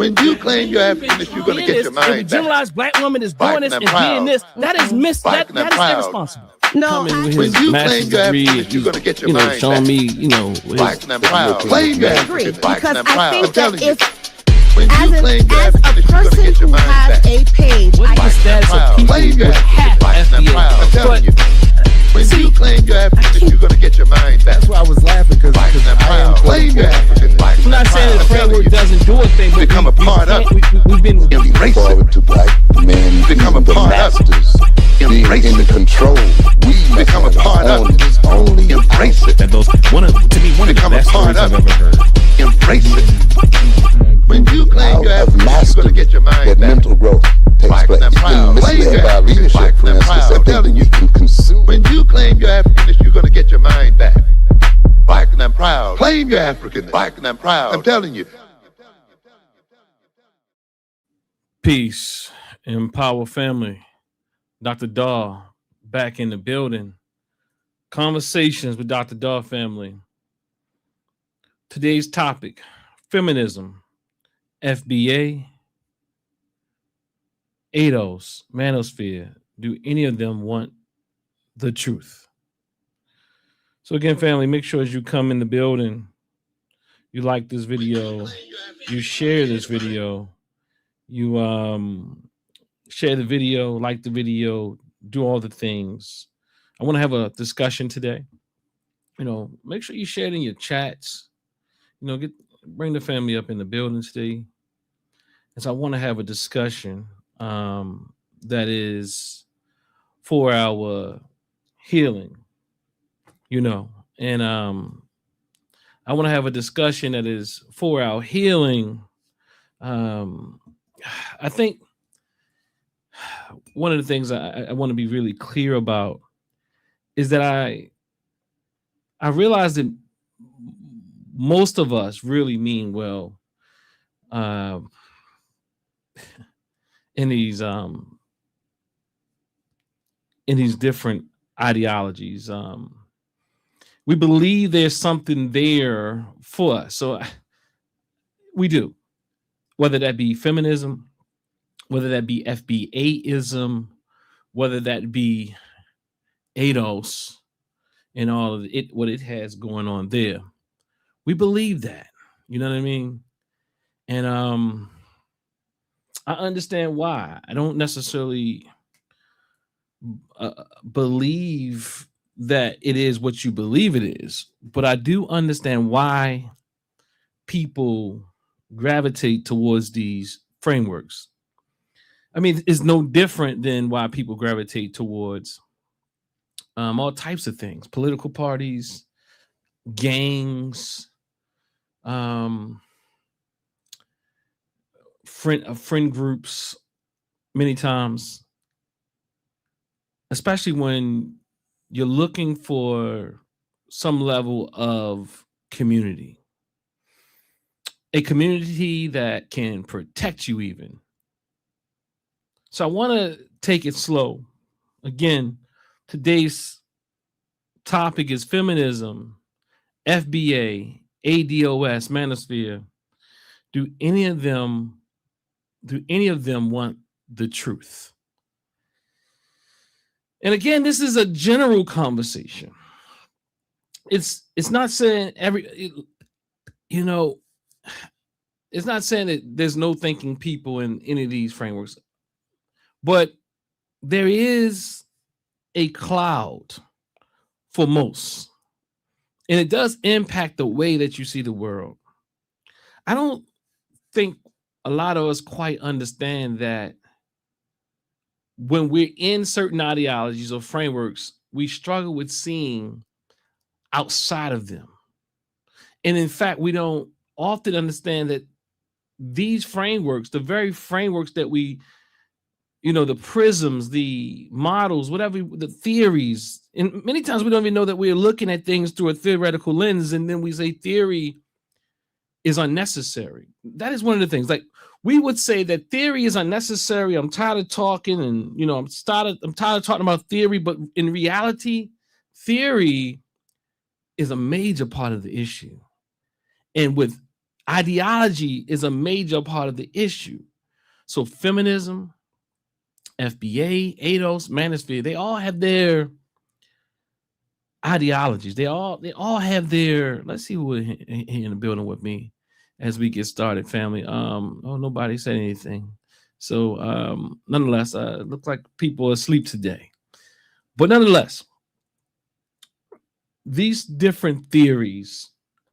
When you claim you're African, you're going to get your mind back. If a generalized black woman is doing this and being this, that is that is irresponsible. No, when you claim you're African, you're going to get your mind showing back. me, Black and proud. Claim you're African, black and because I proud. think that if when you claim you're as a African, you're going to person get your who mind has back. a page, what is the status of people Claim you're with half black and proud. I'm FBA? telling you. When you claim you're African, you're going to get your mind back. That's why I was laughing, because Black and proud. Claim you're African, black I'm and not saying the proud. framework doesn't do a thing, but Become a part of it. We've been Embrace forward it. to black men Become a being the part of it. masters, being Embrace in it. the control. We must Become a have part our of own. it. It's only Embrace it. That those to me one of the Become a best part stories I've of ever it. heard. Embrace it. When you claim you're I've African, you're mastered going to get your mind that back. mental growth takes Black place. and You've proud. been misled by leadership, Black for and instance, proud. that I'm think telling that you. you can consume. When you claim you're African, you're going to get your mind back. Black and proud. Claim you're African. Black and proud. I'm telling you. peace and power family. Dr. Daw back in the building. Conversations with Dr. Daw family. Today's topic, feminism, FBA, ADOS, Manosphere. Do any of them want the truth? So again, family, make sure as you come in the building, you like this video, you share this video, you share the video, like the video, do all the things. I want to have a discussion today. Make sure you share it in your chats. Bring the family up in the building today. As I want to have a discussion that is for our healing, and I want to have a discussion that is for our healing. I think one of the things I want to be really clear about is that I realize that most of us really mean well in these different ideologies. We believe there's something there for us. So we do, whether that be feminism, whether that be FBA-ism, whether that be ADOS and all of it, what it has going on there. We believe that, you know what I mean? And I understand why. I don't necessarily believe that it is what you believe it is, but I do understand why people gravitate towards these frameworks. I mean, it's no different than why people gravitate towards all types of things, political parties, gangs, friend groups, many times, especially when you're looking for some level of community, a community that can protect you even. So I want to take it slow. Again, today's topic is feminism, FBA, ADOS, Manosphere. Do any of them want the truth? And again, this is a general conversation. It's not saying it's not saying that there's no thinking people in any of these frameworks, but there is a cloud for most, and it does impact the way that you see the world. I don't think a lot of us quite understand that when we're in certain ideologies or frameworks, we struggle with seeing outside of them. And in fact, we don't often understand that these frameworks, the very frameworks that we, the prisms, the models, whatever, the theories, and many times we don't even know that we're looking at things through a theoretical lens, and then we say theory is unnecessary. That is one of the things. Like, we would say that theory is unnecessary. I'm tired of talking, and I'm tired of talking about theory. But in reality, theory is a major part of the issue. And with Ideology is a major part of the issue. So feminism, FBA, ADOS, Manosphere, they all have their ideologies. They all have their, let's see who here in the building with me as we get started, family. Oh, nobody said anything. So nonetheless, it looks like people are asleep today. But nonetheless, these different theories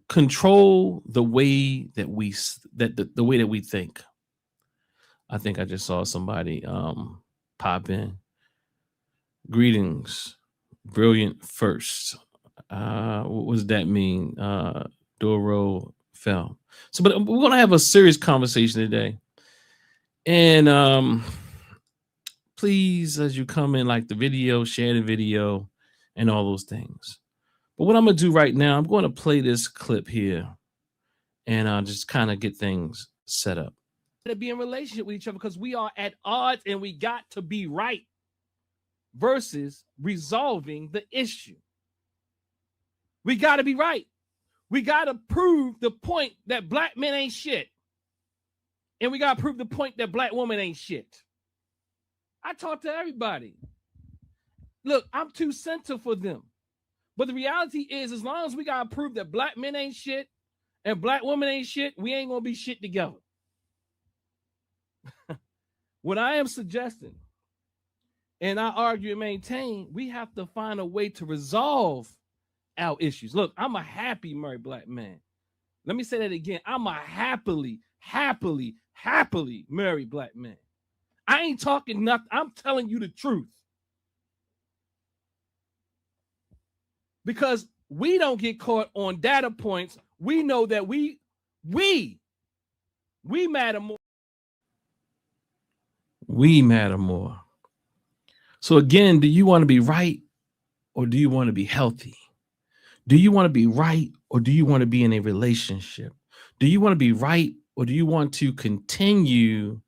control the way that we the way that we think. I think I just saw somebody pop in. Greetings, brilliant first. What does that mean? Doro fell. So, but we're gonna have a serious conversation today. And please, as you come in, like the video, share the video, and all those things. But what I'm gonna do right now, I'm going to play this clip here, and just kind of get things set up. To be in relationship with each other because we are at odds, and we got to be right versus resolving the issue. We got to be right. We got to prove the point that black men ain't shit. And we got to prove the point that black women ain't shit. I talk to everybody. Look, I'm too sensitive for them. But the reality is, as long as we got to prove that black men ain't shit and black women ain't shit, we ain't going to be shit together. What I am suggesting, and I argue and maintain, we have to find a way to resolve our issues. Look, I'm a happy married black man. Let me say that again. I'm a happily married black man. I ain't talking nothing. I'm telling you the truth. Because we don't get caught on data points. We know that we matter more. We matter more. So again, do you want to be right or do you want to be healthy? Do you want to be right or do you want to be in a relationship? Do you want to be right or do you want to continue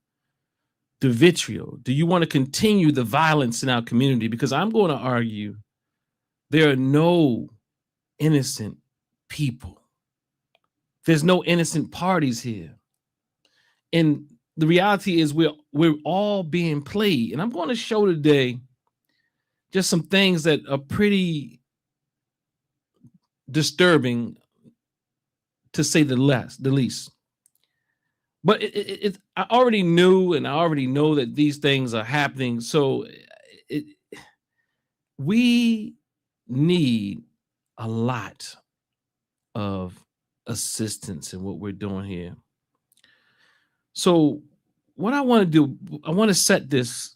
the vitriol? Do you want to continue the violence in our community? Because I'm going to argue there are no innocent people. There's no innocent parties here. And the reality is we're all being played. And I'm going to show today just some things that are pretty disturbing, to say the least. But I already knew, and I already know that these things are happening. So we need a lot of assistance in what we're doing here. So what I want to do, I want to set this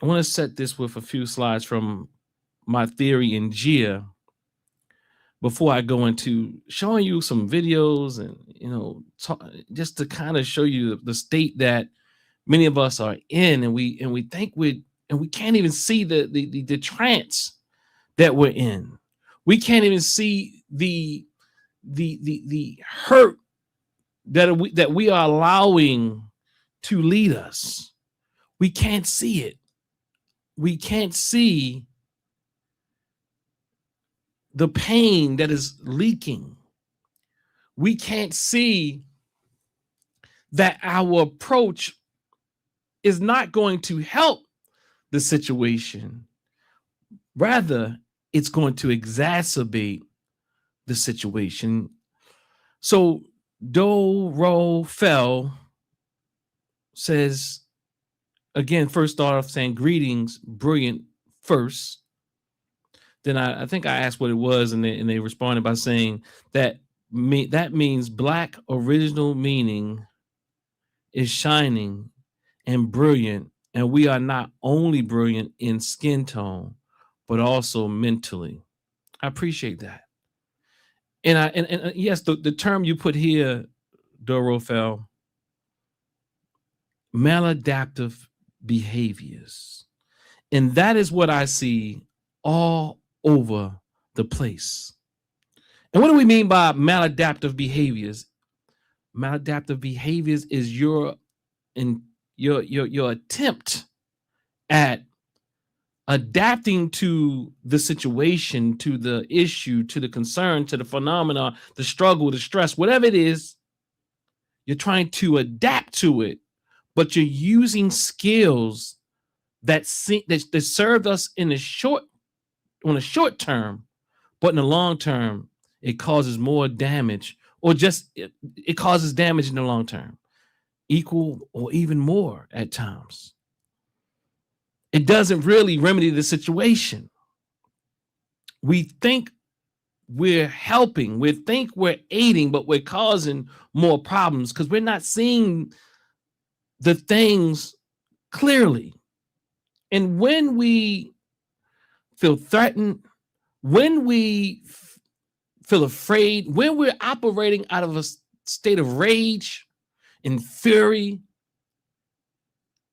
with a few slides from my theory in GIA before I go into showing you some videos and, just to kind of show you the state that many of us are in, and we think we can't even see the trance that we're in. We can't even see the hurt that we are allowing to lead us. We can't see it. We can't see the pain that is leaking. We can't see that our approach is not going to help the situation. Rather, it's going to exacerbate the situation. So Doro Fell says, again, first start off saying greetings, brilliant first. Then I think I asked what it was, and they responded by saying that means black original meaning is shining and brilliant, and we are not only brilliant in skin tone, but also mentally. I appreciate that. And yes, the term you put here, Doro Fell, maladaptive behaviors. And that is what I see all over the place. And what do we mean by maladaptive behaviors? Maladaptive behaviors is your attempt at adapting to the situation, to the issue, to the concern, to the phenomena, the struggle, the stress, whatever it is, You're trying to adapt to it, but you're using skills that served us on a short term, but in the long term, it causes more damage, or just it causes damage in the long term, equal or even more at times. It doesn't really remedy the situation. We think we're helping, we think we're aiding, but we're causing more problems because we're not seeing the things clearly. And when we feel threatened, when we feel afraid, when we're operating out of a state of rage and fury,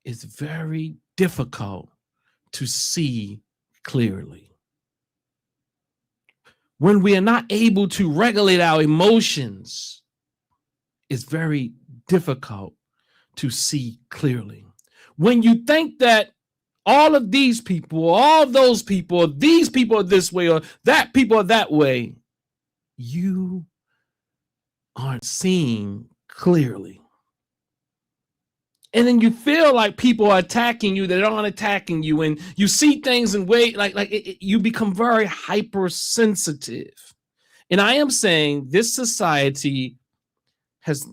it's very difficult to see clearly. When we are not able to regulate our emotions, it's very difficult to see clearly. When you think that all of these people, all of those people, these people are this way, or that people are that way, you aren't seeing clearly. And then you feel like people are attacking you that aren't attacking you, and you see things in way you become very hypersensitive. And I am saying this society has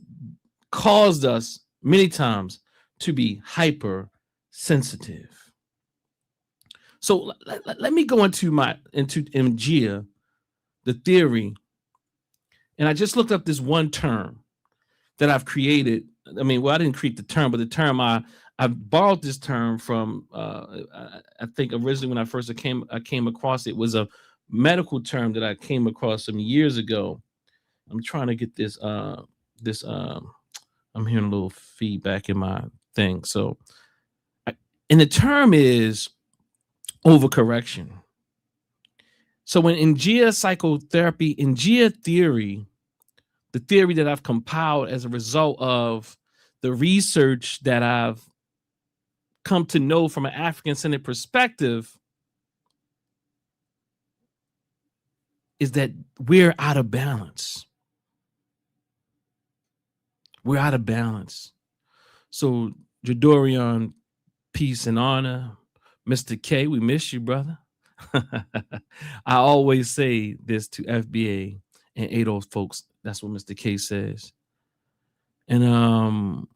caused us many times to be hypersensitive. So let me go into Gia, the theory, and I just looked up this one term that I've created. I mean, well, I didn't create the term, but the term I borrowed this term from. I think originally when I first came across it was a medical term that I came across some years ago. I'm trying to get this. I'm hearing a little feedback in my thing. So, and the term is overcorrection. So in Gia psychotherapy, in Gia theory, the theory that I've compiled as a result of the research that I've come to know from an African-centered perspective, is that we're out of balance. We're out of balance. So Jadorian, peace and honor. Mr. K, we miss you, brother. I always say this to FBA and ADOS folks. That's what Mr. K says. And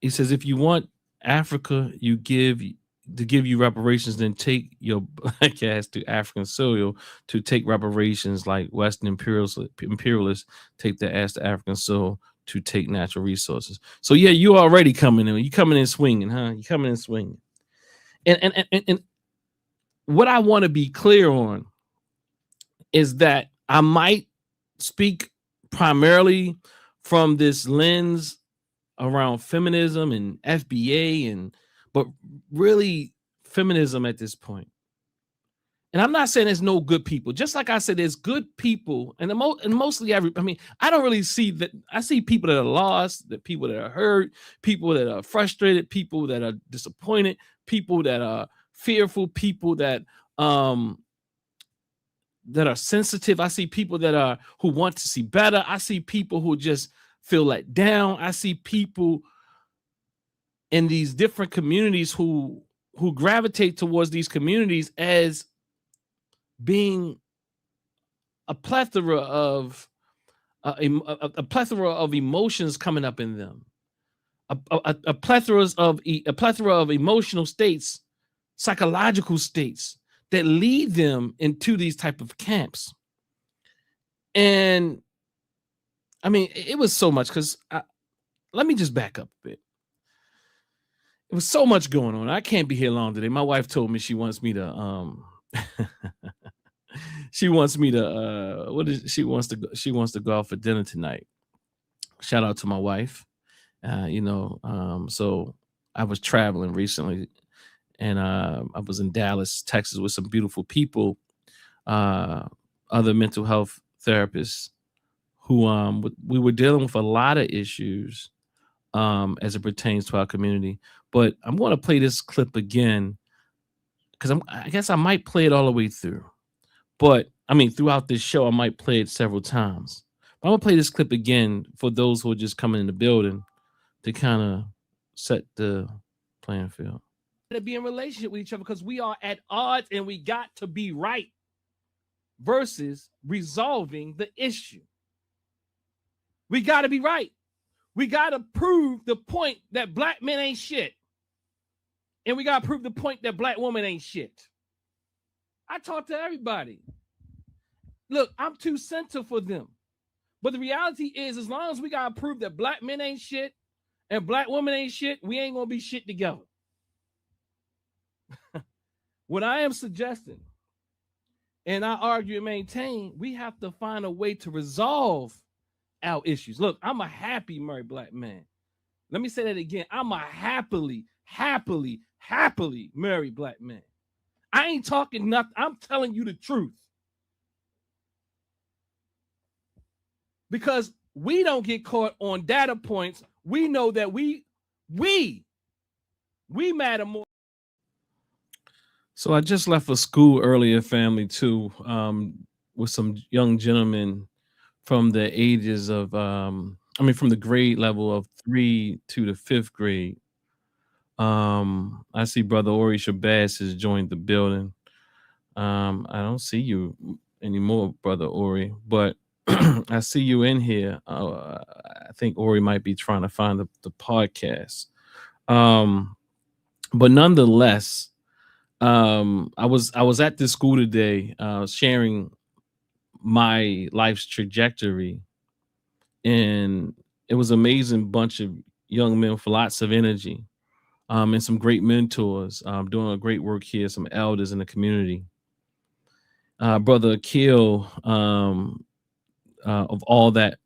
he says, if you want Africa to give you reparations, then take your black ass to African soil to take reparations, like Western imperialists take their ass to African soil to take natural resources. So yeah, you already coming in. You coming in swinging, huh? You coming in swinging. And what I want to be clear on is that I might speak primarily from this lens around feminism and FBA, but really feminism at this point. And I'm not saying there's no good people. Just like I said, there's good people, and mostly I don't really see that. I see people that are lost, that people that are hurt, people that are frustrated, people that are disappointed, people that are fearful, people that are sensitive. I see people who want to see better. I see people who just feel let down. I see people in these different communities who gravitate towards these communities as being a plethora of emotions coming up in them, a plethora of emotional states, psychological states that lead them into these type of camps. And I mean, it was so much, because let me just back up a bit. It was so much going on. I can't be here long today. My wife told me she wants me to she wants to go out for dinner tonight. Shout out to my wife. So I was traveling recently, and I was in Dallas, Texas, with some beautiful people, other mental health therapists who we were dealing with a lot of issues as it pertains to our community. But I'm going to play this clip again, because I guess I might play it all the way through. But I mean, throughout this show, I might play it several times. I'm gonna play this clip again for those who are just coming in the building to kind of set the playing field. To be in relationship with each other because we are at odds and we got to be right versus resolving the issue. We got to be right. We got to prove the point that black men ain't shit. And we got to prove the point that black women ain't shit. I talk to everybody. Look, I'm too sensitive for them. But the reality is, as long as we got to prove that black men ain't shit and black women ain't shit, we ain't going to be shit together. What I am suggesting, and I argue and maintain, we have to find a way to resolve our issues. Look, I'm a happy married black man. Let me say that again. I'm a happily married black man. I ain't talking nothing. I'm telling you the truth. Because we don't get caught on data points. We know that we matter more. So I just left for school earlier, family, too, with some young gentlemen from the ages of, from the grade level of 3 to the 5th grade. I see Brother Ori Shabazz has joined the building. I don't see you anymore, Brother Ori, but I see you in here. I think Ori might be trying to find the podcast. But nonetheless, I was at this school today, sharing my life's trajectory, and it was an amazing bunch of young men with lots of energy, and some great mentors, doing a great work here, some elders in the community. Brother Akil, of all that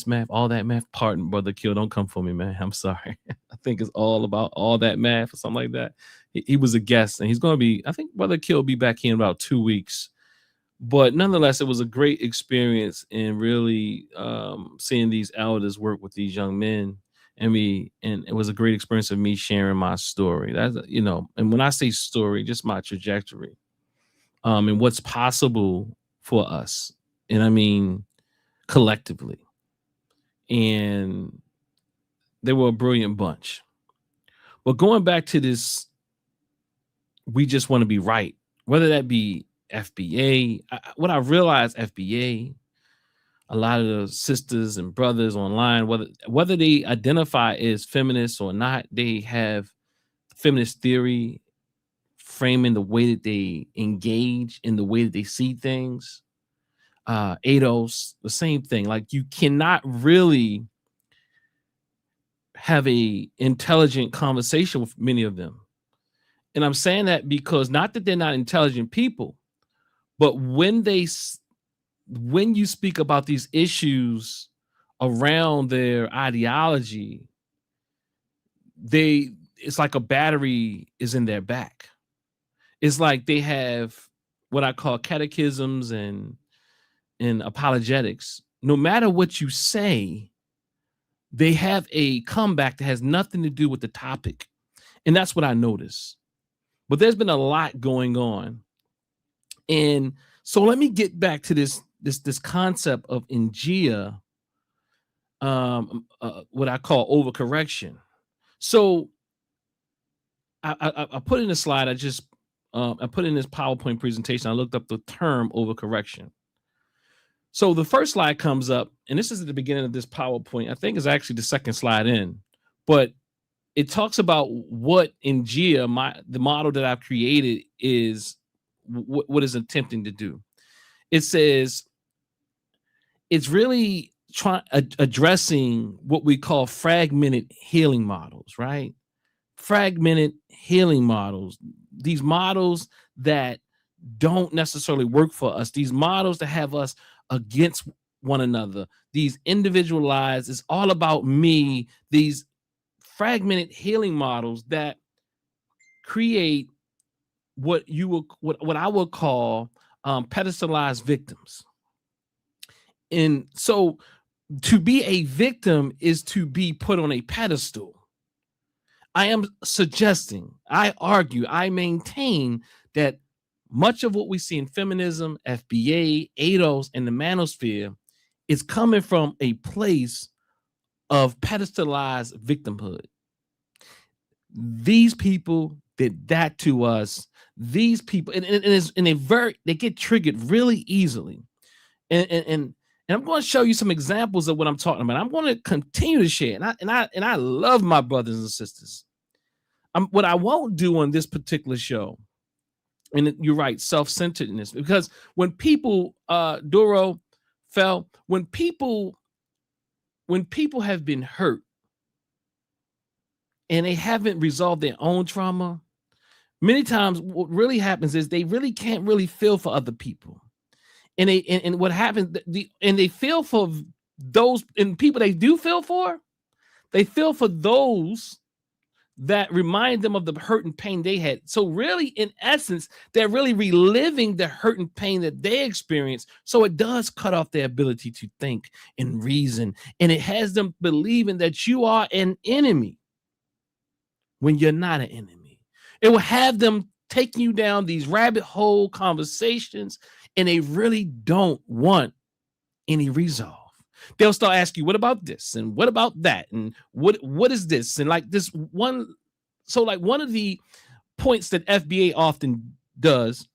math, pardon, Brother Akil, don't come for me, man. I'm sorry. I think it's all about all that math or something like that. He was a guest, and he's going to be, I think Brother Akil will be back here in about 2 weeks. But nonetheless, it was a great experience in really seeing these elders work with these young men. And it was a great experience of me sharing my story. That's, and when I say story, just my trajectory, and what's possible for us. And I mean, collectively. And they were a brilliant bunch. But going back to this, we just want to be right, whether that be FBA. What I realized, FBA, a lot of the sisters and brothers online, whether they identify as feminists or not, they have feminist theory framing the way that they engage in the way that they see things. ADOS, the same thing. Like, you cannot really have a intelligent conversation with many of them. And I'm saying that because not that they're not intelligent people, but when you speak about these issues around their ideology, it's like a battery is in their back. It's like they have what I call catechisms and apologetics. No matter what you say, they have a comeback that has nothing to do with the topic. And that's what I noticed. But there's been a lot going on. And so let me get back to this concept of Ingia, what I call overcorrection. So I put in a slide, I put in this PowerPoint presentation, I looked up the term overcorrection. So the first slide comes up, and this is at the beginning of this PowerPoint. I think it's actually the second slide in, but it talks about what Ingia, the model that I've created, is what is attempting to do. It says it's really addressing what we call fragmented healing models, right? Fragmented healing models, these models that don't necessarily work for us, these models that have us against one another, these individualized, it's all about me, these fragmented healing models that create what I would call pedestalized victims. And so to be a victim is to be put on a pedestal. I am suggesting, I argue, I maintain that much of what we see in feminism, FBA, ADOS, and the Manosphere is coming from a place of pedestalized victimhood. These people did that to us. These people, and it's in a they get triggered really easily. And I'm going to show you some examples of what I'm talking about. I'm going to continue to share, and I love my brothers and sisters. What I won't do on this particular show, and you're right, self-centeredness, because when people, Duro fell, when people have been hurt and they haven't resolved their own trauma, many times what really happens is they really can't really feel for other people. And what happens, and they feel for those, and people they do feel for, they feel for those that remind them of the hurt and pain they had. So really, in essence, they're really reliving the hurt and pain that they experienced. So it does cut off their ability to think and reason. And it has them believing that you are an enemy when you're not an enemy. It will have them taking you down these rabbit hole conversations, and they really don't want any resolve. They'll start asking you, what about this? And what about that? And what is this? And like this one, so like one of the points that FBA often does,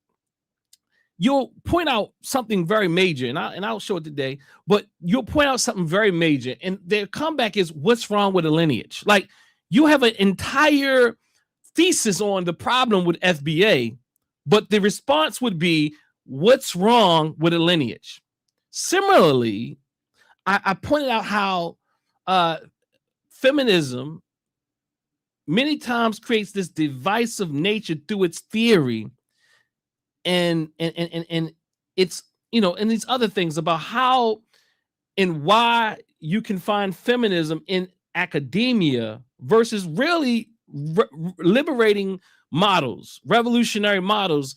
you'll point out something very major, and I'll show it today, but you'll point out something very major, and their comeback is, what's wrong with a lineage? Like, you have an entire thesis on the problem with FBA, but the response would be, what's wrong with a lineage? Similarly, I pointed out how feminism many times creates this divisive nature through its theory, and it's, you know, and these other things about how and why you can find feminism in academia versus really liberating models, revolutionary models.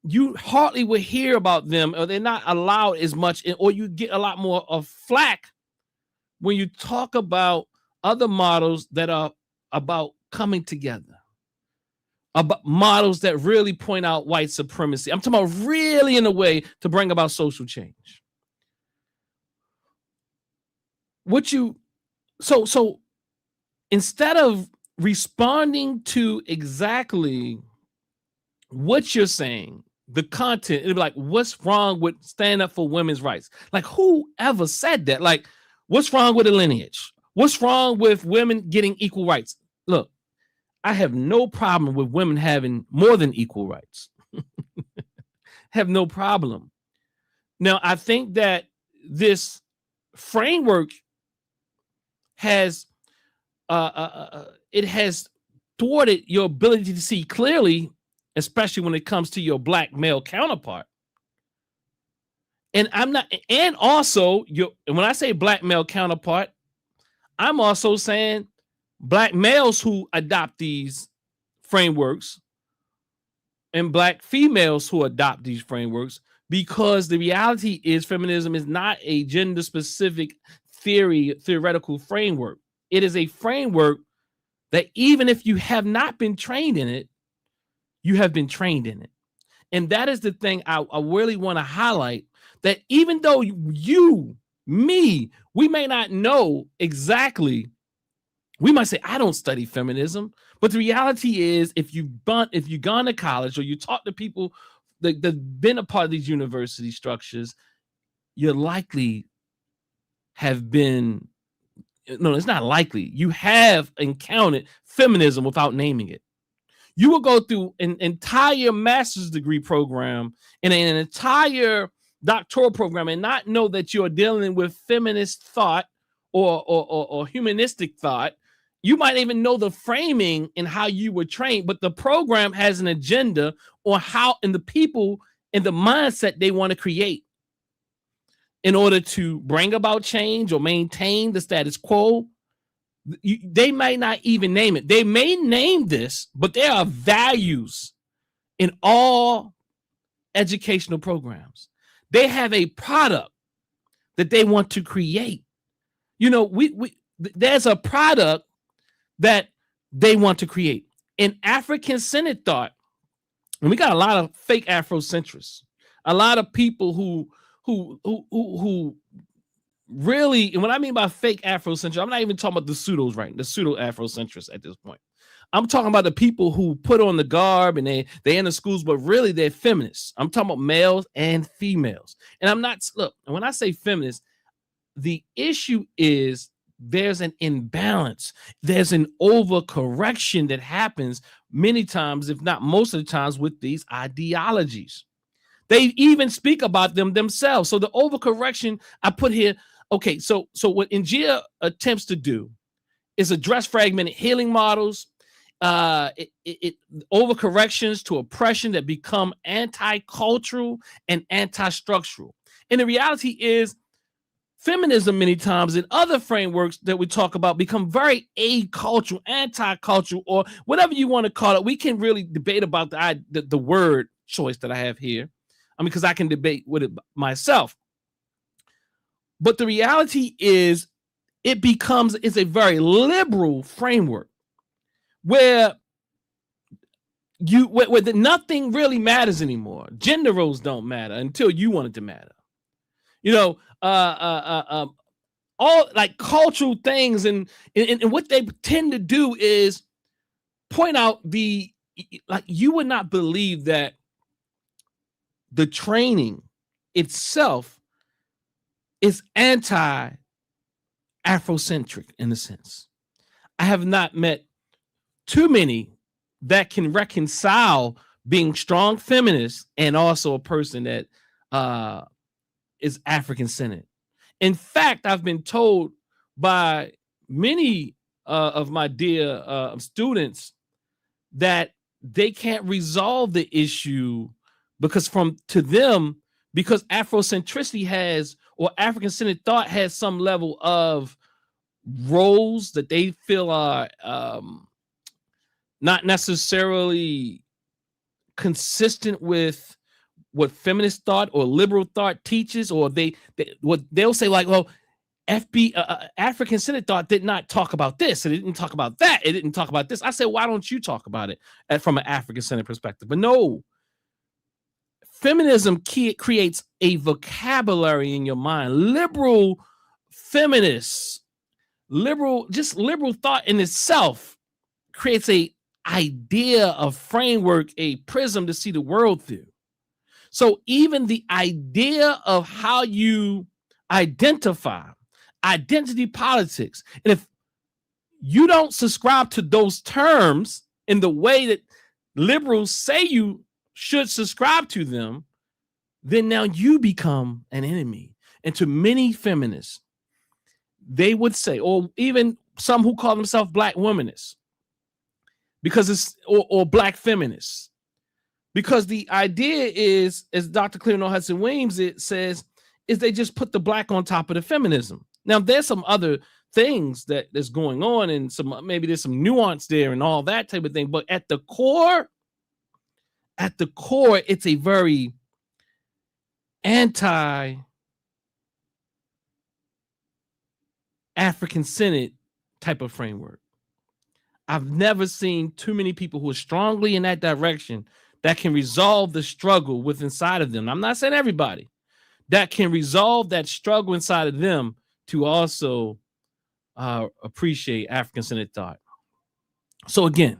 You hardly will hear about them, or they're not allowed as much, or you get a lot more of flack when you talk about other models that are about coming together, about models that really point out white supremacy. I'm talking about really in a way to bring about social change. So instead of responding to exactly what you're saying, the content, it'll be like, what's wrong with stand up for women's rights? Like, who ever said that? Like, what's wrong with a lineage? What's wrong with women getting equal rights? Look, I have no problem with women having more than equal rights. Have no problem. Now, I think that this framework has it has thwarted your ability to see clearly, especially when it comes to your black male counterpart. And I'm not, and also when I say black male counterpart, I'm also saying black males who adopt these frameworks and black females who adopt these frameworks, because the reality is feminism is not a gender specific theoretical framework. It is a framework that even if you have not been trained in it, you have been trained in it. And that is the thing I really want to highlight, that even though me, we may not know exactly, we might say, I don't study feminism, but the reality is, if you've gone to college or you talk to people that've been a part of these university structures, you're likely have been, no, it's not likely, you have encountered feminism without naming it. You will go through an entire master's degree program and an entire doctoral program and not know that you're dealing with feminist thought or humanistic thought. You might even know the framing and how you were trained, but the program has an agenda on how, and the people and the mindset they want to create in order to bring about change or maintain the status quo. They might not even name it. They may name this, but there are values in all educational programs. They have a product that they want to create. You know, there's a product that they want to create. In African-centered thought, and we got a lot of fake Afrocentrists, a lot of people who really, and what I mean by fake Afrocentric, I'm not even talking about the pseudos, right? The pseudo Afrocentrists at this point. I'm talking about the people who put on the garb and they in the schools, but really they're feminists. I'm talking about males and females. And I'm not, look, when I say feminist, the issue is there's an imbalance. There's an overcorrection that happens many times, if not most of the times, with these ideologies. They even speak about them themselves. So the overcorrection I put here, okay, so what Ngia attempts to do is address fragmented healing models, overcorrections to oppression that become anti-cultural and anti-structural. And the reality is feminism many times in other frameworks that we talk about become very acultural, anti-cultural, or whatever you want to call it. We can really debate about the word choice that I have here. I mean, because I can debate with it myself. But the reality is it's a very liberal framework where nothing really matters anymore. Gender roles don't matter until you want it to matter. You know, all like cultural things and what they tend to do is point out you would not believe that the training itself is anti-Afrocentric in a sense. I have not met too many that can reconcile being strong feminist and also a person that is African-centered. In fact, I've been told by many of my dear students that they can't resolve the issue because because Afrocentricity has, or African-centered thought has some level of roles that they feel are not necessarily consistent with what feminist thought or liberal thought teaches, or they'll say like, well, African-centered thought did not talk about this. It didn't talk about that. It didn't talk about this. I said, why don't you talk about it from an African-centered perspective? But no, feminism creates a vocabulary in your mind. Liberal feminists, liberal thought in itself creates a idea, a framework, a prism to see the world through. So even the idea of how you identify, identity politics, and if you don't subscribe to those terms in the way that liberals say you should subscribe to them, then now you become an enemy. And to many feminists, they would say, or even some who call themselves black womanists, because it's or black feminists, because the idea is, as Dr. Clear Hudson Weems it says, is they just put the black on top of the feminism. Now there's some other things that's going on, and maybe there's some nuance there and all that type of thing, but at the core, it's a very anti-African-centered type of framework. I've never seen too many people who are strongly in that direction that can resolve the struggle with inside of them. I'm not saying everybody that can resolve that struggle inside of them to also appreciate African-centered thought. So again,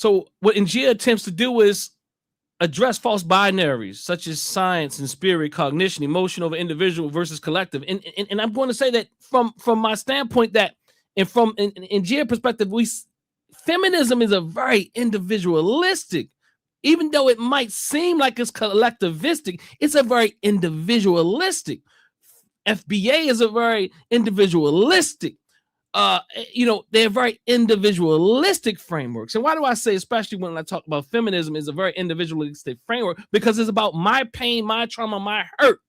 what Ngia attempts to do is address false binaries such as science and spirit, cognition, emotion over individual versus collective. And I'm going to say that from my standpoint that, and from Ngia perspective, feminism is a very individualistic, even though it might seem like it's collectivistic, it's a very individualistic. FBA is a very individualistic. They're very individualistic frameworks. And why do I say, especially when I talk about feminism, is a very individualistic framework? Because it's about my pain, my trauma, my hurt.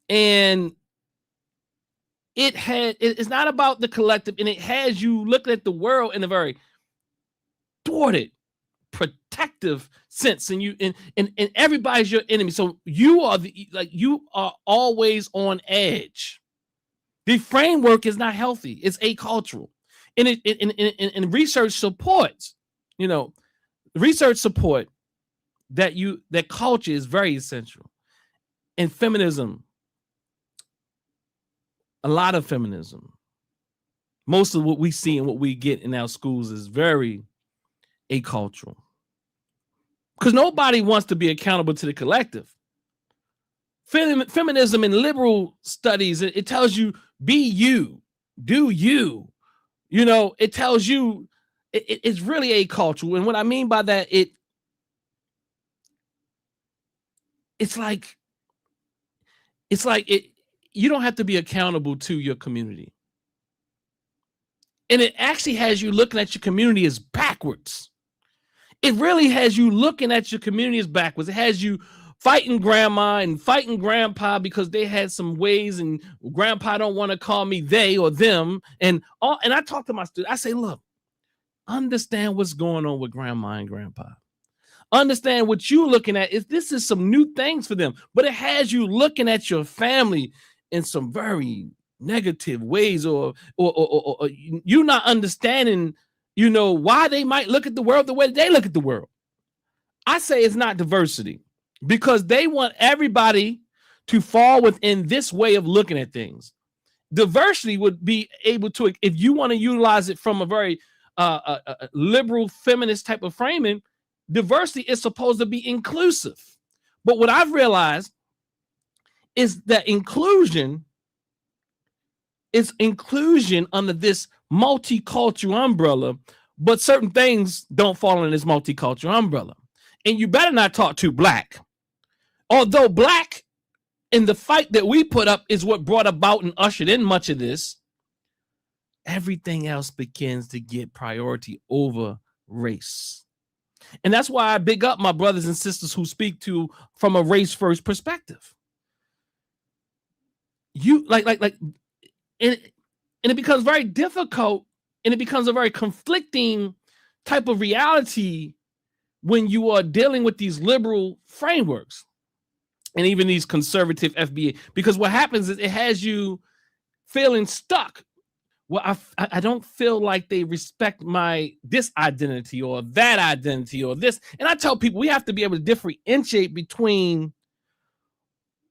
And it's not about the collective, and it has you looking at the world in a very thwarted, protective sense, and everybody's your enemy. So you are always on edge. The framework is not healthy. It's acultural. And research supports, research support that culture is very essential. And feminism, a lot of feminism, most of what we see and what we get in our schools is very acultural. Because nobody wants to be accountable to the collective. Feminism and liberal studies, it tells you, be you, do you. You know, it tells you, it's really acultural. And what I mean by that, it's like you don't have to be accountable to your community. And it actually has you looking at your community as backwards. It really has you looking at your community as backwards. It has you fighting grandma and fighting grandpa because they had some ways, and grandpa don't want to call me they or them. And I talk to my students. I say, look, understand what's going on with grandma and grandpa. Understand what you're looking at is this is some new things for them, but it has you looking at your family in some very negative ways, or you not understanding, you know, why they might look at the world the way they look at the world. I say it's not diversity because they want everybody to fall within this way of looking at things. Diversity would be able to, if you want to utilize it from a very liberal feminist type of framing, diversity is supposed to be inclusive. But what I've realized is that inclusion is inclusion under this multicultural umbrella, but certain things don't fall in this multicultural umbrella. And you better not talk to black. Although black in the fight that we put up is what brought about and ushered in much of this, everything else begins to get priority over race. And that's why I big up my brothers and sisters who speak to from a race first perspective. You and it becomes very difficult, and it becomes a very conflicting type of reality when you are dealing with these liberal frameworks and even these conservative FBA, because what happens is it has you feeling stuck. Well, I don't feel like they respect this identity or that identity or this. And I tell people we have to be able to differentiate between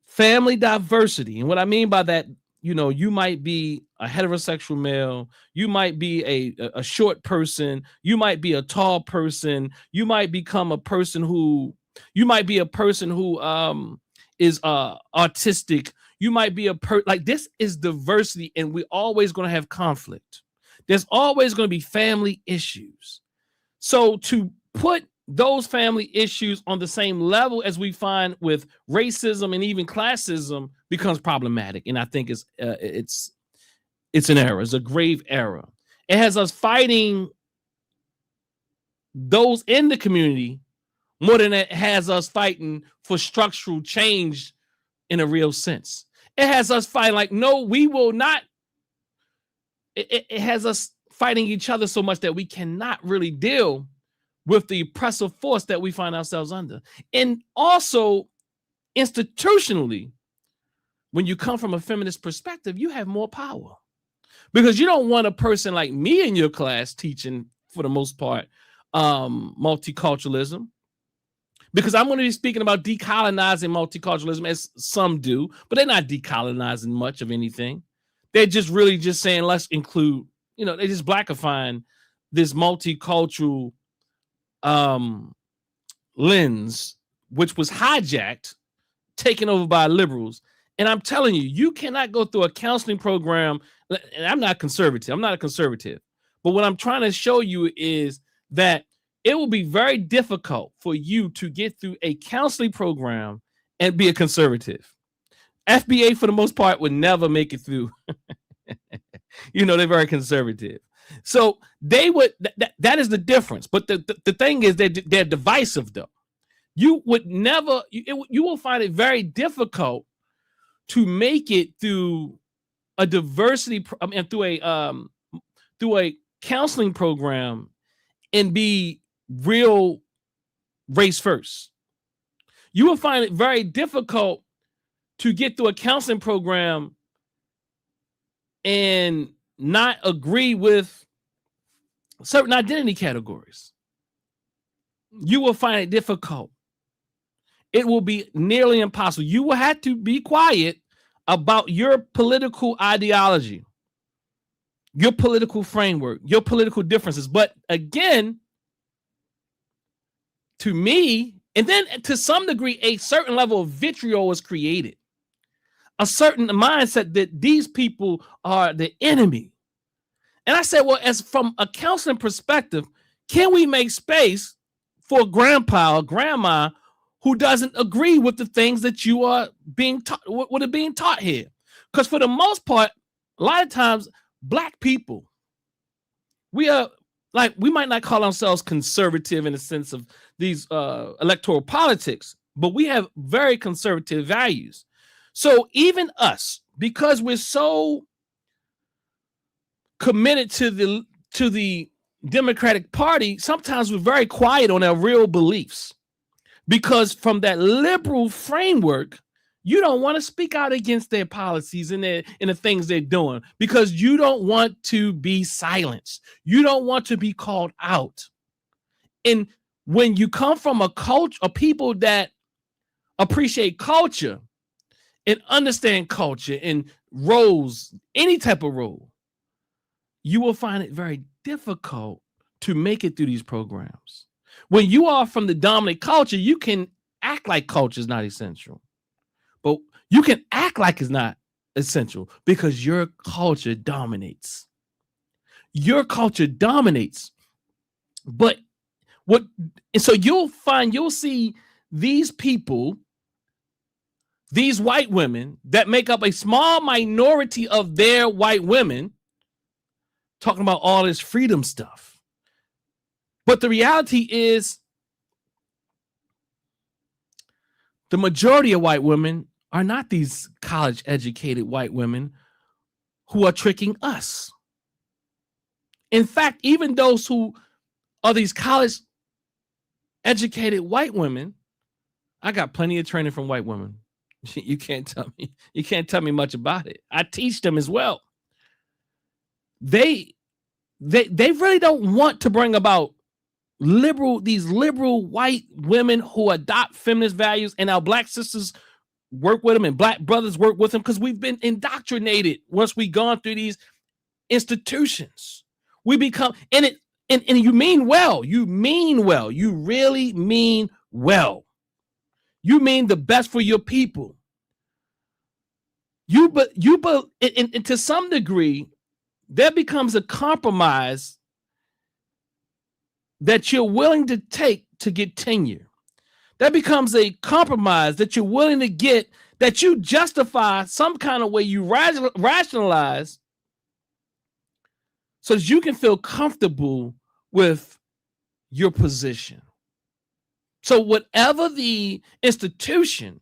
family diversity. And what I mean by that, you know, you might be a heterosexual male, you might be a short person, you might be a tall person, you might become a person who, you might be a person who is autistic. You might be like this is diversity, and we're always going to have conflict. There's always going to be family issues. So to put those family issues on the same level as we find with racism and even classism becomes problematic. And I think it's an error. It's a grave error. It has us fighting those in the community more than it has us fighting for structural change in a real sense. It has us fighting like, no, we will not. It has us fighting each other so much that we cannot really deal with the oppressive force that we find ourselves under. And also, institutionally, when you come from a feminist perspective, you have more power. Because you don't want a person like me in your class teaching, for the most part, multiculturalism. Because I'm going to be speaking about decolonizing multiculturalism, as some do, but they're not decolonizing much of anything. They're just really just saying, let's include, you know, they're just blackifying this multicultural lens, which was hijacked, taken over by liberals. And I'm telling you, you cannot go through a counseling program. And I'm not conservative. I'm not a conservative. But what I'm trying to show you is that it will be very difficult for you to get through a counseling program and be a conservative. FBA, for the most part, would never make it through. You know, they're very conservative. So they would, that is the difference. But the thing is that they're divisive, though. You would never, you will find it very difficult to make it through a diversity, through a counseling program and be real race first. You will find it very difficult to get through a counseling program and not agree with certain identity categories. You will find it difficult. it will be nearly impossible. You will have to be quiet about your political ideology, your political framework, your political differences. But again, to me, and then to some degree, a certain level of vitriol is created, a certain mindset that these people are the enemy. And I said, well, as from a counseling perspective, can we make space for grandpa or grandma who doesn't agree with the things that you are being taught, what are being taught here? Because for the most part, a lot of times, Black people, we are like, we might not call ourselves conservative in the sense of these electoral politics, but we have very conservative values. So even us, because we're so committed to the Democratic Party, sometimes we're very quiet on our real beliefs, because from that liberal framework, you don't want to speak out against their policies and the things they're doing, because you don't want to be silenced. You don't want to be called out. And when you come from a culture, a people that appreciate culture and understand culture and roles, any type of role, you will find it very difficult to make it through these programs. When you are from the dominant culture, you can act like culture is not essential, but you can act like it's not essential because your culture dominates. Your culture dominates. But so you'll see these people, these white women that make up a small minority of their white women, talking about all this freedom stuff. But the reality is the majority of white women are not these college educated white women who are tricking us. In fact, even those who are these college educated white women, I got plenty of training from white women. You can't tell me much about it. I teach them as well. They really don't want to bring about these liberal white women who adopt feminist values, and our Black sisters work with them and Black brothers work with them because we've been indoctrinated once we've gone through these institutions. We become, and you mean well. You mean well. You really mean well. You mean the best for your people. But to some degree, there becomes a compromise that you're willing to take to get tenure. That becomes a compromise that you're willing to get, that you justify some kind of way, you rationalize so that you can feel comfortable with your position. So whatever the institution,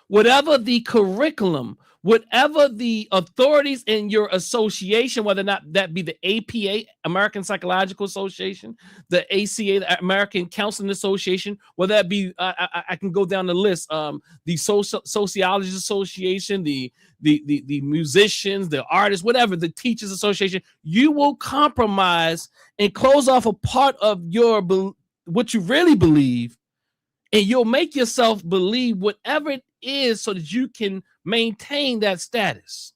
whatever the curriculum, whatever the authorities in your association, whether or not that be the APA, American Psychological Association, the ACA, the American Counseling Association, whether that be, I can go down the list, the Sociologists Association, the musicians, the artists, whatever, the Teachers Association, you will compromise and close off a part of what you really believe, and you'll make yourself believe whatever it is so that you can maintain that status.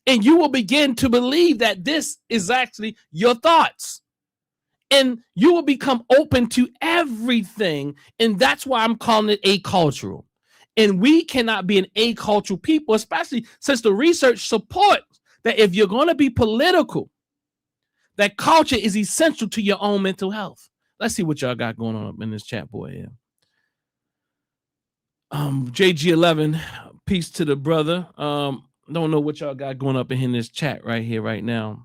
And you will begin to believe that this is actually your thoughts. And you will become open to everything. And that's why I'm calling it acultural. And we cannot be an acultural people, especially since the research supports that if you're going to be political, that culture is essential to your own mental health. Let's see what y'all got going on up in this chat boy here. JG11, peace to the brother. Don't know what y'all got going up in this chat right here, right now.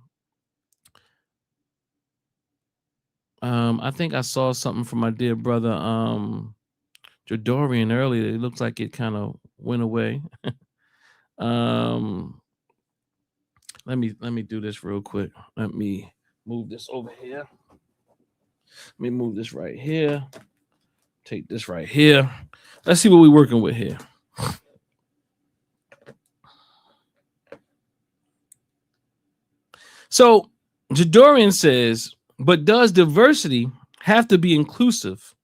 I think I saw something from my dear brother, Jadorian earlier. It looks like it kind of went away. Let me do this real quick. Let me move this over here. Let me move this right here. Take this right here. Let's see what we're working with here. So Jadorian says, but does diversity have to be inclusive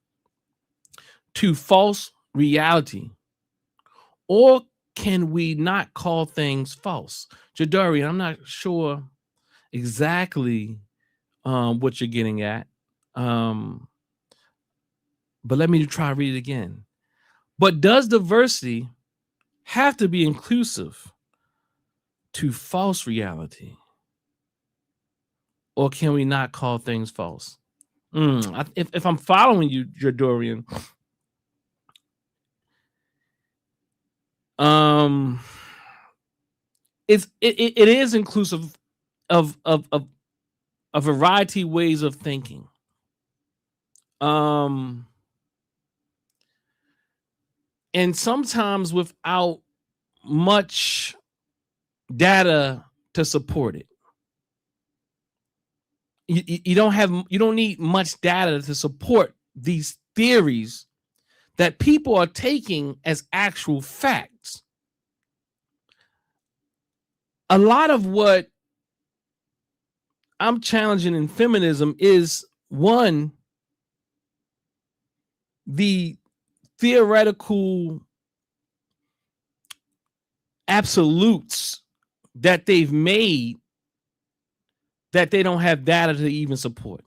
to false reality, or can we not call things false? Jadari, I'm not sure exactly what you're getting at, but let me try to read it again. But does diversity have to be inclusive to false reality, or can we not call things false? If I'm following you, Jadorian, it is inclusive of a variety of ways of thinking. And sometimes without much data to support it. You don't need much data to support these theories that people are taking as actual facts. A lot of what I'm challenging in feminism is, one, the theoretical absolutes that they've made that they don't have data to even support.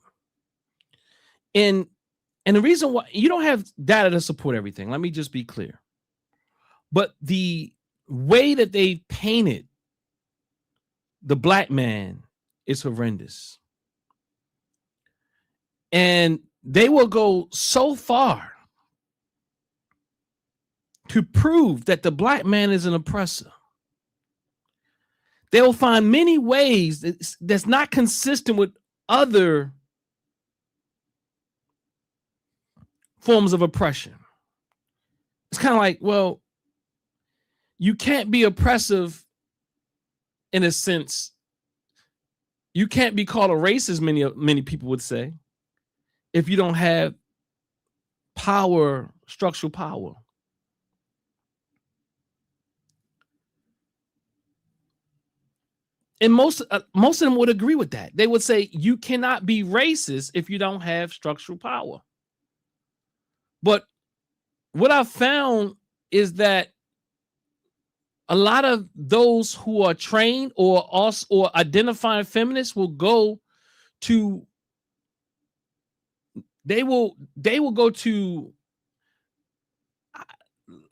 And the reason why you don't have data to support everything, let me just be clear. But the way that they painted the black man is horrendous. And they will go so far to prove that the black man is an oppressor. They will find many ways that's not consistent with other forms of oppression. It's kind of like, well, you can't be oppressive in a sense. You can't be called a racist, many people would say, if you don't have power, structural power. And most of them would agree with that. They would say you cannot be racist if you don't have structural power. But what I've found is that a lot of those who are trained or identifying feminists will go to they will go to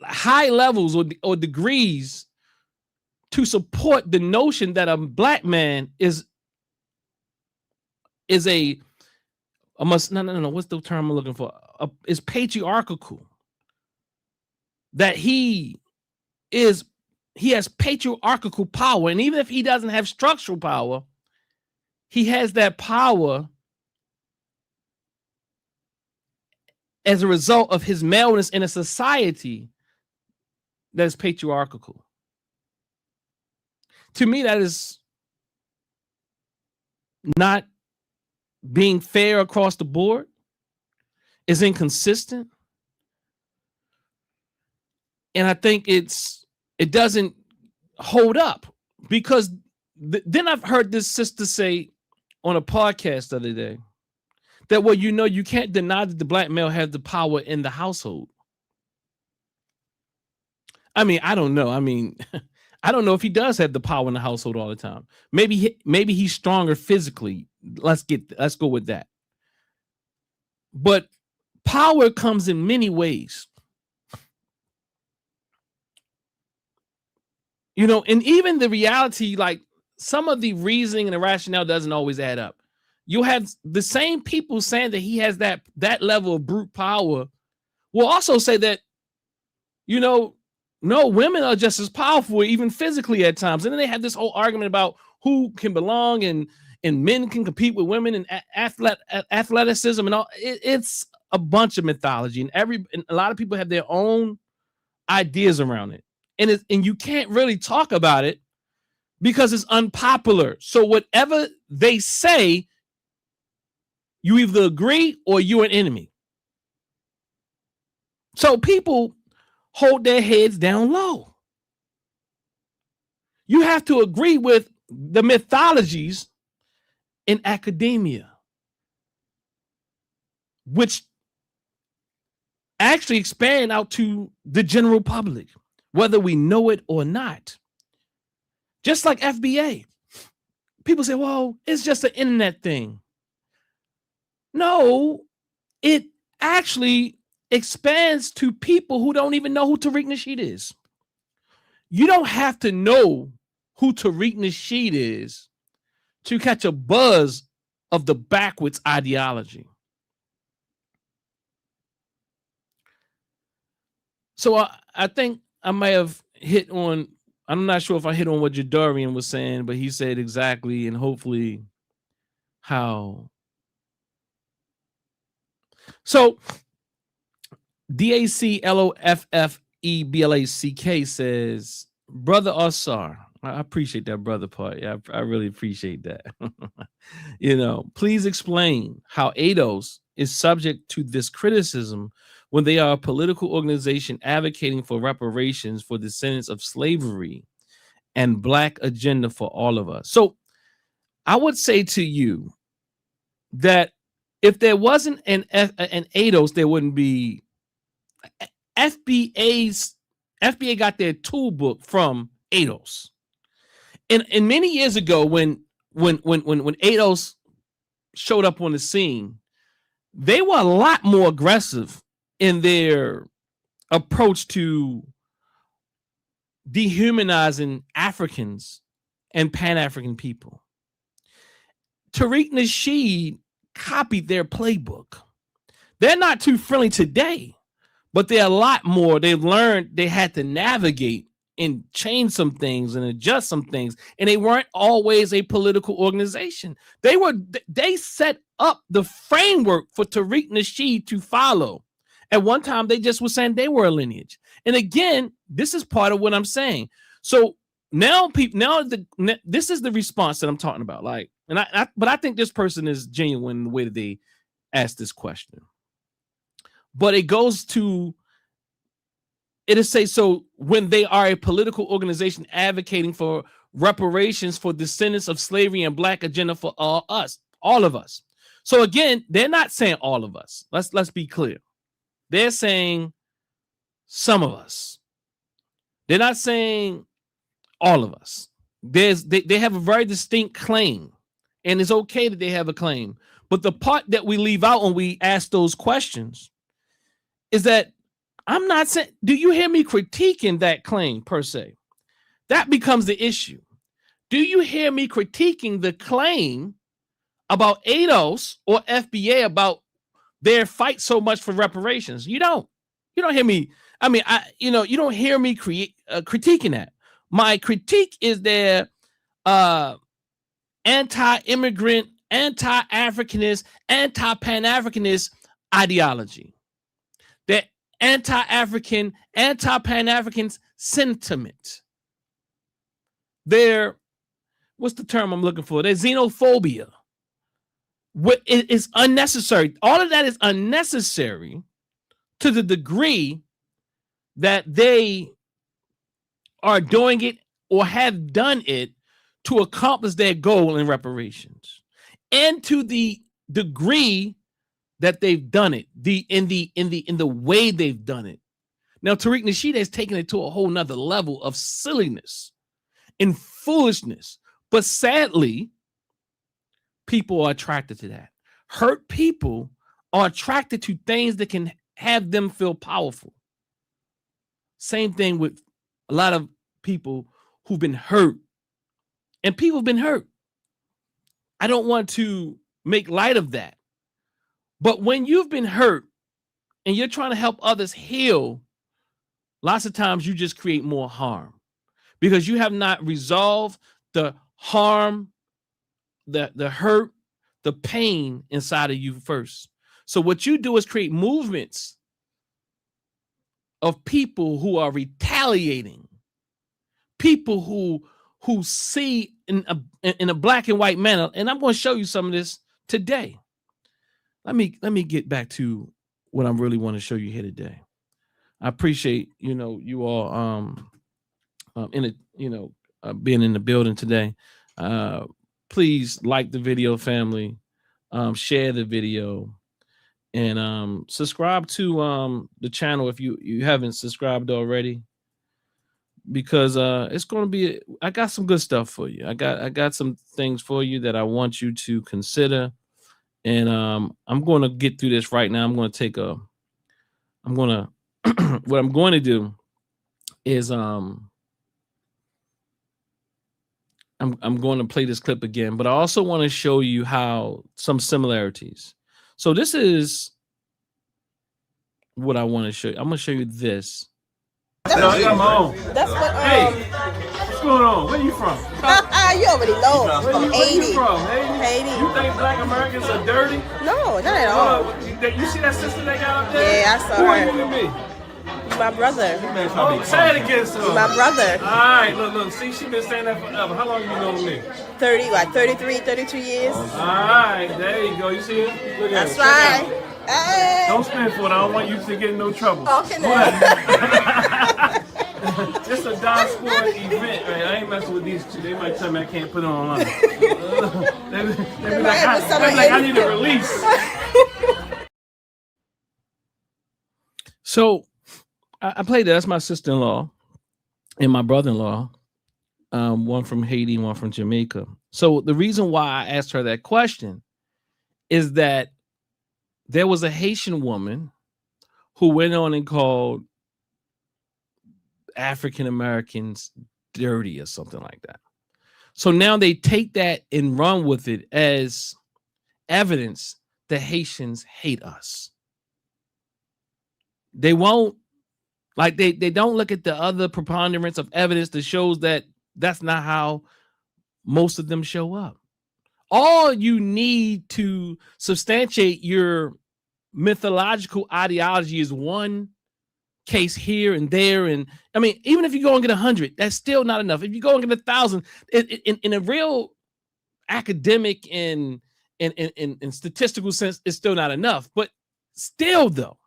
high levels or degrees to support the notion that a black man is what's the term I'm looking for? Is patriarchal. That he has patriarchal power, and even if he doesn't have structural power, he has that power as a result of his maleness in a society that is patriarchal. To me, that is not being fair across the board, is inconsistent. And I think it doesn't hold up, because then I've heard this sister say on a podcast the other day that, well, you can't deny that the black male has the power in the household. I mean, I don't know. I mean, I don't know if he does have the power in the household all the time. Maybe he's stronger physically. Let's go with that. But power comes in many ways. And even the reality, like some of the reasoning and the rationale doesn't always add up. You have the same people saying that he has that level of brute power will also say that, no, women are just as powerful, even physically at times. And then they have this whole argument about who can belong and men can compete with women and athleticism and all. It's a bunch of mythology, and a lot of people have their own ideas around it. And you can't really talk about it because it's unpopular. So whatever they say, you either agree or you're an enemy. So people hold their heads down low. You have to agree with the mythologies in academia, which actually expand out to the general public, whether we know it or not. Just like FBA. People say, well, it's just an internet thing. No, it actually expands to people who don't even know who Tariq Nasheed is. You don't have to know who Tariq Nasheed is to catch a buzz of the backwards ideology. So I think I may have hit on, I'm not sure if I hit on what Jadarian was saying, but he said exactly and hopefully how. So DACLOFFEBLACK says, Brother Asar, I appreciate that brother part. Yeah, I really appreciate that. Please explain how ADOS is subject to this criticism when they are a political organization advocating for reparations for descendants of slavery and Black agenda for all of us. So I would say to you that if there wasn't an ADOS, there wouldn't be FBA got their tool book from ADOS. And many years ago, when ADOS showed up on the scene, they were a lot more aggressive in their approach to dehumanizing Africans and Pan-African people. Tariq Nasheed copied their playbook. They're not too friendly today, but they're a lot more. They've learned they had to navigate and change some things and adjust some things. And they weren't always a political organization. They set up the framework for Tariq Nasheed to follow. At one time, they just were saying they were a lineage. And again, this is part of what I'm saying. So now this is the response that I'm talking about. But I think this person is genuine in the way that they ask this question. But it goes to, so when they are a political organization advocating for reparations for descendants of slavery and Black agenda for all of us. So again, they're not saying all of us. Let's be clear. They're saying some of us. They're not saying all of us. They have a very distinct claim, and it's okay that they have a claim. But the part that we leave out when we ask those questions is that I'm not saying, do you hear me critiquing that claim per se? That becomes the issue. Do you hear me critiquing the claim about ADOS or FBA about their fight so much for reparations? You don't hear me. I mean, you don't hear me critiquing that. My critique is their anti-immigrant, anti-Africanist, anti-Pan-Africanist ideology. Their anti-African, anti-Pan-African sentiment. Their, what's the term I'm looking for? Their xenophobia. It is unnecessary. All of that is unnecessary to the degree that they are doing it or have done it to accomplish their goal in reparations, and to the degree that they've done it, in the way they've done it. Now, Tariq Nasheed has taken it to a whole nother level of silliness and foolishness. But sadly, people are attracted to that. Hurt people are attracted to things that can have them feel powerful. Same thing with a lot of people who've been hurt. And people have been hurt. I don't want to make light of that. But when you've been hurt and you're trying to help others heal, lots of times you just create more harm because you have not resolved the harm, the hurt, the pain inside of you first. So what you do is create movements of people who are retaliating, people who see in a black and white manner. And I'm going to show you some of this today. Let me get back to what I really want to show you here today. I appreciate, you all being in the building today. Please like the video, family. Share the video. And subscribe to the channel if you haven't subscribed already, because it's going to be, I got some good stuff for you. I got some things for you that I want you to consider. And I'm going to get through this right now. I'm going to what I'm going to do is I'm going to play this clip again, but I also want to show you how some similarities. So this is what I want to show you. I'm going to show you this. That's what, Hey, what's going on? Where you from? you already know. From Where you Haiti. from? Haiti? Haiti. You think black Americans are dirty? No, not at all. You see that sister they got up there? Yeah, I saw Who are her. you with me? My brother. Oh, say it again, sir. My brother. All right, look. See, she been saying that forever. How long you known me? 32 years. All right, there you go. You see it? Look at That's it. Check it right. out. Hey. Don't spin for it. I don't want you to get in no trouble. Okay, then. It's a diaspora event, right? I ain't messing with these two. They might tell me I can't put it online. They be like, I need a release. So I played that. That's my sister-in-law and my brother-in-law, one from Haiti, one from Jamaica. So the reason why I asked her that question is that there was a Haitian woman who went on and called African Americans dirty or something like that. So now they take that and run with it as evidence that Haitians hate us. They won't, like, they don't look at the other preponderance of evidence that shows that that's not how most of them show up. All you need to substantiate your mythological ideology is one case here and there. And I mean, even if you go and get 100, that's still not enough. If you go and get 1,000, in a real academic and statistical sense, it's still not enough. But still, though,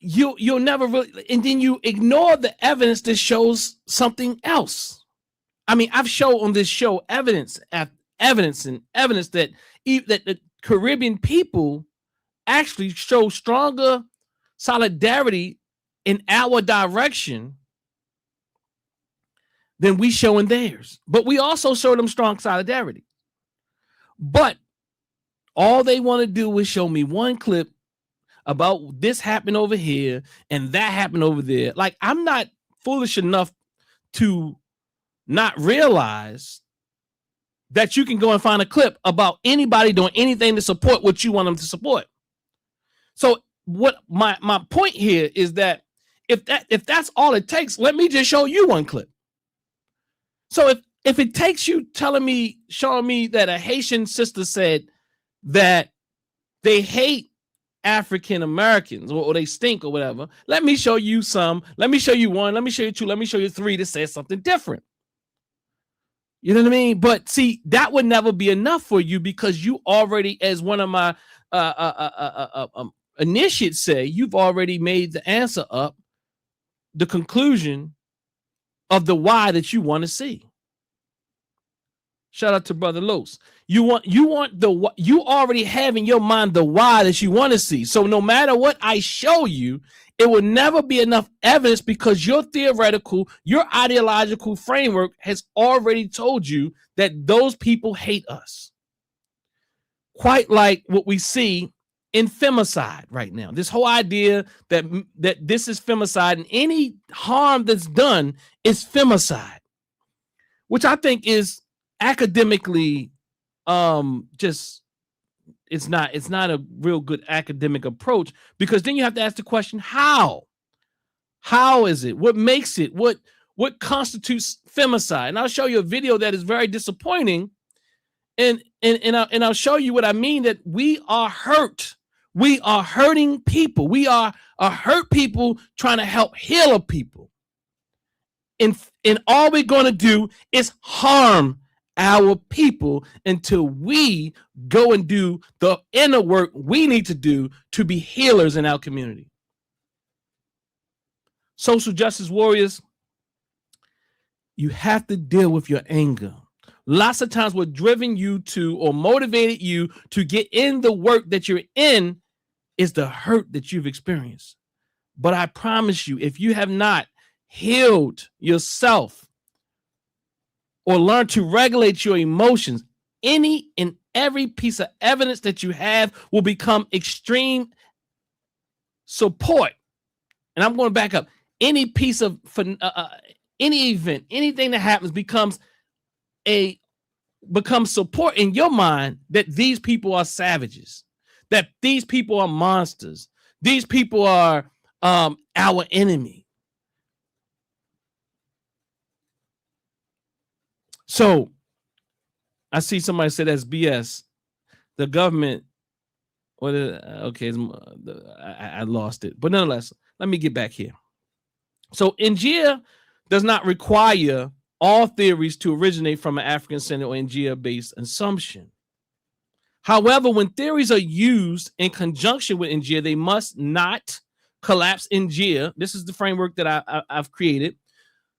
you'll never really, and then you ignore the evidence that shows something else. I mean, I've shown on this show evidence that the Caribbean people actually show stronger solidarity in our direction than we show in theirs. But we also show them strong solidarity. But all they want to do is show me one clip about this happened over here and that happened over there. Like, I'm not foolish enough to not realize that you can go and find a clip about anybody doing anything to support what you want them to support. So what my point here is that if that's all it takes, let me just show you one clip. So if it takes you showing me that a Haitian sister said that they hate African Americans or they stink or whatever, let me show you some. Let me show you one. Let me show you two. Let me show you three that says something different. You know what I mean? But see, that would never be enough for you because you already, as one of my initiates say, you've already made the answer up, the conclusion of the why that you want to see. Shout out to Brother Los. You already have in your mind the why that you want to see. So no matter what I show you, it will never be enough evidence because your ideological framework has already told you that those people hate us. Quite like what we see in femicide right now. This whole idea that this is femicide and any harm that's done is femicide, which I think is academically it's not a real good academic approach, because then you have to ask the question, how is it, what makes it, what constitutes femicide? And I'll show you a video that is very disappointing, and I'll show you what I mean, that we are hurt. We are hurting people. We are hurt people trying to help heal a people, and all we're going to do is harm our people until we go and do the inner work we need to do to be healers in our community. Social justice warriors, you have to deal with your anger. lots of times what driven you to or motivated you to get in the work that you're in is the hurt that you've experienced. But I promise you, if you have not healed yourself or learned to regulate your emotions, any and every piece of evidence that you have will become extreme support. And I'm going to back up. Any piece of any event, anything that happens becomes support in your mind that these people are savages, that these people are monsters, these people are our enemy. So I see somebody say that's BS. The government, okay, I lost it. But nonetheless, let me get back here. So Ingia does not require all theories to originate from an African-centered or Ingia-based assumption. However, when theories are used in conjunction with Ingia, they must not collapse Ingia. This is the framework that I've created.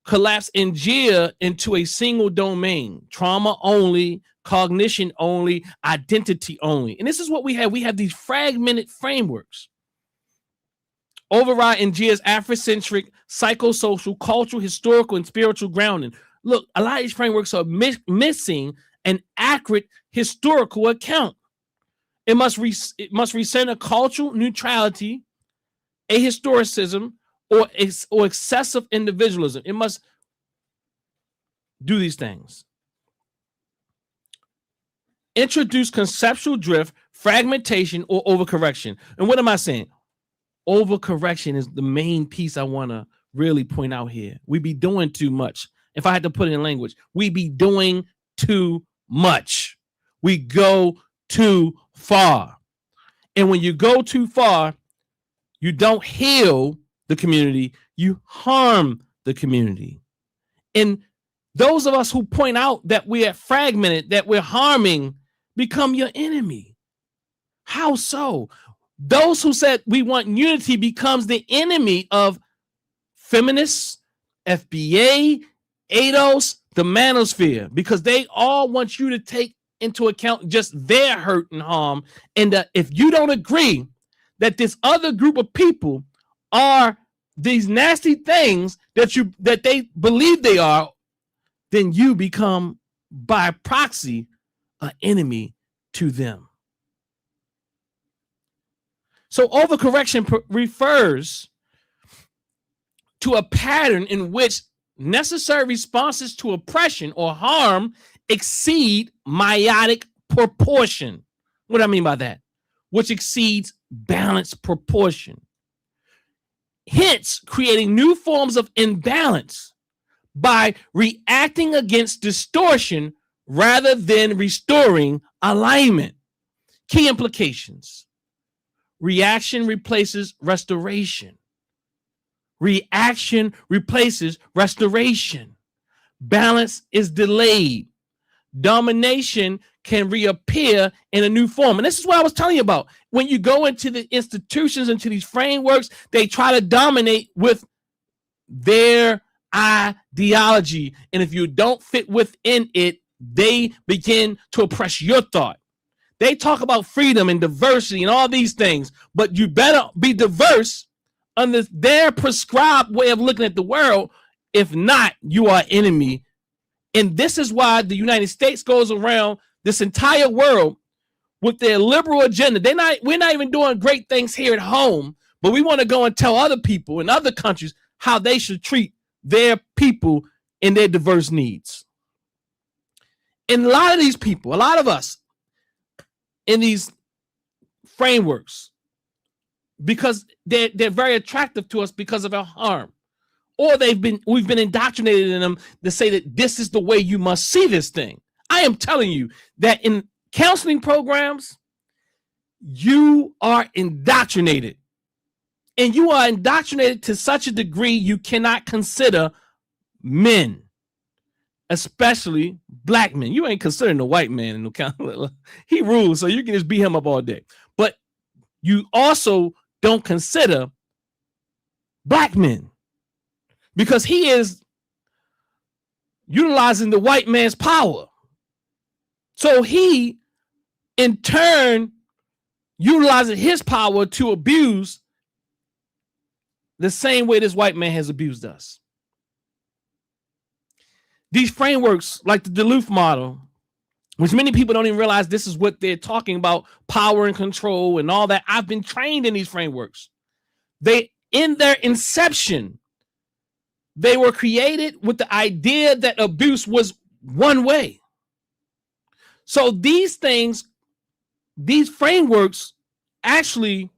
Collapse Ingia into a single domain, trauma only, cognition only, identity only. And this is what we have. We have these fragmented frameworks. Override Ngia's Afrocentric, psychosocial, cultural, historical, and spiritual grounding. Look, a lot of these frameworks are missing an accurate historical account. It must recenter cultural neutrality, ahistoricism, or excessive individualism. It must do these things. Introduce conceptual drift, fragmentation, or overcorrection. And what am I saying? Overcorrection is the main piece I want to really point out here. We be doing too much. If I had to put it in language, we be doing too much. We go too far. And when you go too far, you don't heal the community, you harm the community. And those of us who point out that we are fragmented, that we're harming, become your enemy. How so? Those who said we want unity becomes the enemy of feminists, FBA, ADOS, the Manosphere, because they all want you to take into account just their hurt and harm. And if you don't agree that this other group of people are these nasty things that they believe they are, then you become by proxy an enemy to them. So overcorrection refers to a pattern in which necessary responses to oppression or harm exceed meiotic proportion. What do I mean by that? Which exceeds balanced proportion. Hence, creating new forms of imbalance by reacting against distortion rather than restoring alignment. Key implications. Reaction replaces restoration. Reaction replaces restoration. Balance is delayed. Domination can reappear in a new form. And this is what I was telling you about. When you go into the institutions, into these frameworks, they try to dominate with their ideology. And if you don't fit within it, they begin to oppress your thought. They talk about freedom and diversity and all these things, but you better be diverse under their prescribed way of looking at the world. If not, you are enemy. And this is why the United States goes around this entire world with their liberal agenda. We're not even doing great things here at home, but we want to go and tell other people in other countries how they should treat their people and their diverse needs. And a lot of these people, a lot of us in these frameworks, because they're very attractive to us because of our harm, or we've been indoctrinated in them to say that this is the way you must see this thing. I am telling you that in counseling programs, you are indoctrinated, and you are indoctrinated to such a degree you cannot consider men, especially black men. You ain't considering the white man in the counseling. He rules, so you can just beat him up all day. But you also don't consider black men, because he is utilizing the white man's power. So he, in turn, utilizing his power to abuse the same way this white man has abused us. These frameworks, like the Duluth model, which many people don't even realize this is what they're talking about, power and control and all that. I've been trained in these frameworks. They, in their inception, they were created with the idea that abuse was one way. So these things, these frameworks actually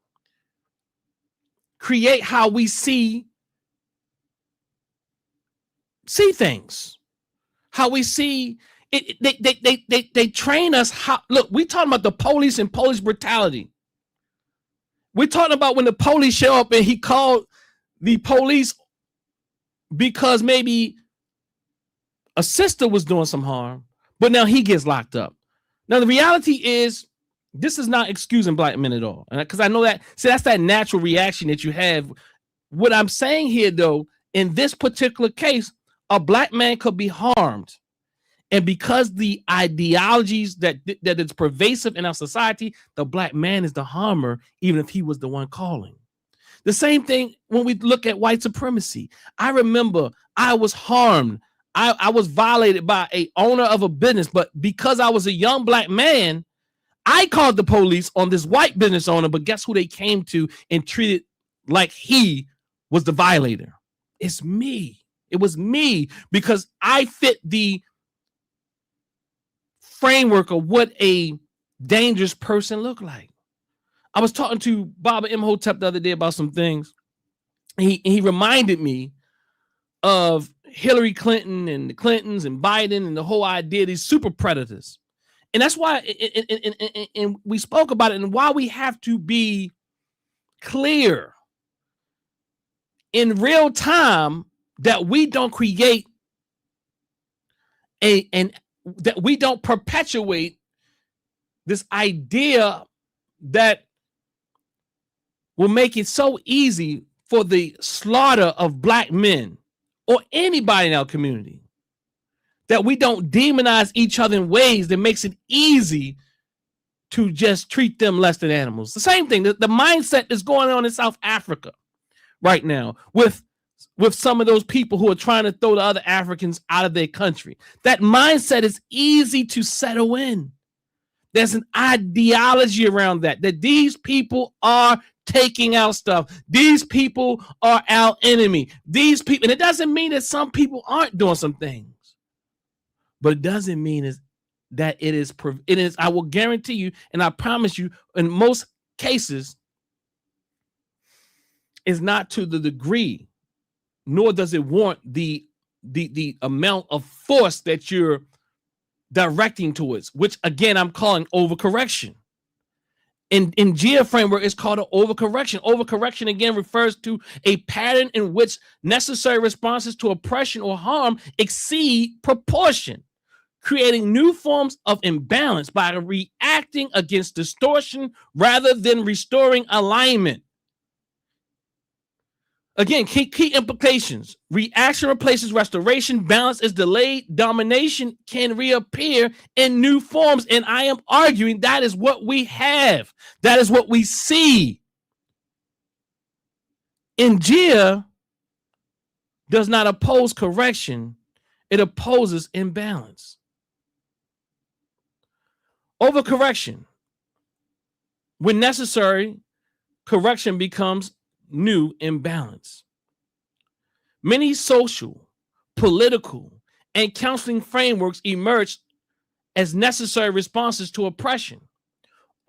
create how we see things, how we see it. They train us how. Look, we talking about the police and police brutality. We're talking about when the police show up and he called the police because maybe a sister was doing some harm, but now he gets locked up. Now the reality is, this is not excusing black men at all, because I know that. See, that's that natural reaction that you have. What I'm saying here, though, in this particular case, a black man could be harmed, and because the ideologies that is pervasive in our society, the black man is the harmer, even if he was the one calling. The same thing when we look at white supremacy. I remember I was harmed. I was violated by a owner of a business, but because I was a young black man, I called the police on this white business owner, but guess who they came to and treated like he was the violator? It's me. It was me, because I fit the framework of what a dangerous person looked like. I was talking to Baba Imhotep the other day about some things. He reminded me of Hillary Clinton and the Clintons and Biden and the whole idea of these super predators. And that's why and we spoke about it, and why we have to be clear in real time that we don't create and that we don't perpetuate this idea that will make it so easy for the slaughter of black men or anybody in our community, that we don't demonize each other in ways that makes it easy to just treat them less than animals. The same thing, the mindset is going on in South Africa right now with some of those people who are trying to throw the other Africans out of their country. That mindset is easy to settle in. There's an ideology around that these people are taking our stuff. These people are our enemy. These people, and it doesn't mean that some people aren't doing some things, but it doesn't mean that it is. I will guarantee you, and I promise you, in most cases, is not to the degree, nor does it warrant the amount of force that you're directing towards, which again I'm calling overcorrection. In GIA framework, it's called an overcorrection. Overcorrection again refers to a pattern in which necessary responses to oppression or harm exceed proportion, creating new forms of imbalance by reacting against distortion rather than restoring alignment. Again, key implications. Reaction replaces restoration. Balance is delayed. Domination can reappear in new forms. And I am arguing that is what we have. That is what we see. GIA does not oppose correction. It opposes imbalance. Overcorrection. When necessary, correction becomes new imbalance. Many social, political, and counseling frameworks emerge as necessary responses to oppression.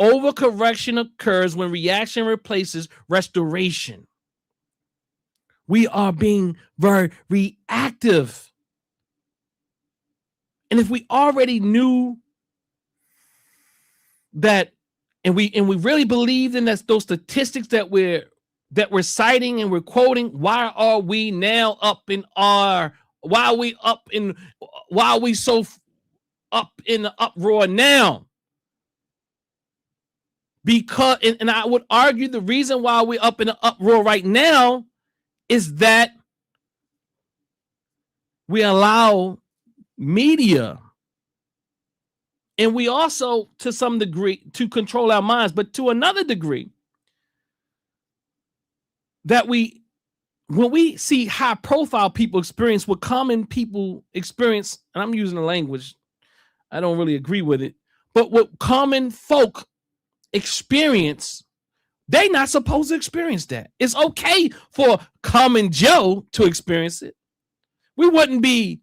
Overcorrection occurs when reaction replaces restoration. We are being very reactive. And if we already knew that, and we really believed in those statistics that we're citing and we're quoting, why are we so up in the uproar now? Because, and I would argue the reason why we're up in the uproar right now is that we allow media And we also, to some degree, to control our minds, but to another degree, that when we see high profile people experience what common people experience, and I'm using the language, I don't really agree with it, but what common folk experience, they're not supposed to experience that. It's okay for common Joe to experience it. We wouldn't be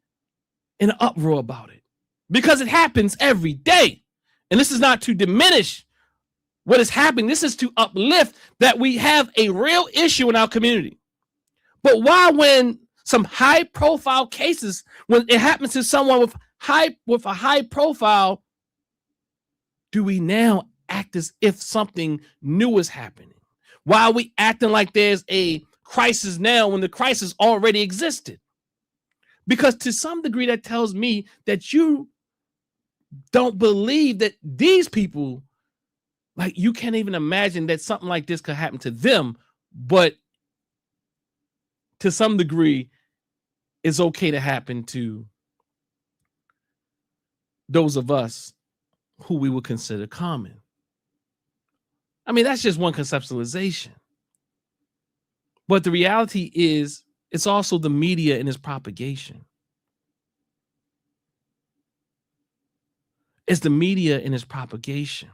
in an uproar about it because it happens every day. And this is not to diminish what is happening. This is to uplift that we have a real issue in our community. But why, when some high profile cases, when it happens to someone with a high profile, do we now act as if something new is happening? Why are we acting like there's a crisis now when the crisis already existed? Because to some degree, that tells me that you don't believe that these people, like, you can't even imagine that something like this could happen to them, but to some degree, it's okay to happen to those of us who we would consider common. I mean, that's just one conceptualization. But the reality is, it's also the media and its propagation. It's the media and its propagation.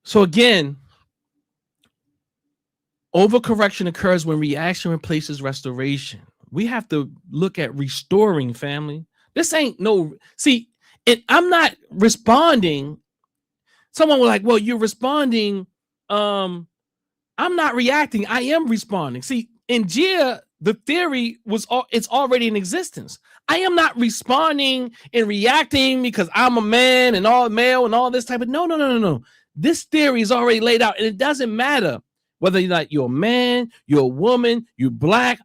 So again, overcorrection occurs when reaction replaces restoration. We have to look at restoring, family. This ain't no, see, I'm not responding. Someone was like, well, you're responding. I'm not reacting. I am responding. See, in Gia, the theory it's already in existence. I am not responding and reacting because I'm a man and all male and all this type of, no. This theory is already laid out, and it doesn't matter whether you're a man, you're a woman, you're black,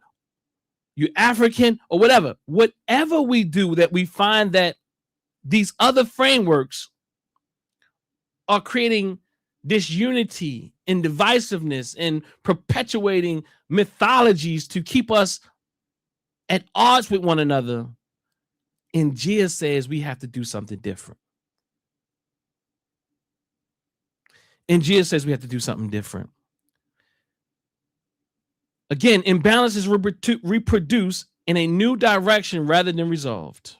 you're African, or whatever. Whatever we do, that we find that these other frameworks are creating disunity and divisiveness and perpetuating mythologies to keep us at odds with one another. And Gia says we have to do something different. Again, imbalance is reproduced in a new direction rather than resolved.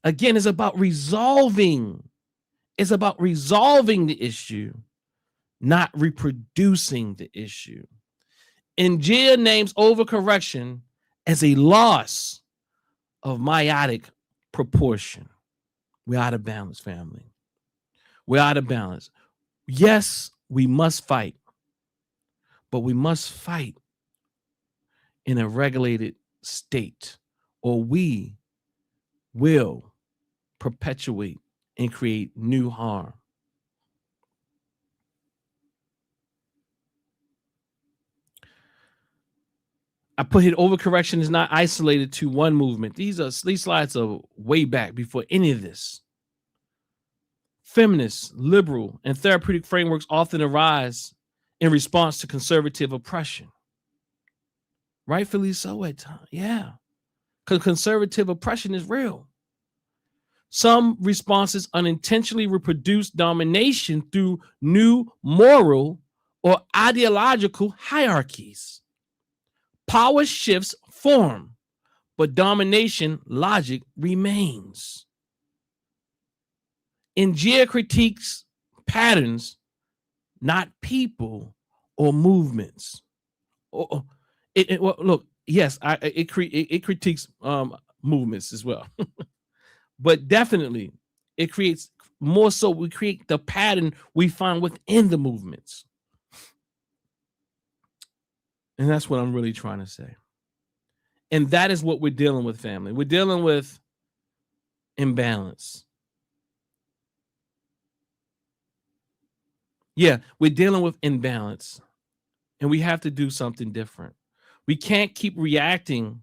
Again, it's about resolving. It's about resolving the issue, not reproducing the issue. And Gia names overcorrection as a loss of meiotic proportion. We're out of balance, family. We're out of balance. Yes, we must fight, but we must fight in a regulated state, or we will perpetuate and create new harm. I put here, overcorrection is not isolated to one movement. These slides are way back before any of this. Feminist, liberal, and therapeutic frameworks often arise in response to conservative oppression. Rightfully so at times, yeah. Because conservative oppression is real. Some responses unintentionally reproduce domination through new moral or ideological hierarchies. Power shifts form, but domination logic remains. In Gia critiques patterns, not people or movements. Look, yes, it critiques movements as well. But definitely, it creates more so, we create the pattern we find within the movements. And that's what I'm really trying to say. And that is what we're dealing with, family. We're dealing with imbalance. Yeah, we're dealing with imbalance. And we have to do something different. We can't keep reacting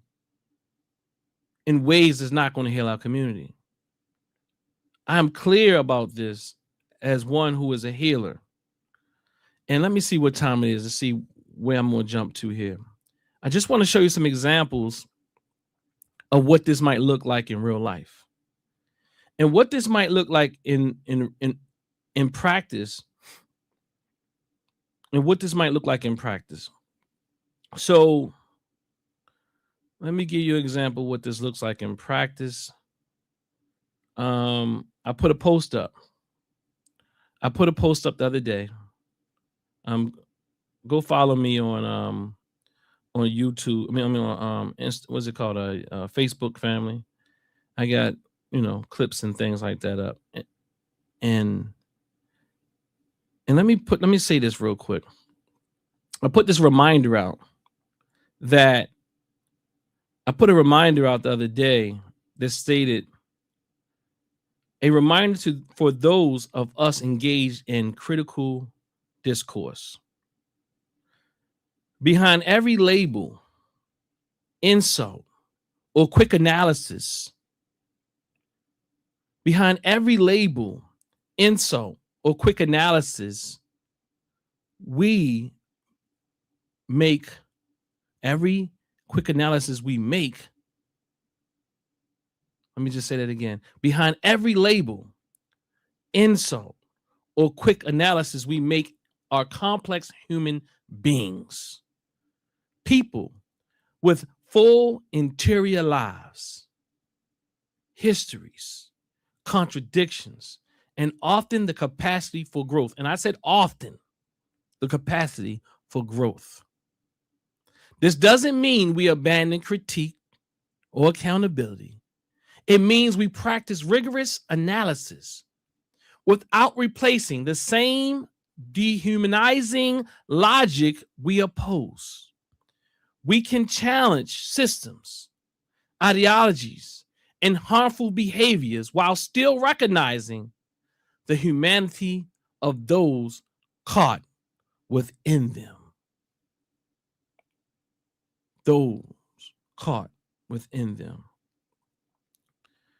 in ways that's not going to heal our community. I'm clear about this as one who is a healer. And let me see what time it is to see where I'm going to jump to here. I just want to show you some examples of what this might look like in real life. And what this might look like in practice. And what this might look like in practice. So let me give you an example of what this looks like in practice. I put a post up. The other day. Go follow me on YouTube. I mean on what's it called? Facebook family. I got, clips and things like that up. And let me say this real quick. I put this reminder out that I put a reminder out the other day that stated a reminder for those of us engaged in critical discourse. Behind every label, insult, or quick analysis, behind every label, insult, or quick analysis, we make every quick analysis we make. Let me just say that again. Behind every label, insult, or quick analysis we make are complex human beings. People with full interior lives, histories, contradictions, and often the capacity for growth. And I said often, the capacity for growth. This doesn't mean we abandon critique or accountability. It means we practice rigorous analysis without replacing the same dehumanizing logic we oppose. We can challenge systems, ideologies, and harmful behaviors while still recognizing the humanity of those caught within them. Those caught within them.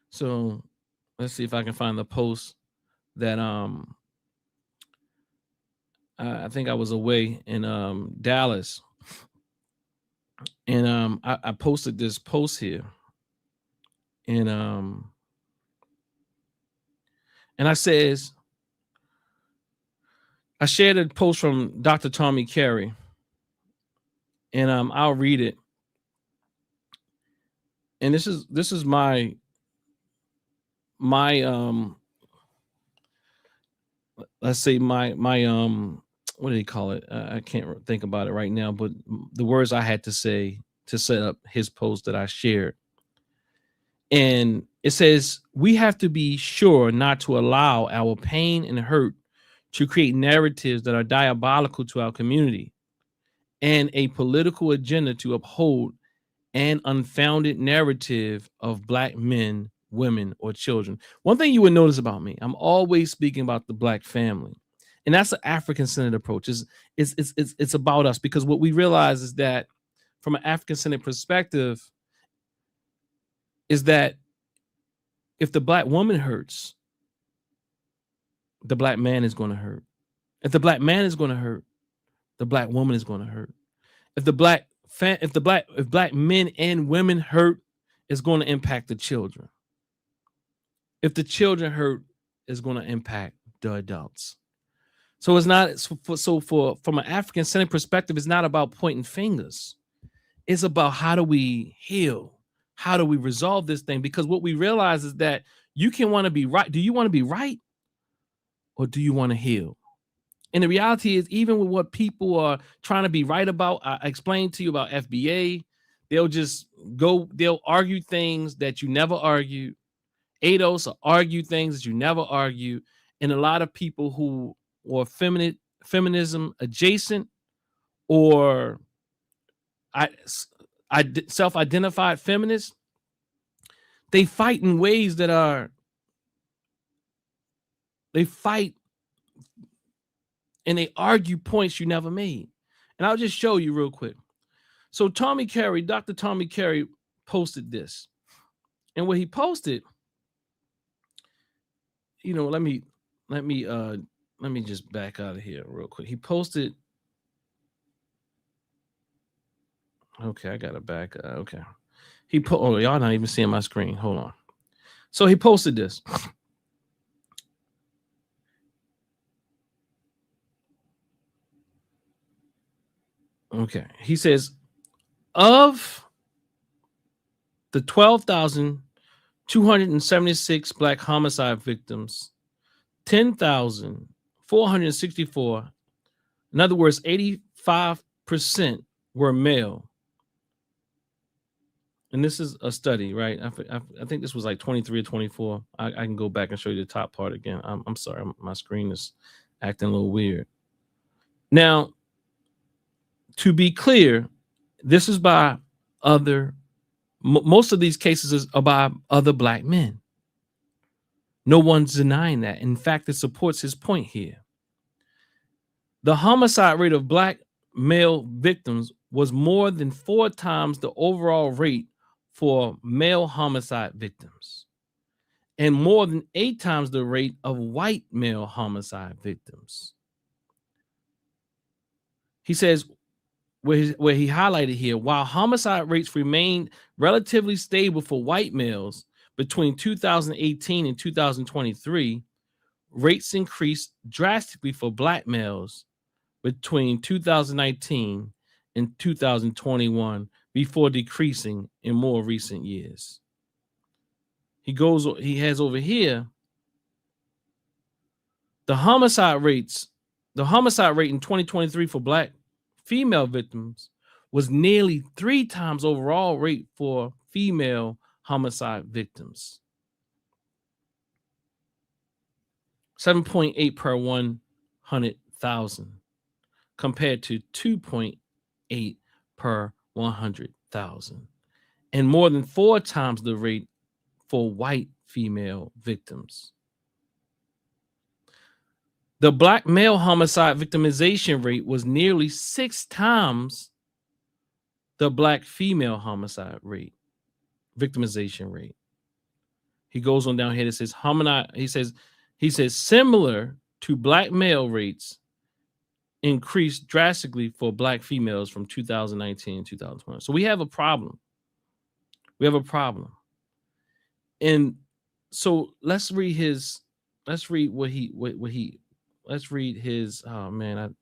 So let's see if I can find the post that I think I was away in Dallas. And I posted this post here. And I says, I shared a post from Dr. Tommy Carey. And I'll read it. And this is my let's say my what do they call it? I can't think about it right now, but the words I had to say to set up his post that I shared. And it says, we have to be sure not to allow our pain and hurt to create narratives that are diabolical to our community and a political agenda to uphold an unfounded narrative of Black men, women, or children. One thing you would notice about me, I'm always speaking about the Black family. And that's an African-centered approach. It's about us, because what we realize is that from an African-centered perspective is that if the Black woman hurts, the Black man is going to hurt. If the Black man is going to hurt, the Black woman is going to hurt. If Black men and women hurt, it's going to impact the children. If the children hurt, it's going to impact the adults. So it's not from an African-centered perspective, it's not about pointing fingers. It's about how do we heal? How do we resolve this thing? Because what we realize is that you can want to be right. Do you want to be right? Or do you want to heal? And the reality is, even with what people are trying to be right about, I explained to you about FBA, they'll argue things that you never argued. ADOS will argue things that you never argue. And a lot of people who are feminism adjacent or self-identified feminists, they fight in ways that they fight and they argue points you never made. And I'll just show you real quick. So Dr. Tommy Carey posted this. And what he posted, let me just back out of here real quick. He posted, okay, I got to back. Okay. Oh, y'all not even seeing my screen. Hold on. So he posted this. Okay. He says, of the 12,276 Black homicide victims, 10,464, in other words, 85% were male. And this is a study, right? I think this was like 23 or 24. I can go back and show you the top part again. I'm sorry. My screen is acting a little weird. Now, to be clear, this is by most of these cases are by other Black men. No one's denying that. In fact, it supports his point here. The homicide rate of Black male victims was more than 4 times the overall rate for male homicide victims, and more than 8 times the rate of white male homicide victims. He says, where he highlighted here, while homicide rates remained relatively stable for white males between 2018 and 2023, rates increased drastically for Black males between 2019 and 2021 before decreasing in more recent years. He has over here the homicide rate in 2023 for Black female victims was nearly 3 times overall rate for female homicide victims. 7.8 per 100,000 compared to 2.8 per 100,000, and more than 4 times the rate for white female victims. The Black male homicide victimization rate was nearly 6 times the Black female homicide rate, victimization rate. He goes on down here. It says he says similar to Black male rates increased drastically for Black females from 2019 to 2020. So we have a problem. And so let's read his. Let's read his. Oh man,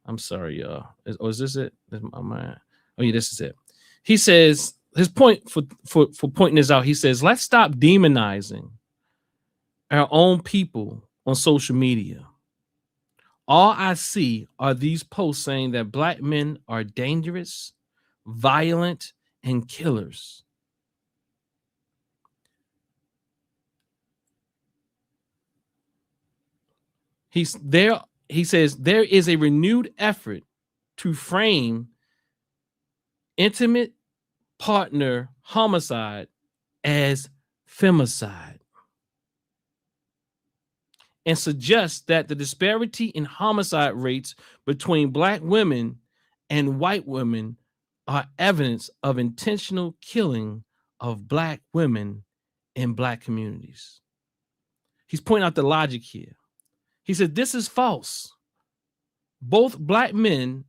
I'm sorry, y'all. Is this it? Oh yeah, this is it. He says his point for pointing this out. He says, let's stop demonizing our own people on social media. All I see are these posts saying that Black men are dangerous, violent, and killers. He says there is a renewed effort to frame intimate partner homicide as femicide, and suggests that the disparity in homicide rates between Black women and white women are evidence of intentional killing of Black women in Black communities. He's pointing out the logic here. He said, this is false. Both Black men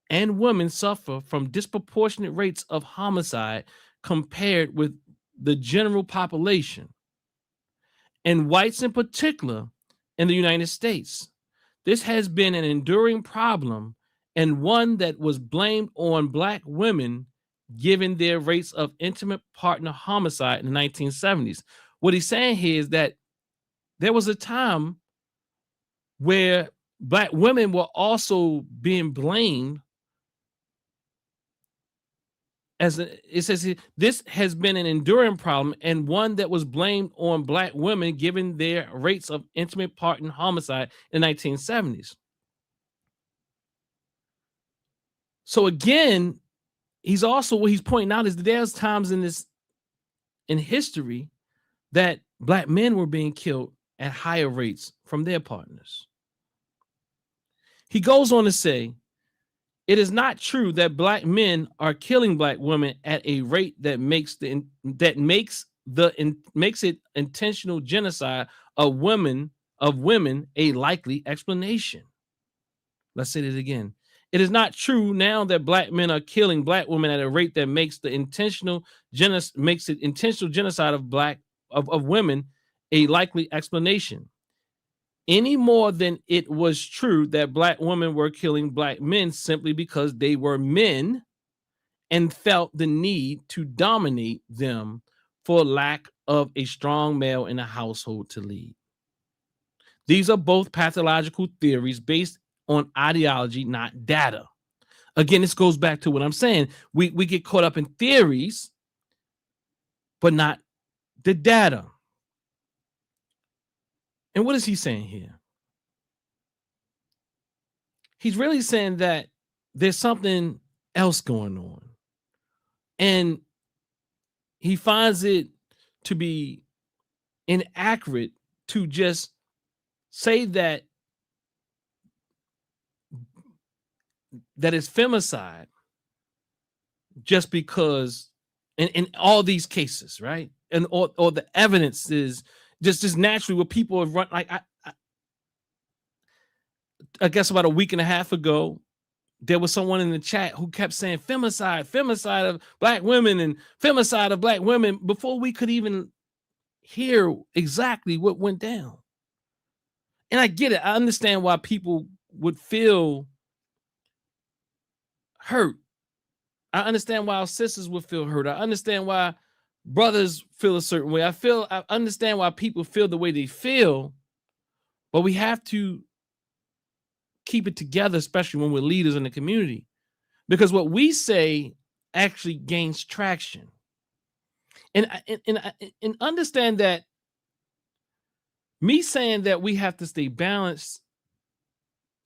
and women suffer from disproportionate rates of homicide compared with the general population, and whites in particular in the United States. This has been an enduring problem and one that was blamed on Black women given their rates of intimate partner homicide in the 1970s. What he's saying here is that there was a time where Black women were also being blamed. It says here, this has been an enduring problem and one that was blamed on Black women given their rates of intimate partner homicide in the 1970s. So again, what he's pointing out is that there's times in history that Black men were being killed at higher rates from their partners. He goes on to say, it is not true that Black men are killing Black women at a rate that makes it intentional genocide of women a likely explanation. Let's say that again. It is not true now that black men are killing black women at a rate that makes it intentional genocide of women a likely explanation, any more than it was true that black women were killing black men simply because they were men and felt the need to dominate them for lack of a strong male in the household to lead. These are both pathological theories based on ideology, not data. Again, this goes back to what I'm saying. We get caught up in theories, but not the data. And what is he saying here? He's really saying that there's something else going on. And he finds it to be inaccurate to just say that it's femicide just because in all these cases, right? And or the evidence is just naturally what people have run. Like I guess about a week and a half ago, there was someone in the chat who kept saying femicide of black women and femicide of black women before we could even hear exactly what went down. And I get it. I understand why people would feel hurt. I understand why our sisters would feel hurt. I understand why brothers feel a certain way. I understand why people feel the way they feel, but we have to keep it together, especially when we're leaders in the community, because what we say actually gains traction. And understand that me saying that we have to stay balanced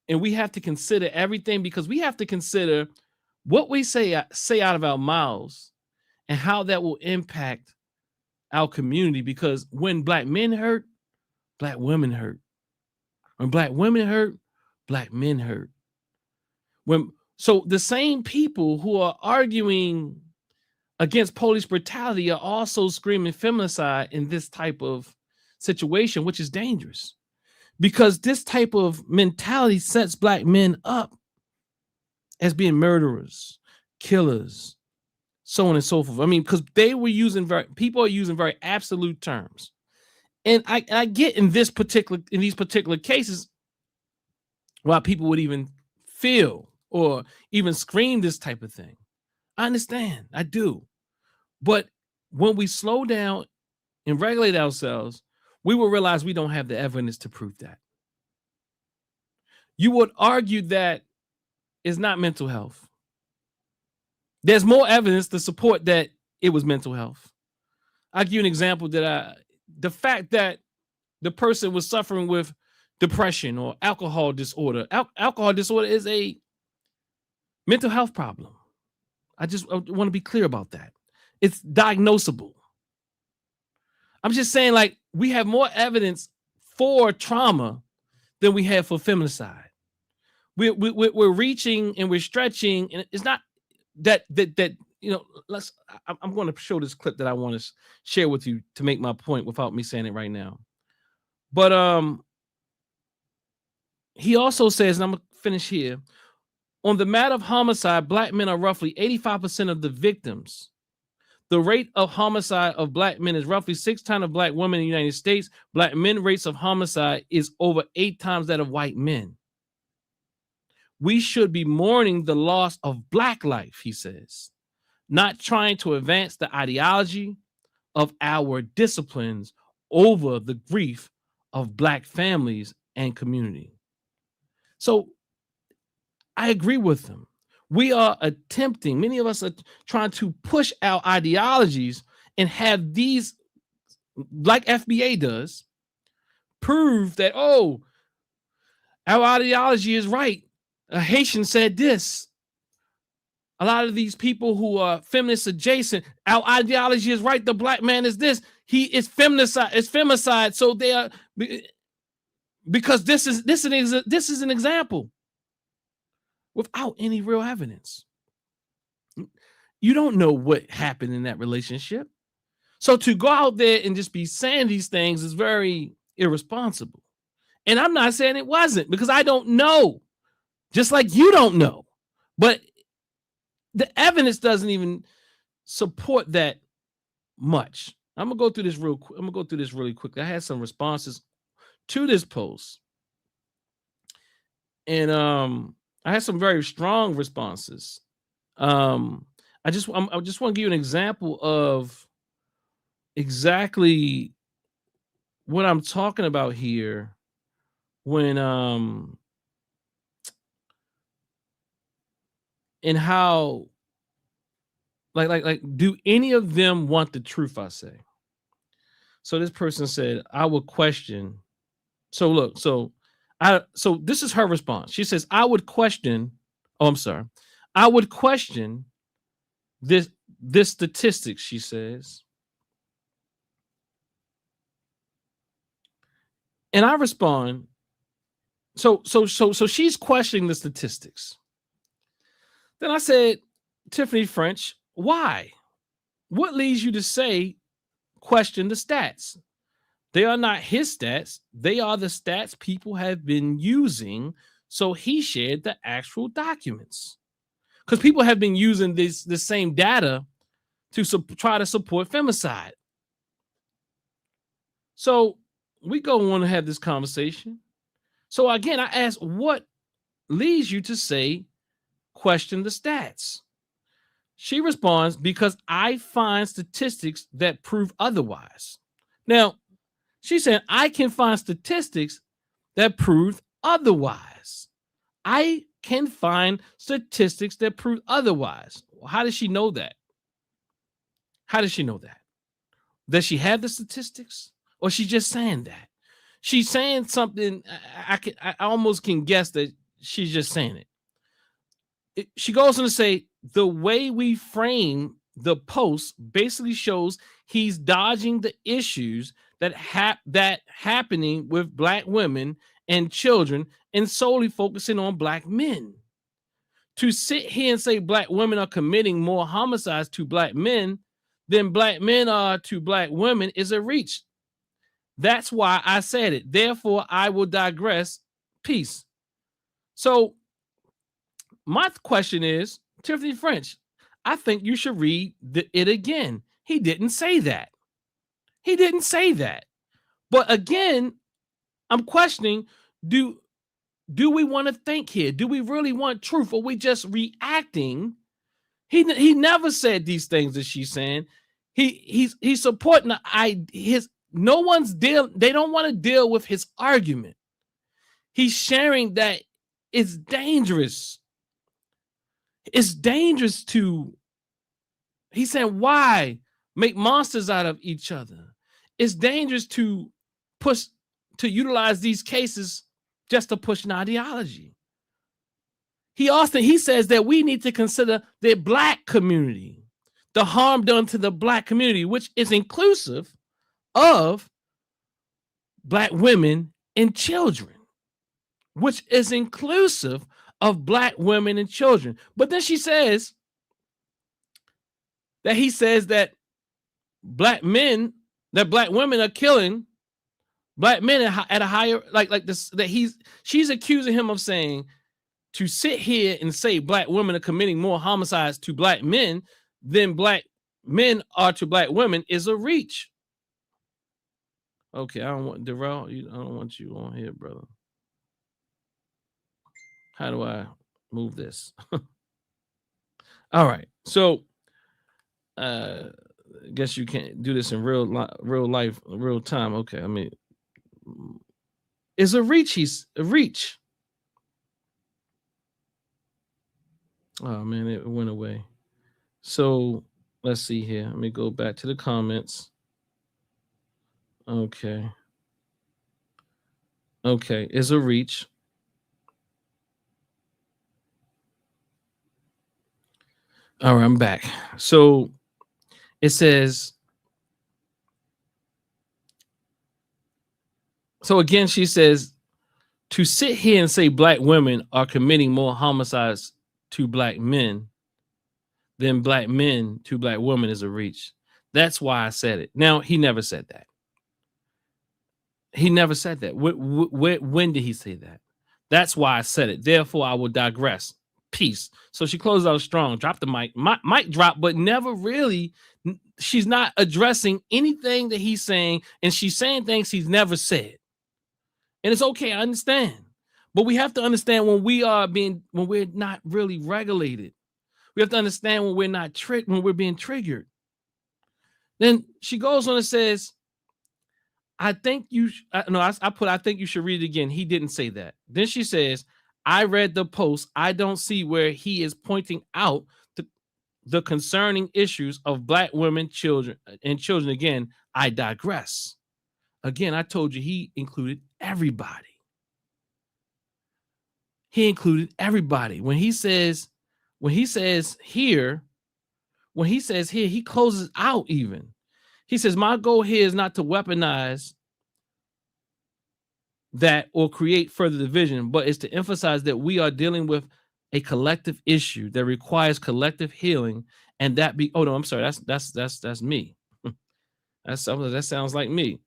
and we have to consider everything, because we have to consider what we say out of our mouths and how that will impact our community. Because when black men hurt, black women hurt. When black women hurt, black men hurt. So the same people who are arguing against police brutality are also screaming femicide in this type of situation, which is dangerous, because this type of mentality sets black men up as being murderers, killers, so on and so forth. I mean, because people are using very absolute terms. And I get in these particular cases why people would even feel or even scream this type of thing. I understand, I do. But when we slow down and regulate ourselves, we will realize we don't have the evidence to prove that. You would argue that it's not mental health. There's more evidence to support that it was mental health. I'll give you an example the fact that the person was suffering with depression or alcohol disorder. Alcohol disorder is a mental health problem. I want to be clear about that. It's diagnosable. I'm just saying, like, we have more evidence for trauma than we have for feminicide. We're reaching and we're stretching, and it's not that you know. I'm going to show this clip that I want to share with you to make my point without me saying it right now. But he also says, and I'm gonna finish here, on the matter of homicide, black men are roughly 85% of the victims. The rate of homicide of black men is roughly 6 times of black women in the United States. Black men rates of homicide is over 8 times that of white men. We should be mourning the loss of black life, he says, not trying to advance the ideology of our disciplines over the grief of black families and community. So I agree with him. We are attempting, many of us are trying to push our ideologies and have these, like FBA does, prove that, oh, our ideology is right. A Haitian said this. A lot of these people who are feminist adjacent, our ideology is right. The black man is this. He is feminicide. It's femicide. So they are, because this is an example without any real evidence. You don't know what happened in that relationship. So to go out there and just be saying these things is very irresponsible. And I'm not saying it wasn't, because I don't know. Just like you don't know. But the evidence doesn't even support that much. I'm gonna go through this real quick. I'm gonna go through this really quickly. I had some responses to this post, and I had some very strong responses. I just want to give you an example of exactly what I'm talking about here when and how like do any of them want the truth? I say. So this person said, I would question. So look, so this is her response. She says, I would question. Oh, I'm sorry. I would question this statistics, she says. And I respond, so she's questioning the statistics. Then I said, Tiffany French, why? What leads you to say question the stats? They are not his stats. They are the stats people have been using. So he shared the actual documents. Because people have been using the same data to try to support femicide. So we go on to have this conversation. So again, I asked, what leads you to say question the stats? She responds, because I find statistics that prove otherwise. Now, she said, I can find statistics that prove otherwise. I can find statistics that prove otherwise. Well, how does she know that? How does she know that? Does she have the statistics? Or she just saying that? She's saying something, I almost can guess that she's just saying it. She goes on to say, the way we frame the post basically shows he's dodging the issues that happening with Black women and children and solely focusing on Black men. To sit here and say Black women are committing more homicides to Black men than Black men are to Black women is a reach. That's why I said it. Therefore, I will digress. Peace. So my question is, Tiffany French, I think you should read it again. He didn't say that. He didn't say that. But again, I'm questioning, do we want to think here? Do we really want truth, or we just reacting? He never said these things that she's saying. He's supporting his. No one's deal. They don't want to deal with his argument. He's sharing that it's dangerous. It's dangerous to. He's saying, why make monsters out of each other? It's dangerous to utilize these cases just to push an ideology. He says that we need to consider the Black community, the harm done to the Black community, which is inclusive of Black women and children, which is inclusive of Black women and children. But then she says that he says that Black women are killing Black men at a higher, like this, that she's accusing him of saying, to sit here and say Black women are committing more homicides to Black men than Black men are to Black women is a reach. Okay, I don't want Darrell. I don't want you on here, brother. How do I move this? All right, so I guess you can't do this in real life, real time. Okay, I mean, it's a reach. He's a reach. Oh man, it went away. So let's see here. Let me go back to the comments. Okay, it's a reach. All right, I'm back. So it says, so again, she says, to sit here and say Black women are committing more homicides to Black men than Black men to Black women is a reach. That's why I said it. Now, he never said that. He never said that. When did he say that? That's why I said it. Therefore, I will digress. Peace. So she closes out strong, drop the mic, mic drop, but never really, she's not addressing anything that he's saying, and she's saying things he's never said. And it's okay, I understand. But we have to understand when we're not really regulated. We have to understand when when we're being triggered. Then she goes on and says, I think you should read it again. He didn't say that. Then she says, I read the post. I don't see where he is pointing out the concerning issues of Black women, children. Again, I digress. Again, I told you he included everybody. He included everybody. When he says here, he closes out even. He says, my goal here is not to weaponize that or create further division, but it's to emphasize that we are dealing with a collective issue that requires collective healing, and that be, oh no, I'm sorry, that's me. That's something that sounds like me.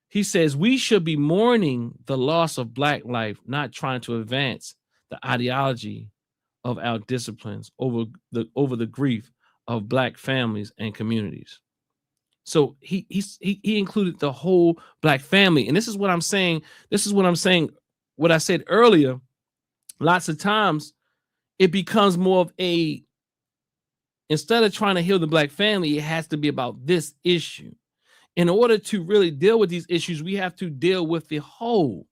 He says we should be mourning the loss of Black life, not trying to advance the ideology of our disciplines over the grief of Black families and communities. So he included the whole Black family. And this is what I'm saying. What I said earlier, lots of times it becomes more of instead of trying to heal the Black family, it has to be about this issue. In order to really deal with these issues, we have to deal with the whole.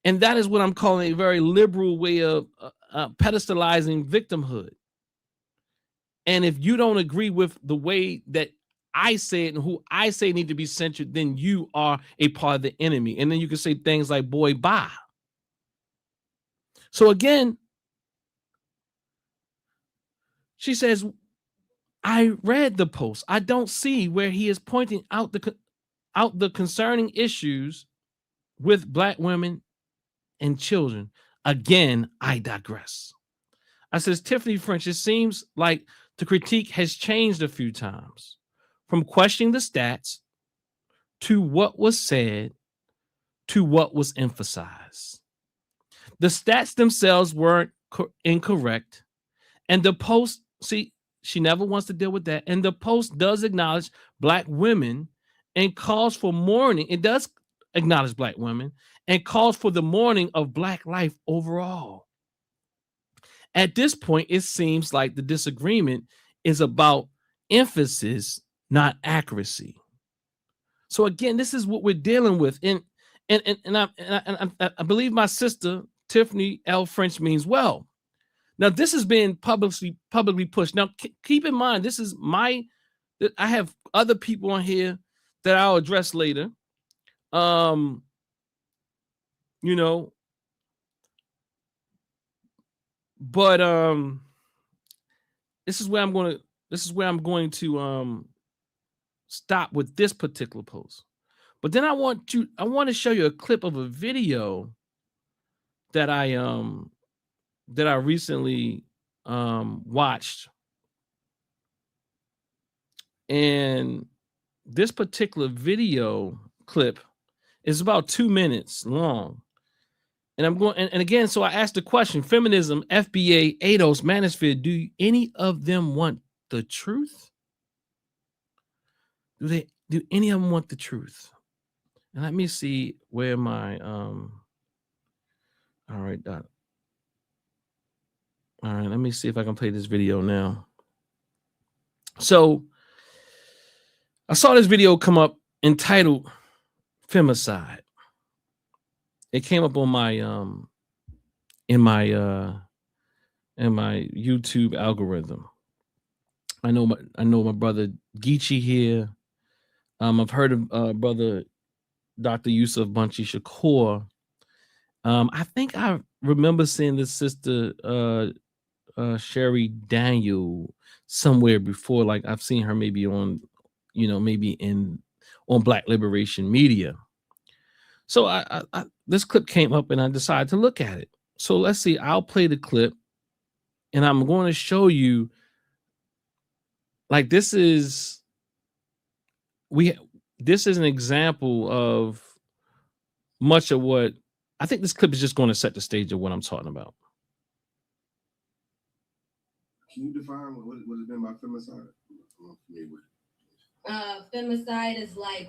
And that is what I'm calling a very liberal way of pedestalizing victimhood. And if you don't agree with the way that I say it and who I say need to be censored, then you are a part of the enemy. And then you can say things like, boy, bye. So again, she says, I read the post. I don't see where he is pointing out the concerning issues with Black women and children. Again, I digress. I says, Tiffany French, it seems like the critique has changed a few times. From questioning the stats to what was said to what was emphasized. The stats themselves weren't incorrect. And the post, see, she never wants to deal with that. And the post does acknowledge Black women and calls for mourning. It does acknowledge Black women and calls for the mourning of Black life overall. At this point, it seems like the disagreement is about emphasis, not accuracy. So again, this is what we're dealing with. And I believe my sister, Tiffany L. French, means well. Now, this has been publicly pushed. Now, keep in mind, I have other people on here that I'll address later. This is where I'm going to stop with this particular post. But then I want to show you a clip of a video that I recently watched. And this particular video clip is about 2 minutes long. And again, so I asked the question, Feminism, FBA, ADOS, Manosphere, do any of them want the truth? Do any of them want the truth? And let me see where my all right, let me see if I can play this video now. So I saw this video come up entitled Femicide. It came up on my in my YouTube algorithm. I know my brother Geechee here. I've heard of brother Dr. Yusuf Bunchy Shakur. I think I remember seeing this sister Sherry Daniel somewhere before. Like I've seen her maybe on, on Black Liberation Media. So I this clip came up and I decided to look at it. So let's see. I'll play the clip, and I'm going to show you. Like this is an example of much of what I think this clip is just going to set the stage of what I'm talking about. Can you define what is meant by femicide? I'm unfamiliar with it. Femicide is like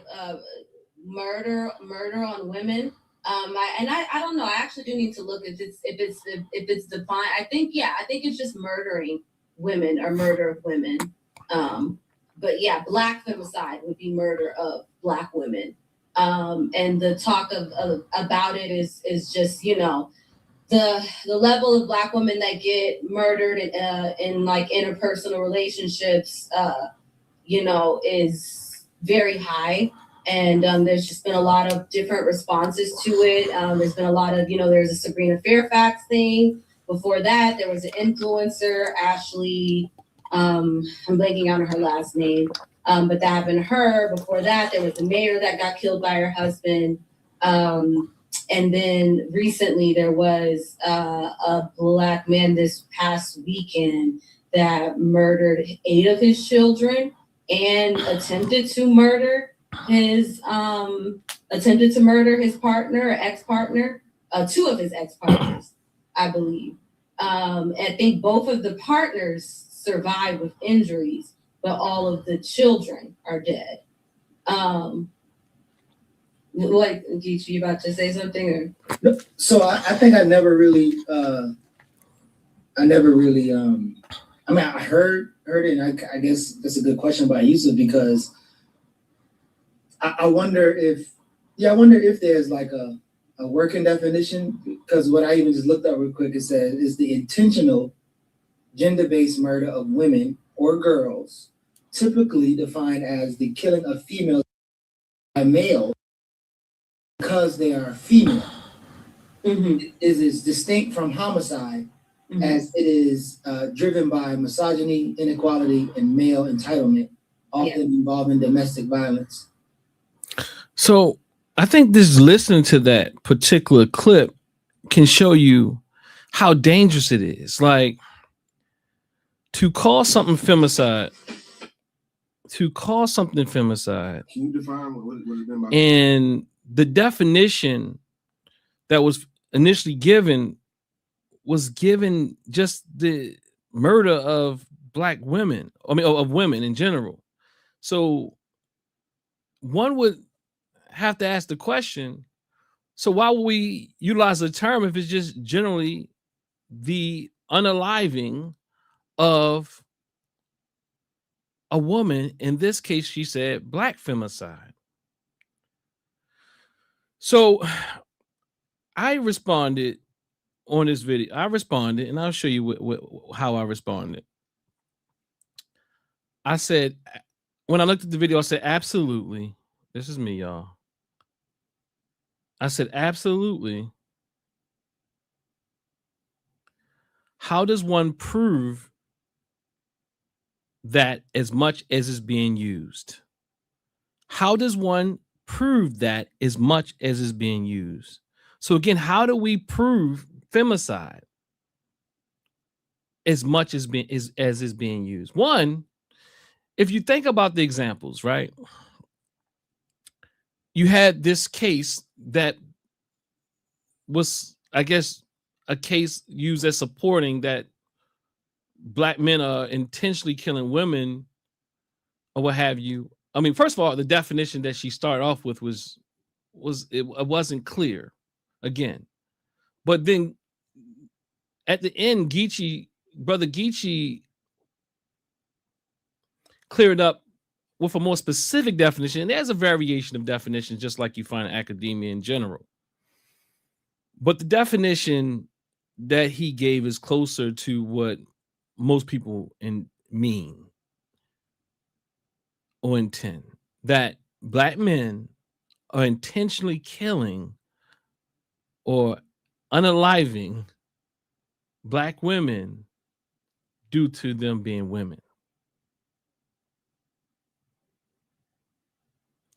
murder on women. I don't know. I actually do need to look if it's defined. I think it's just murdering women or murder of women. But yeah, Black femicide would be murder of Black women. And the talk about it is just, you know, the level of Black women that get murdered in like interpersonal relationships, you know, is very high. And there's just been a lot of different responses to it. There's been a lot of, you know, there's a Sabrina Fairfax thing. Before that, there was an influencer, Ashley, I'm blanking on her last name, but that happened to her. Before that, there was a mayor that got killed by her husband. And then recently there was a Black man this past weekend that murdered 8 of his children and attempted to murder his partner or ex-partner, 2 of his ex-partners, I believe. I think both of the partners survived with injuries, but all of the children are dead. Like, Geech, you about to say something? Or? So I think I never really, I mean, I heard it, and I guess that's a good question by Yusuf, because I wonder if there's like a working definition, because what I even just looked up real quick, it says is the intentional gender-based murder of women or girls, typically defined as the killing of females by male because they are female. Mm-hmm. It is distinct from homicide, mm-hmm. as it is driven by misogyny, inequality, and male entitlement, often involving domestic violence. So I think this listening to that particular clip can show you how dangerous it is. Like, to call something femicide, Can you define what is meant by and the definition that was initially given was given just the murder of Black women, I mean, of women in general. So one would have to ask the question, so why would we utilize the term if it's just generally the unaliving of a woman? In this case, she said Black femicide. So I responded on this video. And I'll show you how I responded. I said, when I looked at the video, I said, absolutely. This is me, y'all. I said, absolutely. How does one prove that as much as is being used? How does one prove that as much as is being used? So again, how do we prove femicide as much as is being used? One, if you think about the examples, right? You had this case that was, I guess, a case used as supporting that Black men are intentionally killing women or what have you. I mean, first of all, the definition that she started off with it wasn't clear again. But then at the end, Brother Geechee cleared up with a more specific definition. And there's a variation of definitions, just like you find in academia in general. But the definition that he gave is closer to what most people mean or intend, that Black men are intentionally killing or unaliving Black women due to them being women.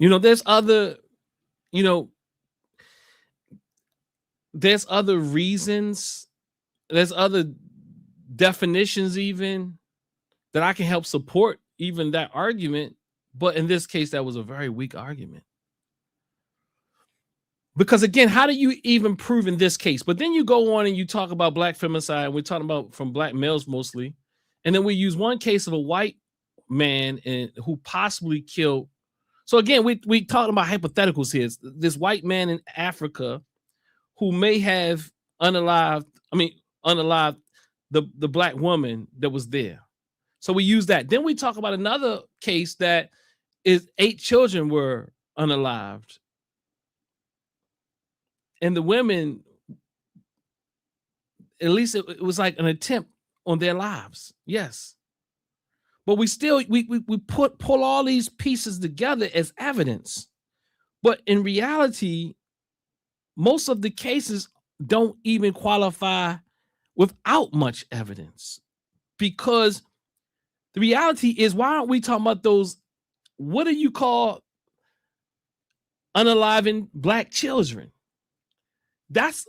You know, there's other reasons, there's other definitions even that I can help support even that argument. But in this case, that was a very weak argument. Because again, how do you even prove in this case? But then you go on and you talk about Black femicide, and we're talking about from Black males mostly, And then we use one case of a white man who possibly killed. So again, we talking about hypotheticals here. This white man in Africa who may have unalived the black woman that was there. So we use that. Then we talk about another case that is 8 children were unalived. And the women, at least it was like an attempt on their lives. Yes. But we still, we pull all these pieces together as evidence. But in reality, most of the cases don't even qualify without much evidence, because the reality is, why aren't we talking about those, what do you call unaliving black children? That's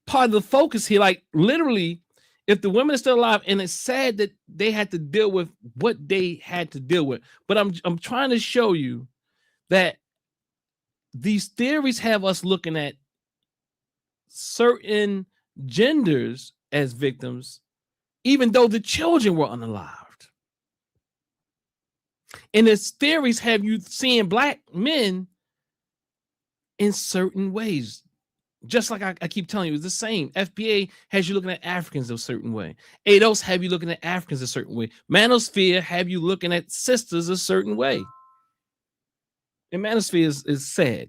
part of the focus here. Like literally, if the women are still alive, and it's sad that they had to deal with what they had to deal with, but I'm trying to show you that these theories have us looking at certain genders as victims, even though the children were unalived. And its theories have you seeing black men in certain ways. Just like I keep telling you, it's the same. FBA has you looking at Africans a certain way. ADOS have you looking at Africans a certain way. Manosphere have you looking at sisters a certain way. And Manosphere is sad.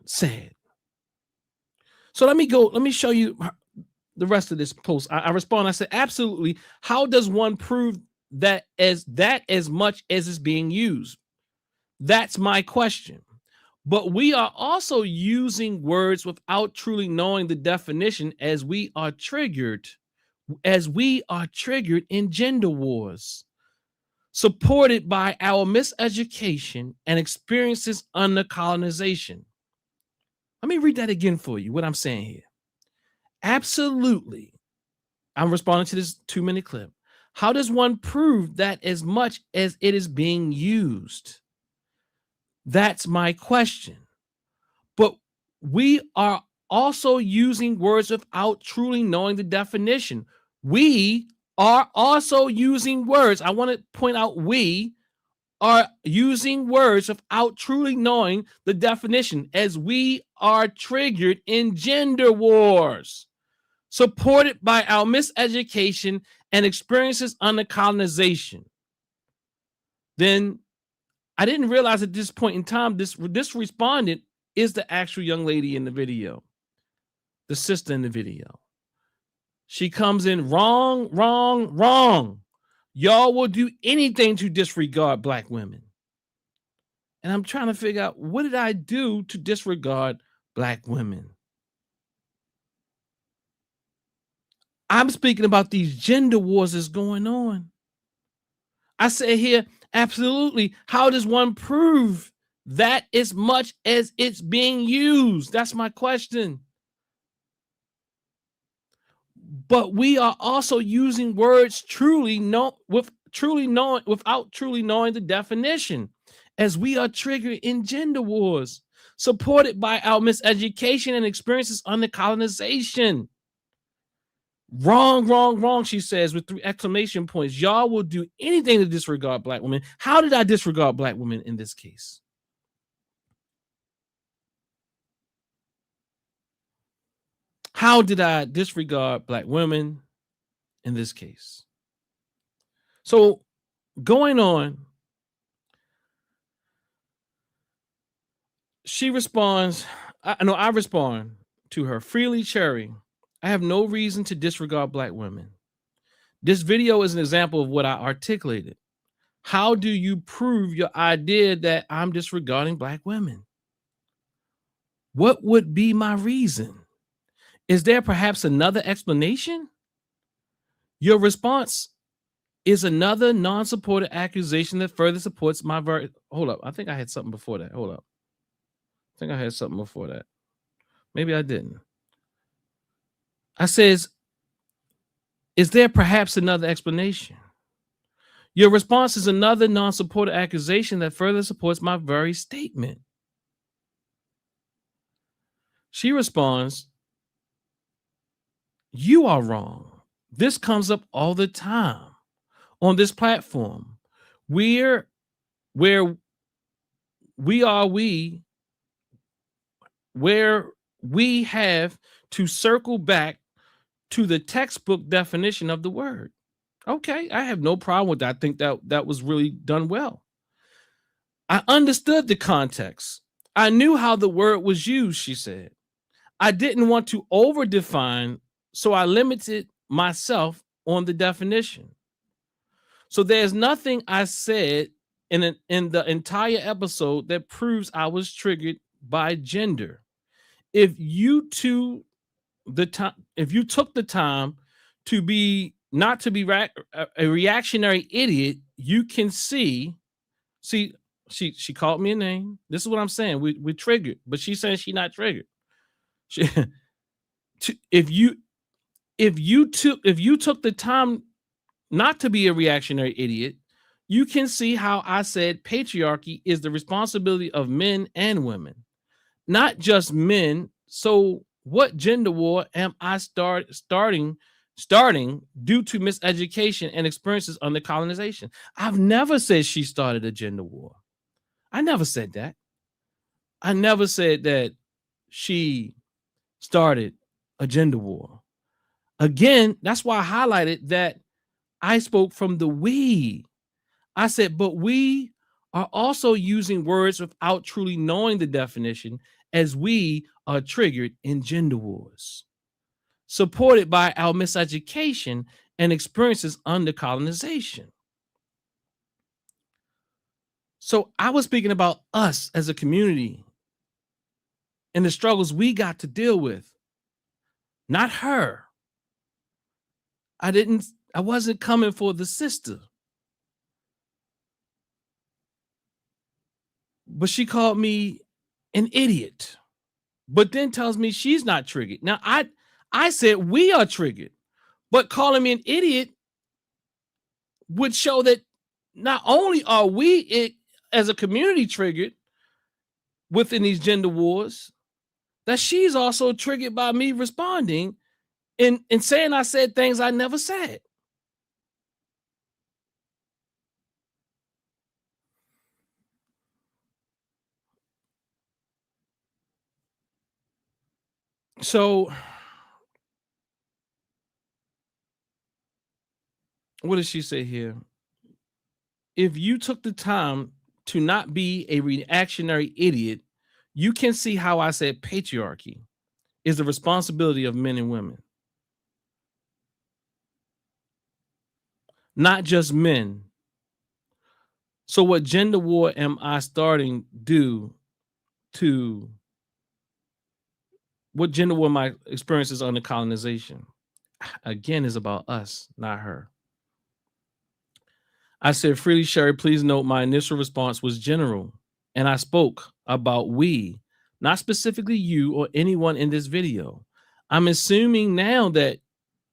Sad. So let me show you the rest of this post. I respond. I said, absolutely. How does one prove that as much as is being used? That's my question. But we are also using words without truly knowing the definition, as we are triggered in gender wars, supported by our miseducation and experiences under colonization. Let me read that again for you, what I'm saying here. Absolutely. I'm responding to this 2-minute clip. How does one prove that as much as it is being used? That's my question. But we are also using words without truly knowing the definition. We are also using words. I want to point out, we are using words without truly knowing the definition, as we are triggered in gender wars, supported by our miseducation and experiences under colonization. Then I didn't realize at this point in time, this respondent is the actual young lady in the video, the sister in the video. She comes in wrong, wrong, wrong. Y'all will do anything to disregard black women. And I'm trying to figure out, what did I do to disregard black women? I'm speaking about these gender wars that's going on. I say here, absolutely. How does one prove that as much as it's being used? That's my question. But we are also using words without truly knowing the definition, as we are triggered in gender wars, supported by our miseducation and experiences under colonization. Wrong, wrong, wrong, she says, with 3 exclamation points. Y'all will do anything to disregard black women. How did I disregard black women in this case? How did I disregard black women in this case? So going on, she responds, I respond to her, freely sharing, I have no reason to disregard black women. This video is an example of what I articulated. How do you prove your idea that I'm disregarding black women? What would be my reason? Is there perhaps another explanation? Your response is another non-supported accusation that further supports my hold up. I think I had something before that. Hold up. I think I had something before that. Maybe I didn't. I says, is there perhaps another explanation? Your response is another non-supported accusation that further supports my very statement. She responds, you are wrong. This comes up all the time on this platform. Where we where we have to circle back to the textbook definition of the word. Okay, I have no problem with that. I think that was really done well. I understood the context. I knew how the word was used, she said. I didn't want to over-define, so I limited myself on the definition. So there's nothing I said in the entire episode that proves I was triggered by gender. If you took the time to be not to be a reactionary idiot, you can see she called me a name. This is what I'm saying. We triggered, but she's saying she's not triggered. If you took the time not to be a reactionary idiot, you can see how I said patriarchy is the responsibility of men and women, not just men. So what gender war am I starting due to miseducation and experiences under colonization? I've never said she started a gender war. I never said that. I never said that she started a gender war. Again, that's why I highlighted that I spoke from the we. I said, but we are also using words without truly knowing the definition, as we are triggered in gender wars, supported by our miseducation and experiences under colonization. So I was speaking about us as a community and the struggles we got to deal with, not her. I wasn't coming for the sister. But she called me an idiot, but then tells me she's not triggered. Now, I said we are triggered, but calling me an idiot would show that not only are we as a community triggered within these gender wars, that she's also triggered by me responding and saying I said things I never said. So what does she say here? If you took the time to not be a reactionary idiot, you can see how I said patriarchy is the responsibility of men and women, not just men. So what gender war am I starting what gender war my experiences under colonization? Again, is about us, not her. I said, freely, Sherry, please note my initial response was general, and I spoke about we, not specifically you or anyone in this video. I'm assuming now that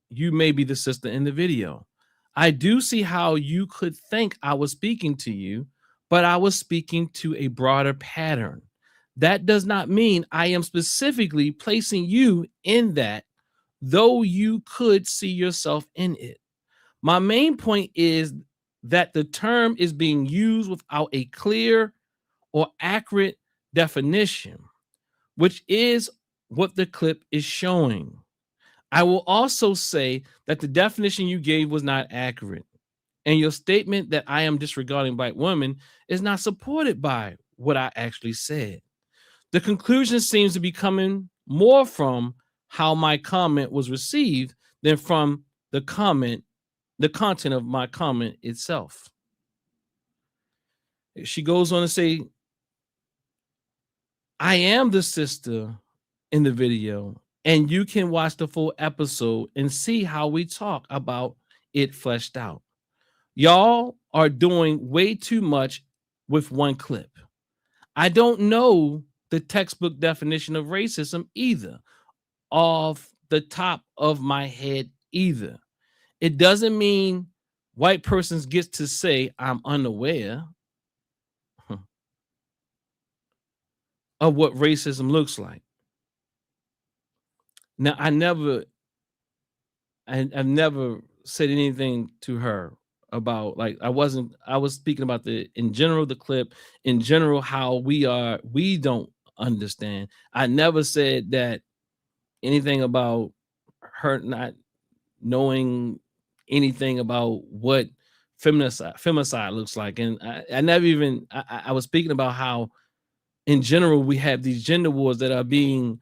you may be the sister in the video. I do see how you could think I was speaking to you, but I was speaking to a broader pattern. That does not mean I am specifically placing you in that, though you could see yourself in it. My main point is that the term is being used without a clear or accurate definition, which is what the clip is showing. I will also say that the definition you gave was not accurate, and your statement that I am disregarding black women is not supported by what I actually said. The conclusion seems to be coming more from how my comment was received than from the content of my comment itself. She goes on to say, I am the sister in the video, and you can watch the full episode and see how we talk about it fleshed out. Y'all are doing way too much with one clip. I don't know the textbook definition of racism either, off the top of my head either. It doesn't mean white persons get to say I'm unaware of what racism looks like. Now, I never I've never said anything to her about like I was speaking about in general the clip, in general how we don't understand. I never said that anything about her not knowing anything about what femicide looks like. And I never even I was speaking about how in general we have these gender wars that are being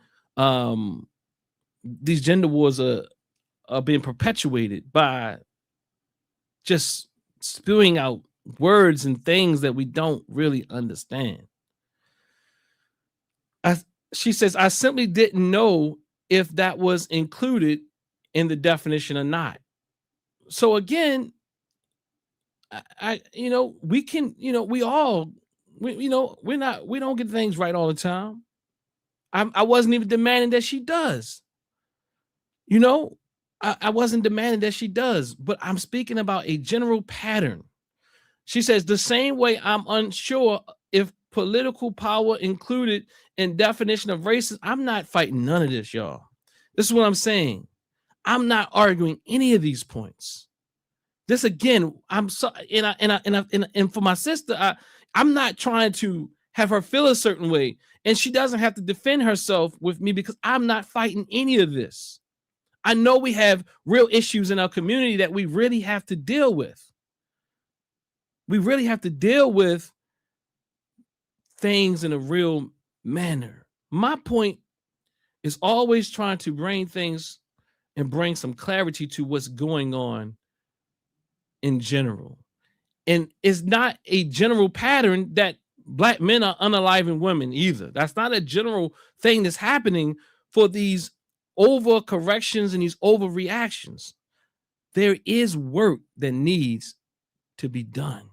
these gender wars are being perpetuated by just spewing out words and things that we don't really understand. She says, I simply didn't know if that was included in the definition or not. So again, we can, we don't get things right all the time. I wasn't even demanding that she does. I wasn't demanding that she does, but I'm speaking about a general pattern. She says, the same way I'm unsure if political power included in definition of racism. I'm not fighting none of this, y'all. This is what I'm saying. I'm not arguing any of these points. This again, I'm so and for my sister, I'm not trying to have her feel a certain way, and she doesn't have to defend herself with me because I'm not fighting any of this. I know we have real issues in our community that we really have to deal with. We really have to deal with things in a real manner. My point is always trying to bring things and bring some clarity to what's going on in general. And it's not a general pattern that Black men are unaliving women either. That's not a general thing that's happening for these overcorrections and these overreactions. There is work that needs to be done.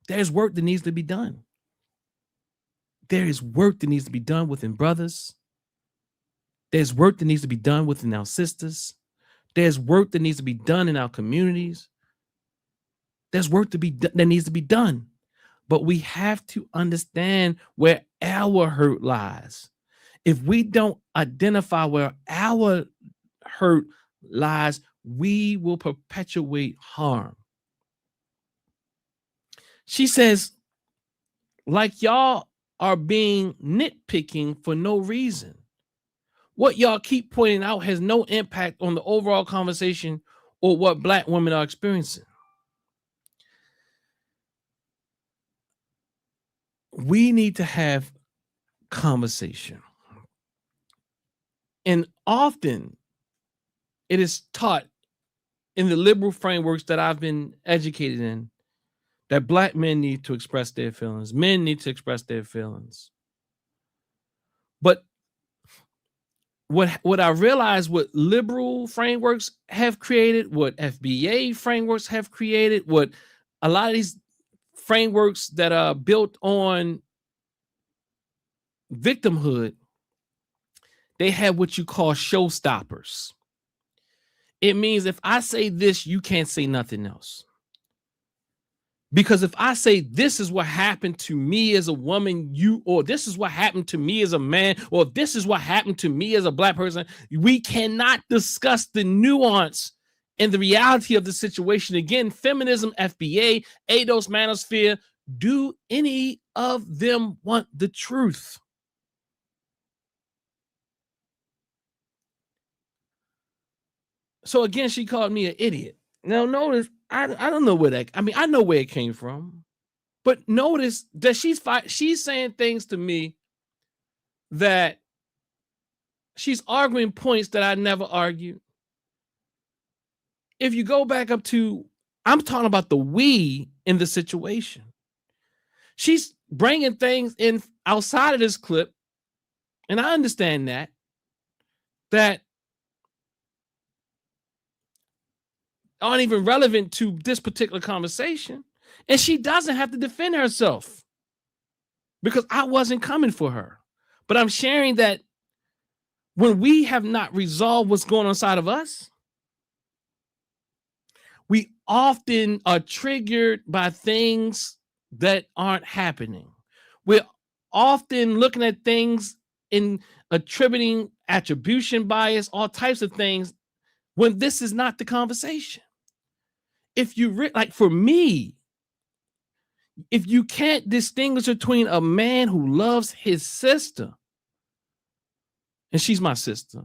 There's work that needs to be done. There is work that needs to be done within brothers. There's work that needs to be done within our sisters. There's work that needs to be done in our communities. There's work that needs to be done. But we have to understand where our hurt lies. If we don't identify where our hurt lies, we will perpetuate harm. She says, like y'all are being nitpicking for no reason. What y'all keep pointing out has no impact on the overall conversation or what Black women are experiencing. We need to have conversation. And often it is taught in the liberal frameworks that I've been educated in that Black men need to express their feelings. Men need to express their feelings. But what I realized, what liberal frameworks have created, what FBA frameworks have created, what a lot of these frameworks that are built on victimhood, they have what you call showstoppers. It means if I say this, you can't say nothing else. Because if I say this is what happened to me as a woman, or this is what happened to me as a man, or this is what happened to me as a Black person, we cannot discuss the nuance and the reality of the situation. Again, feminism, FBA, ADOS, Manosphere, do any of them want the truth? So again, she called me an idiot. Now notice, I don't know where that, I know where it came from, but notice that she's saying things to me that she's arguing points that I never argued. If you go back up to, I'm talking about the we in the situation. She's bringing things in outside of this clip, and I understand that aren't even relevant to this particular conversation. And she doesn't have to defend herself because I wasn't coming for her. But I'm sharing that when we have not resolved what's going on inside of us, we often are triggered by things that aren't happening. We're often looking at things in attribution bias, all types of things when this is not the conversation. If you like, for me, if you can't distinguish between a man who loves his sister, and she's my sister,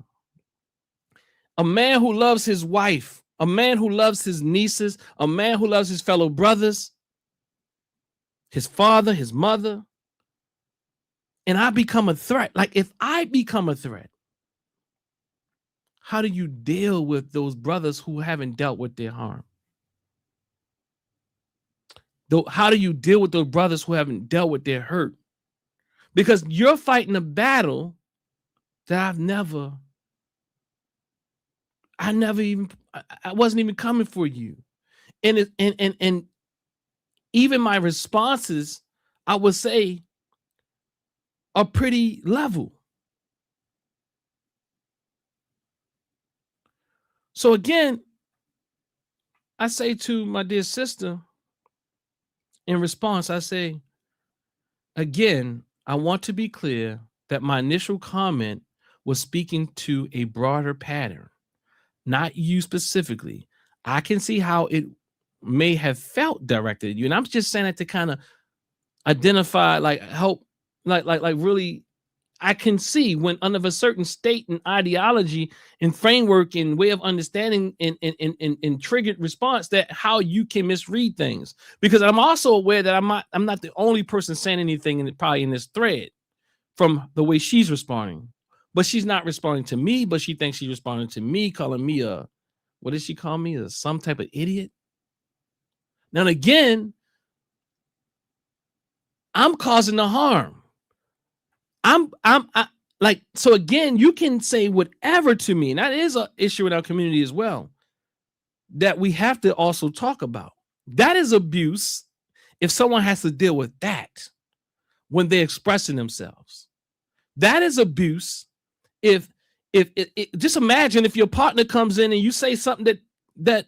a man who loves his wife, a man who loves his nieces, a man who loves his fellow brothers, his father, his mother, and I become a threat. Like, if I become a threat, how do you deal with those brothers who haven't dealt with their harm? How do you deal with those brothers who haven't dealt with their hurt? Because you're fighting a battle that I wasn't even coming for you. And even my responses, I would say, are pretty level. So again, I say to my dear sister, in response, I say, again, I want to be clear that my initial comment was speaking to a broader pattern, not you specifically. I can see how it may have felt directed at you. And I'm just saying that to kind of identify, like, help, like really, I can see when under a certain state and ideology and framework and way of understanding and triggered response, that how you can misread things. Because I'm also aware that I'm not the only person saying anything probably in this thread from the way she's responding. But she's not responding to me, but she thinks she's responding to me, calling me what did she call me? Some type of idiot. Now, again, I'm causing the harm. So again, you can say whatever to me, and that is an issue in our community as well, that we have to also talk about. That is abuse if someone has to deal with that when they're expressing themselves. That is abuse if just imagine if your partner comes in and you say something that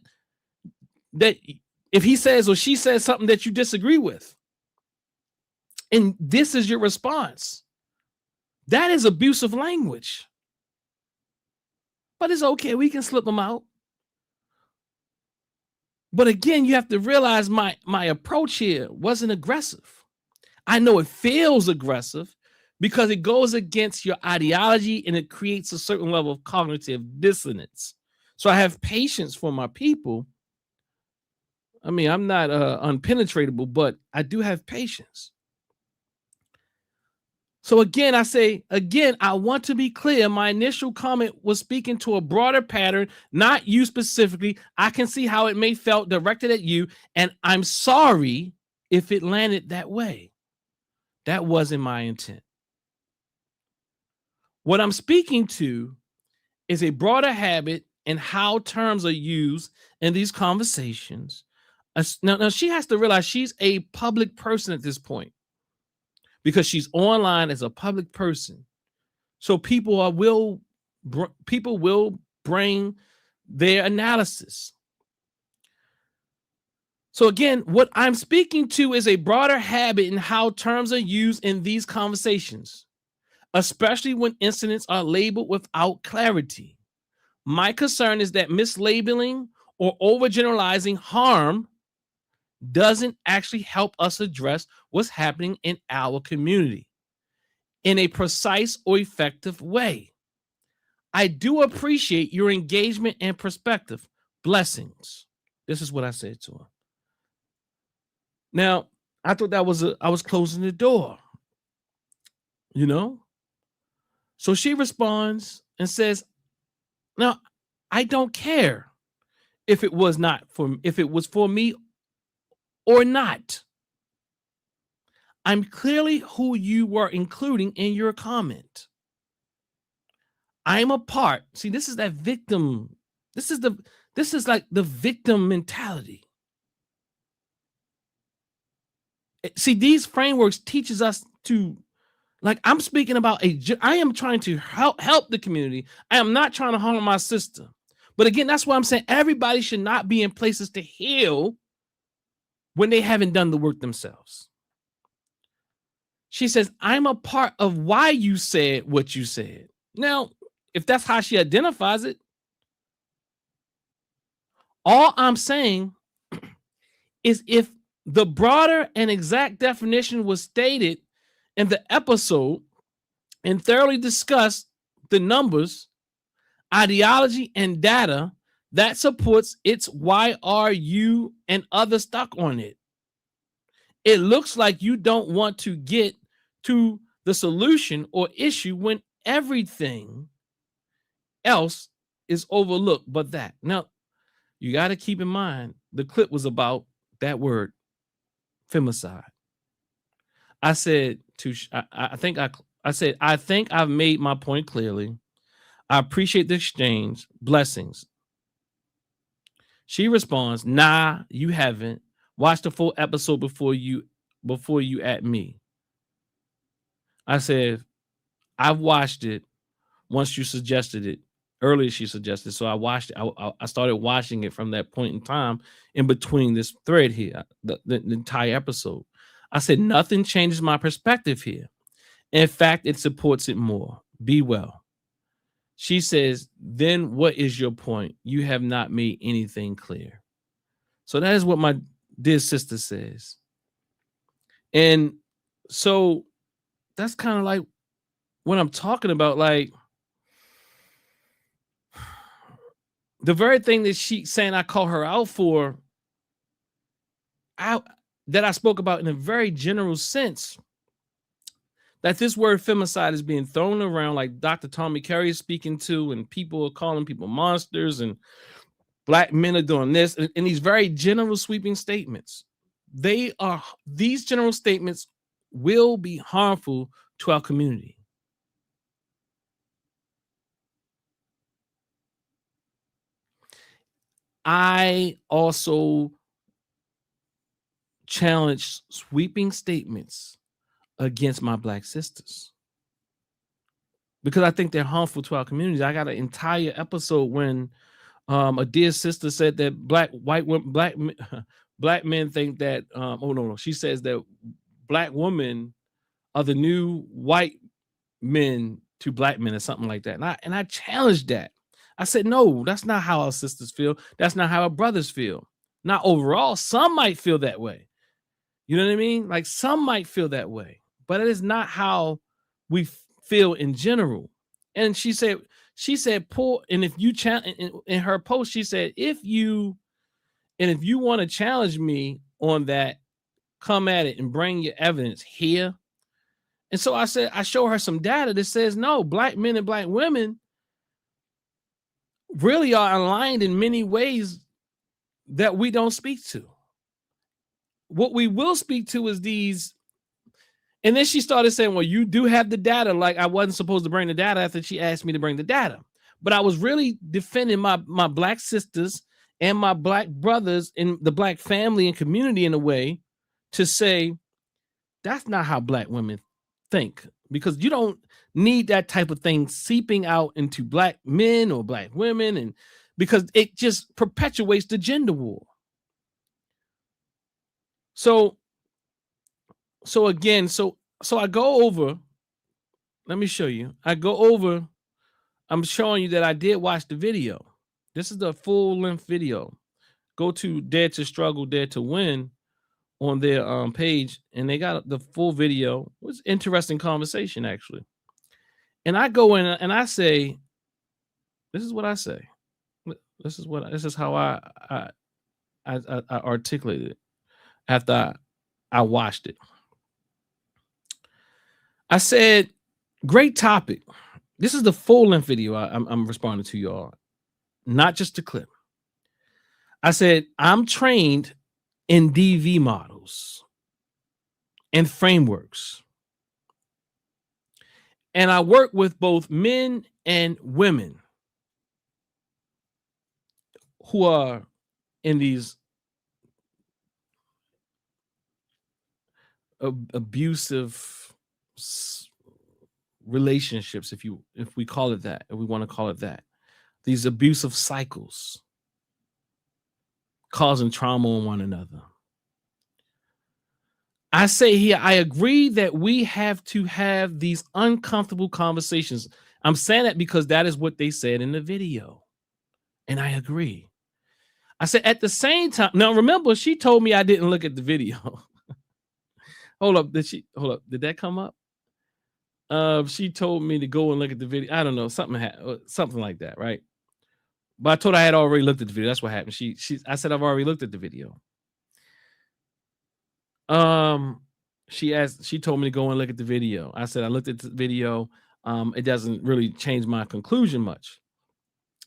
if he says or she says something that you disagree with, and this is your response. That is abusive language. But it's okay. We can slip them out. But again, you have to realize my approach here wasn't aggressive. I know it feels aggressive because it goes against your ideology and it creates a certain level of cognitive dissonance. So I have patience for my people. I mean, I'm not unpenetratable, but I do have patience. So again, I want to be clear. My initial comment was speaking to a broader pattern, not you specifically. I can see how it may felt directed at you, and I'm sorry if it landed that way. That wasn't my intent. What I'm speaking to is a broader habit and how terms are used in these conversations. Now she has to realize she's a public person at this point, because she's online as a public person. So people will bring their analysis. So again, what I'm speaking to is a broader habit in how terms are used in these conversations, especially when incidents are labeled without clarity. My concern is that mislabeling or overgeneralizing harm doesn't actually help us address what's happening in our community in a precise or effective way. I do appreciate your engagement and perspective. Blessings. This is what I said to her. Now, I thought I was closing the door, So she responds and says, "Now, I don't care if it was for me or not. I'm clearly who you were including in your comment. I'm a part." See, this is that victim. This is like the victim mentality. See, these frameworks teaches us to, like, I'm speaking about I am trying to help the community. I am not trying to harm my sister. But again, that's why I'm saying everybody should not be in places to heal when they haven't done the work themselves. She says, "I'm a part of why you said what you said." Now, if that's how she identifies it, All I'm saying is if the broader and exact definition was stated in the episode and thoroughly discussed the numbers, ideology, and data that supports its why are you and others stuck on it. It looks like you don't want to get to the solution or issue when everything else is overlooked but that. Now, you got to keep in mind the clip was about that word, femicide. I said I think I've made my point clearly. I appreciate the exchange. Blessings. She responds, nah, you haven't. Watch the full episode before you at me. I said, I've watched it once you suggested it. Earlier she suggested, so I watched it. I started watching it from that point in time in between this thread here, the entire episode. I said, nothing changes my perspective here. In fact, it supports it more. Be well. She says, then what is your point? You have not made anything clear. So that is what my dear sister says. And so that's kind of like what I'm talking about. Like the very thing that she's saying I call her out for, that I spoke about in a very general sense, that this word femicide is being thrown around like Dr. Tommy Carey is speaking to, and people are calling people monsters, and black men are doing this, and these very general sweeping statements. These general statements will be harmful to our community. I also challenge sweeping statements against my black sisters because I think they're harmful to our communities. I got an entire episode when a dear sister said that black men think that she says that black women are the new white men to black men or something like that. And I challenged that. I said, no, that's not how our sisters feel. That's not how our brothers feel. Not overall. Some might feel that way. You know what I mean? Like some might feel that way, but it is not how we feel in general. And she said, poor. And if you in her post, she said, if you want to challenge me on that, come at it and bring your evidence here. And so I said, I show her some data that says, no, black men and black women really are aligned in many ways that we don't speak to. What we will speak to is these. And then she started saying, well, you do have the data. Like I wasn't supposed to bring the data after she asked me to bring the data. But I was really defending my black sisters and my black brothers in the black family and community in a way to say, that's not how black women think, because you don't need that type of thing seeping out into black men or black women, and because it just perpetuates the gender war. So again, so I go over, let me show you. I'm showing you that I did watch the video. This is the full length video. Go to Dare to Struggle, Dare to Win on their page, and they got the full video. It was an interesting conversation, actually. And I go in and I say, this is what I say. This is how I articulated it after I watched it. I said, great topic. This is the full length video I'm responding to, y'all, not just a clip. I said, I'm trained in DV models and frameworks. And I work with both men and women who are in these abusive relationships, if we call it that, if we want to call it that, these abusive cycles causing trauma on one another. I say here, I agree that we have to have these uncomfortable conversations. I'm saying that because that is what they said in the video. And I agree. I said, at the same time, now remember, she told me I didn't look at the video. Hold up, did that come up? She told me to go and look at the video. I don't know, something like that, right? But I told her I had already looked at the video. That's what happened. I said I've already looked at the video. She told me to go and look at the video. I said I looked at the video. It doesn't really change my conclusion much.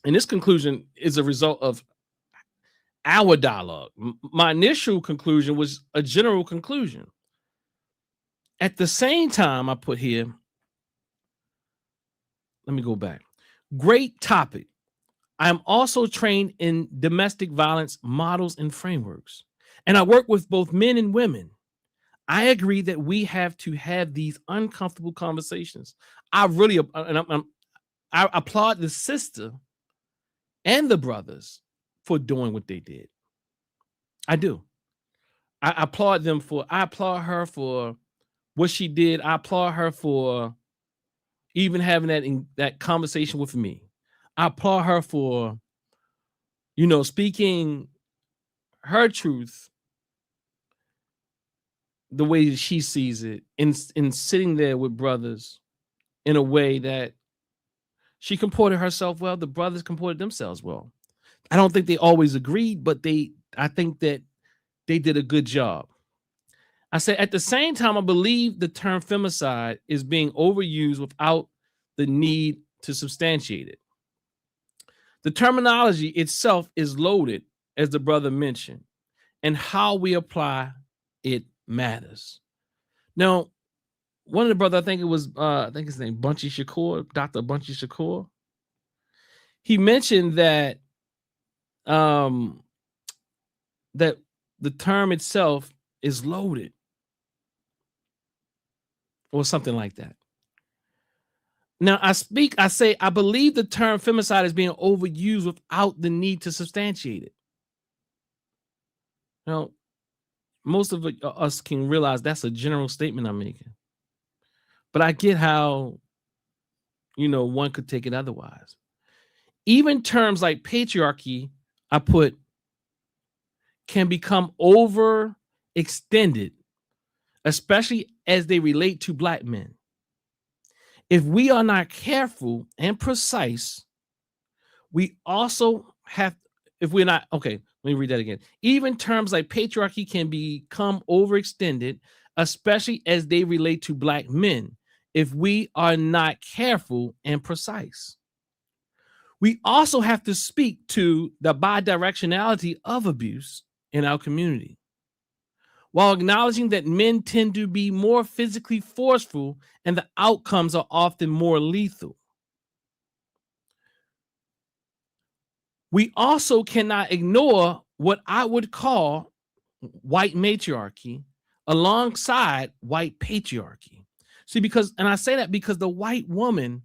And this conclusion is a result of our dialogue. My initial conclusion was a general conclusion. At the same time, I put here, let me go back. Great topic. I am also trained in domestic violence models and frameworks, and I work with both men and women. I agree that we have to have these uncomfortable conversations. I applaud the sister and the brothers for doing what they did. I do. I applaud her for what she did. I applaud her for even having that conversation with me. I applaud her for, speaking her truth the way that she sees it, in sitting there with brothers in a way that she comported herself well. The brothers comported themselves well. I don't think they always agreed, but I think that they did a good job. I said, at the same time, I believe the term femicide is being overused without the need to substantiate it. The terminology itself is loaded, as the brother mentioned, and how we apply it matters. Now, one of the brothers, I think his name Bunchy Shakur, Dr. Bunchy Shakur, he mentioned that that the term itself is loaded, or something like that. Now, I say, I believe the term femicide is being overused without the need to substantiate it. Now, most of us can realize that's a general statement I'm making. But I get how, one could take it otherwise. Even terms like patriarchy, I put, can become overextended, especially as they relate to Black men. If we are not careful and precise, we also have, if we're not, okay, let me read that again. Even terms like patriarchy can become overextended, especially as they relate to Black men, if we are not careful and precise. We also have to speak to the bidirectionality of abuse in our community, while acknowledging that men tend to be more physically forceful and the outcomes are often more lethal. We also cannot ignore what I would call white matriarchy alongside white patriarchy. See, and I say that because the white woman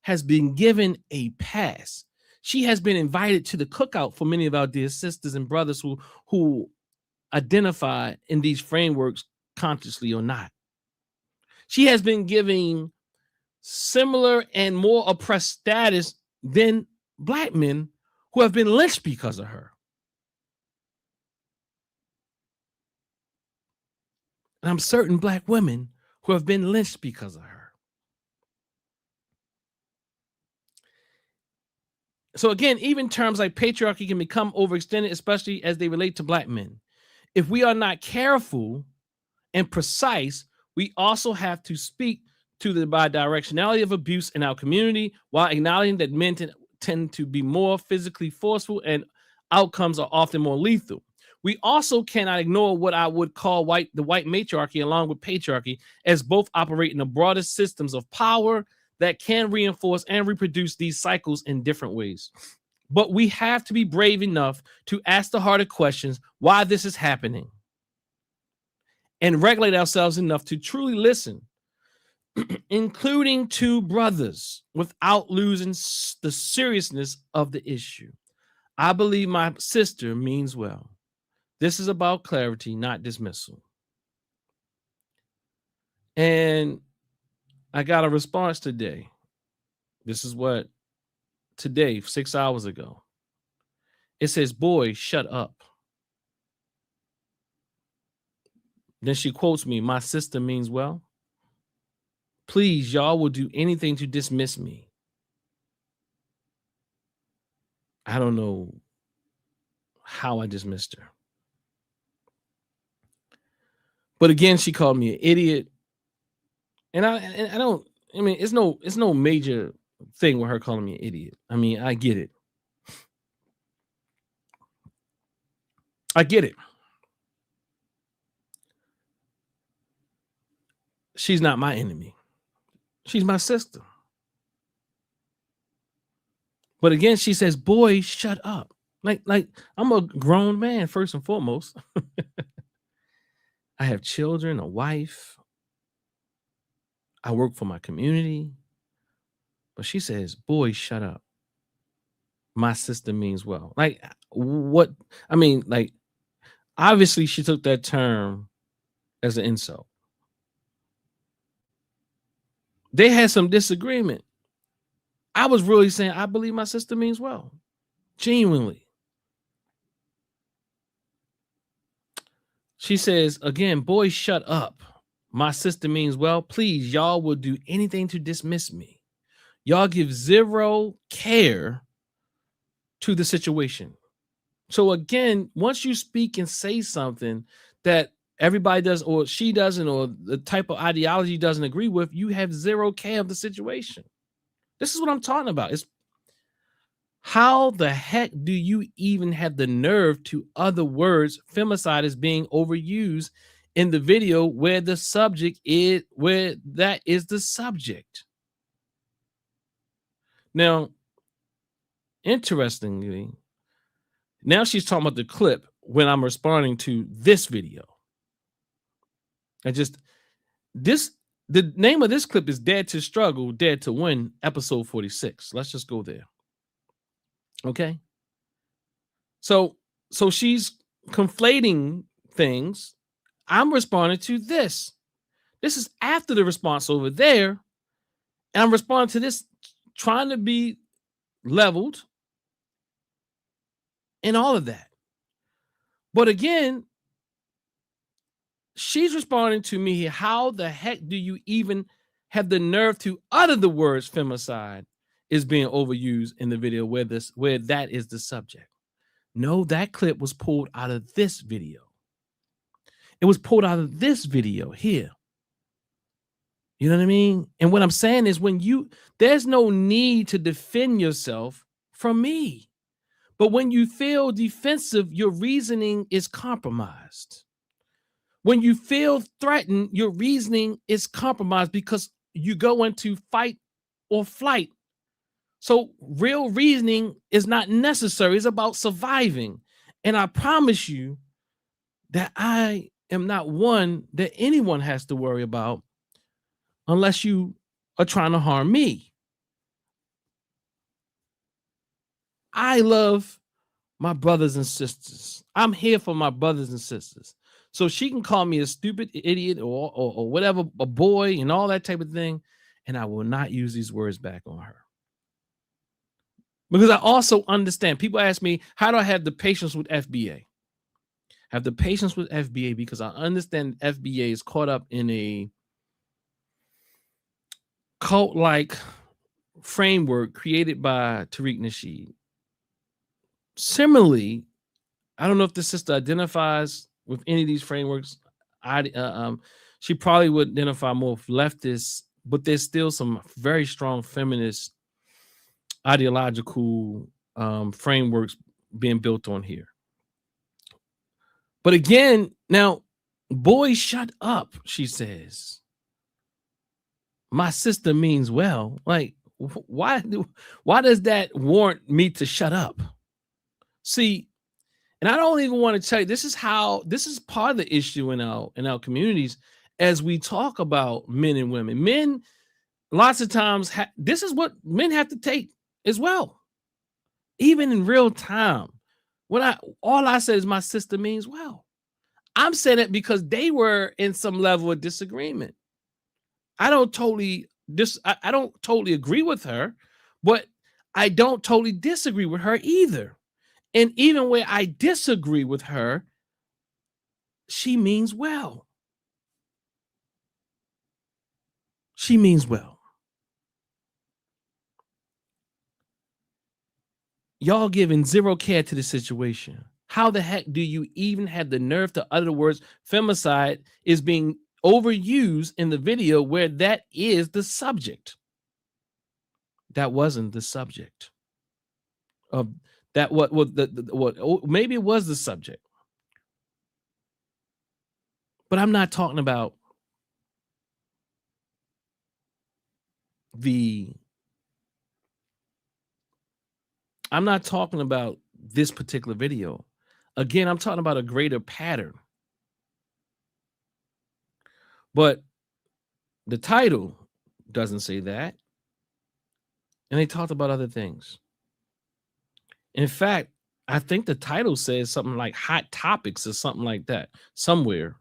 has been given a pass. She has been invited to the cookout for many of our dear sisters and brothers who identify in these frameworks, consciously or not. She has been given similar and more oppressed status than Black men who have been lynched because of her. And I'm certain Black women who have been lynched because of her. So again, even terms like patriarchy can become overextended, especially as they relate to Black men. If we are not careful and precise, we also have to speak to the bidirectionality of abuse in our community, while acknowledging that men tend to be more physically forceful and outcomes are often more lethal. We also cannot ignore what I would call the white matriarchy along with patriarchy, as both operate in the broadest systems of power that can reinforce and reproduce these cycles in different ways. But we have to be brave enough to ask the harder questions, why this is happening, and regulate ourselves enough to truly listen, including to brothers, without losing the seriousness of the issue. I believe my sister means well. This is about clarity, not dismissal. And I got a response today. This is what today, 6 hours ago. It says, boy, shut up. Then she quotes me, my sister means well. Please, y'all will do anything to dismiss me. I don't know how I dismissed her. But again, she called me an idiot. And I don't, I mean, it's no major thing with her calling me an idiot. I mean, I get it. I get it. She's not my enemy. She's my sister. But again, she says, boy, shut up. Like I'm a grown man, first and foremost. I have children, a wife. I work for my community. But she says, boy, shut up. My sister means well. Like, what? I mean, like, obviously she took that term as an insult. They had some disagreement. I was really saying, I believe my sister means well. Genuinely. She says, again, boy, shut up. My sister means well. Please, y'all will do anything to dismiss me. Y'all give zero care to the situation. So again, once you speak and say something that everybody does, or she doesn't, or the type of ideology doesn't agree with, you have zero care of the situation. This is what I'm talking about. It's how the heck do you even have the nerve to other words? Femicide is being overused in the video where the subject is, where that is the subject. Now, interestingly, now she's talking about the clip when I'm responding to this video. The name of this clip is Dare to Struggle, Dare to Win, episode 46. Let's just go there. Okay. So she's conflating things. I'm responding to this. This is after the response over there. And I'm responding to this, trying to be leveled and all of that. But again, she's responding to me here. How the heck do you even have the nerve to utter the words femicide is being overused in the video where that is the subject? No, that clip was pulled out of this video. It was pulled out of this video here. You know what I mean? And what I'm saying is, there's no need to defend yourself from me. But when you feel defensive, your reasoning is compromised. When you feel threatened, your reasoning is compromised because you go into fight or flight. So real reasoning is not necessary. It's about surviving. And I promise you that I am not one that anyone has to worry about unless you are trying to harm me. I love my brothers and sisters. I'm here for my brothers and sisters. So she can call me a stupid idiot or whatever, a boy and all that type of thing, and I will not use these words back on her. Because I also understand, people ask me, how do I have the patience with FBA? Have the patience with FBA because I understand FBA is caught up in a cult-like framework created by Tariq Nasheed. Similarly, I don't know if the sister identifies with any of these frameworks. She probably would identify more with leftists, but there's still some very strong feminist ideological frameworks being built on here. But again, now, boy, shut up, she says. My sister means well. Like, why does that warrant me to shut up? See, and I don't even want to tell you, this is part of the issue in our communities as we talk about men and women. Men, lots of times, this is what men have to take as well. Even in real time. All I said is my sister means well. I'm saying it because they were in some level of disagreement. I don't totally agree with her, but I don't totally disagree with her either. And even where I disagree with her, she means well. She means well. Y'all giving zero care to the situation. How the heck do you even have the nerve to utter the words femicide is being overused in the video where that is the subject? That wasn't the subject of that. What maybe it was the subject, but I'm not talking about I'm not talking about this particular video. Again, I'm talking about a greater pattern. But the title doesn't say that. And they talked about other things. In fact, I think the title says something like hot topics or something like that somewhere.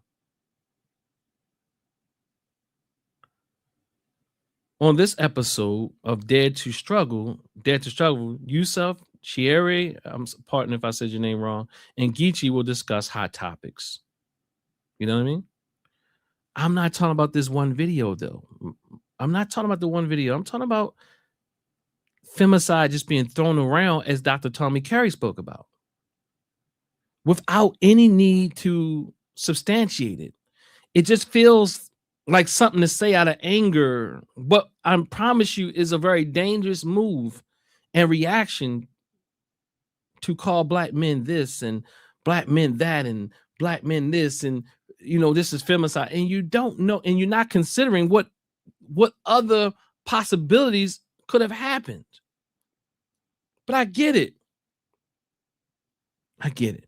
On this episode of Dare to Struggle, Yusuf, Chiere, pardon if I said your name wrong, and Geechee will discuss hot topics. You know what I mean? I'm not talking about this one video, though. I'm not talking about the one video. I'm talking about femicide just being thrown around, as Dr. Tommy Carey spoke about, without any need to substantiate it. It just feels like something to say out of anger, but I promise you is a very dangerous move and reaction to call black men this and black men that and black men this, and this is femicide, and you don't know, and you're not considering what other possibilities could have happened. But I get it. I get it.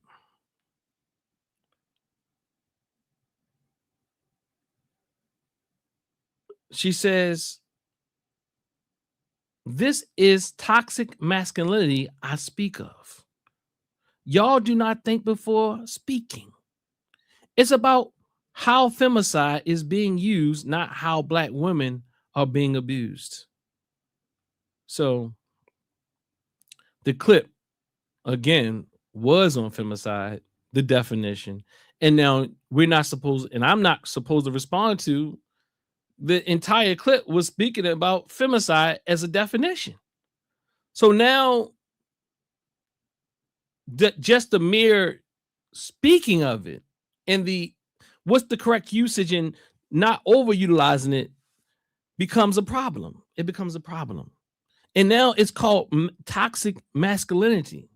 She says, this is toxic masculinity I speak of. Y'all do not think before speaking. It's about how femicide is being used, not how black women are being abused. So the clip, again, was on femicide, the definition. And now we're not supposed, and I'm not supposed to respond to the entire clip was speaking about femicide as a definition. So now just the mere speaking of it and what's the correct usage and not overutilizing it becomes a problem. It becomes a problem. And now it's called toxic masculinity.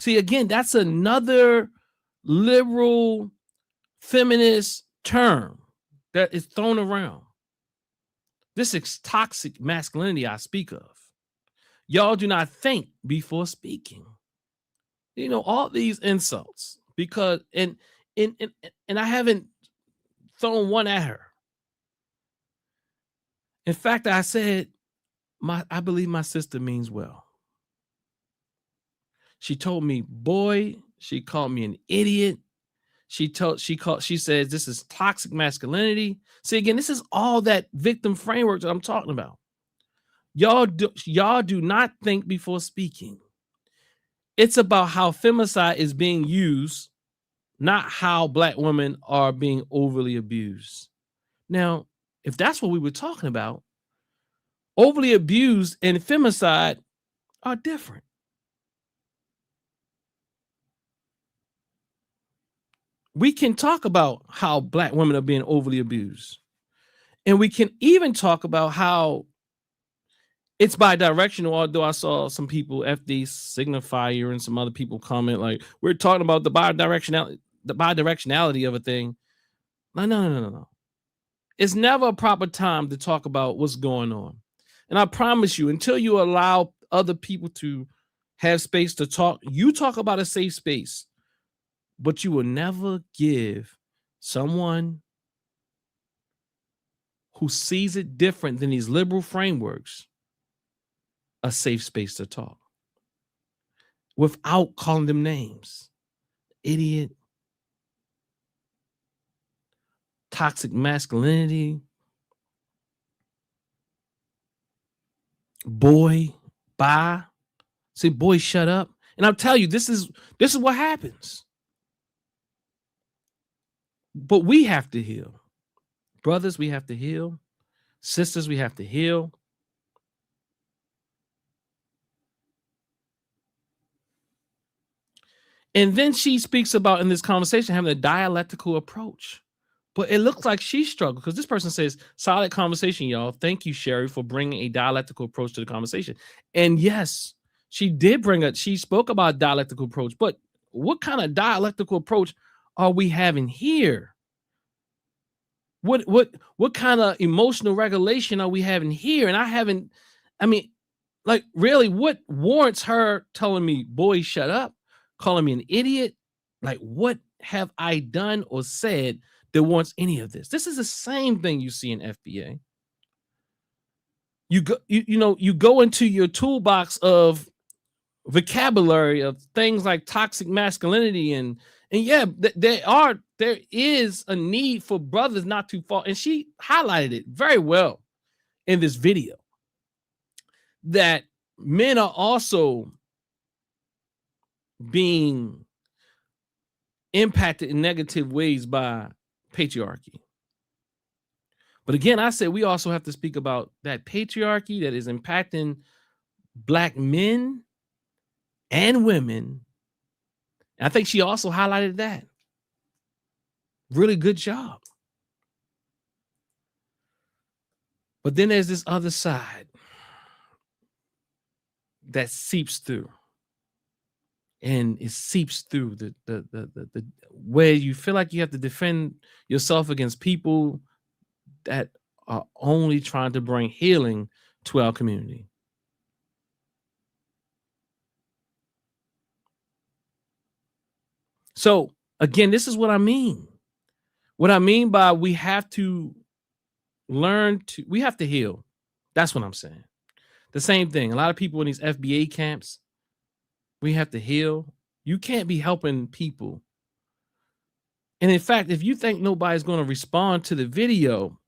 See, again, that's another liberal feminist term that is thrown around. This is toxic masculinity I speak of. Y'all do not think before speaking. All these insults, because and I haven't thrown one at her. In fact, I said I believe my sister means well. She told me, boy, she called me an idiot. She says this is toxic masculinity. See, again, this is all that victim framework that I'm talking about. Y'all do not think before speaking. It's about how femicide is being used, not how black women are being overly abused. Now, if that's what we were talking about, overly abused and femicide are different. We can talk about how black women are being overly abused. And we can even talk about how it's bi-directional, although I saw some people, FD Signifier and some other people comment like, we're talking about the bi-directionality of a thing. No. It's never a proper time to talk about what's going on. And I promise you, until you allow other people to have space to talk, you talk about a safe space. But you will never give someone who sees it different than these liberal frameworks a safe space to talk without calling them names. Idiot, toxic masculinity, boy, bi. Say, boy, shut up. And I'll tell you, this is what happens. But we have to heal. Brothers, we have to heal. Sisters, we have to heal. And then she speaks about in this conversation having a dialectical approach. But it looks like she struggled because this person says, solid conversation, y'all. Thank you, Sherry, for bringing a dialectical approach to the conversation. And yes, she did she spoke about dialectical approach, but what kind of dialectical approach are we having here? What kind of emotional regulation are we having here? And like really, what warrants her telling me, boy, shut up, calling me an idiot? Like, what have I done or said that warrants any of this? This is the same thing you see in FBA. You go into your toolbox of vocabulary of things like toxic masculinity and yeah, there is a need for brothers not to fall. And she highlighted it very well in this video that men are also being impacted in negative ways by patriarchy. But again, I said we also have to speak about that patriarchy that is impacting Black men and women. And I think she also highlighted that. Really good job. But then there's this other side that seeps through. And it seeps through the where you feel like you have to defend yourself against people that are only trying to bring healing to our community. So again, this is what I mean. What I mean by we have to we have to heal. That's what I'm saying. The same thing. A lot of people in these FBA camps, we have to heal. You can't be helping people. And in fact, if you think nobody's going to respond to the video,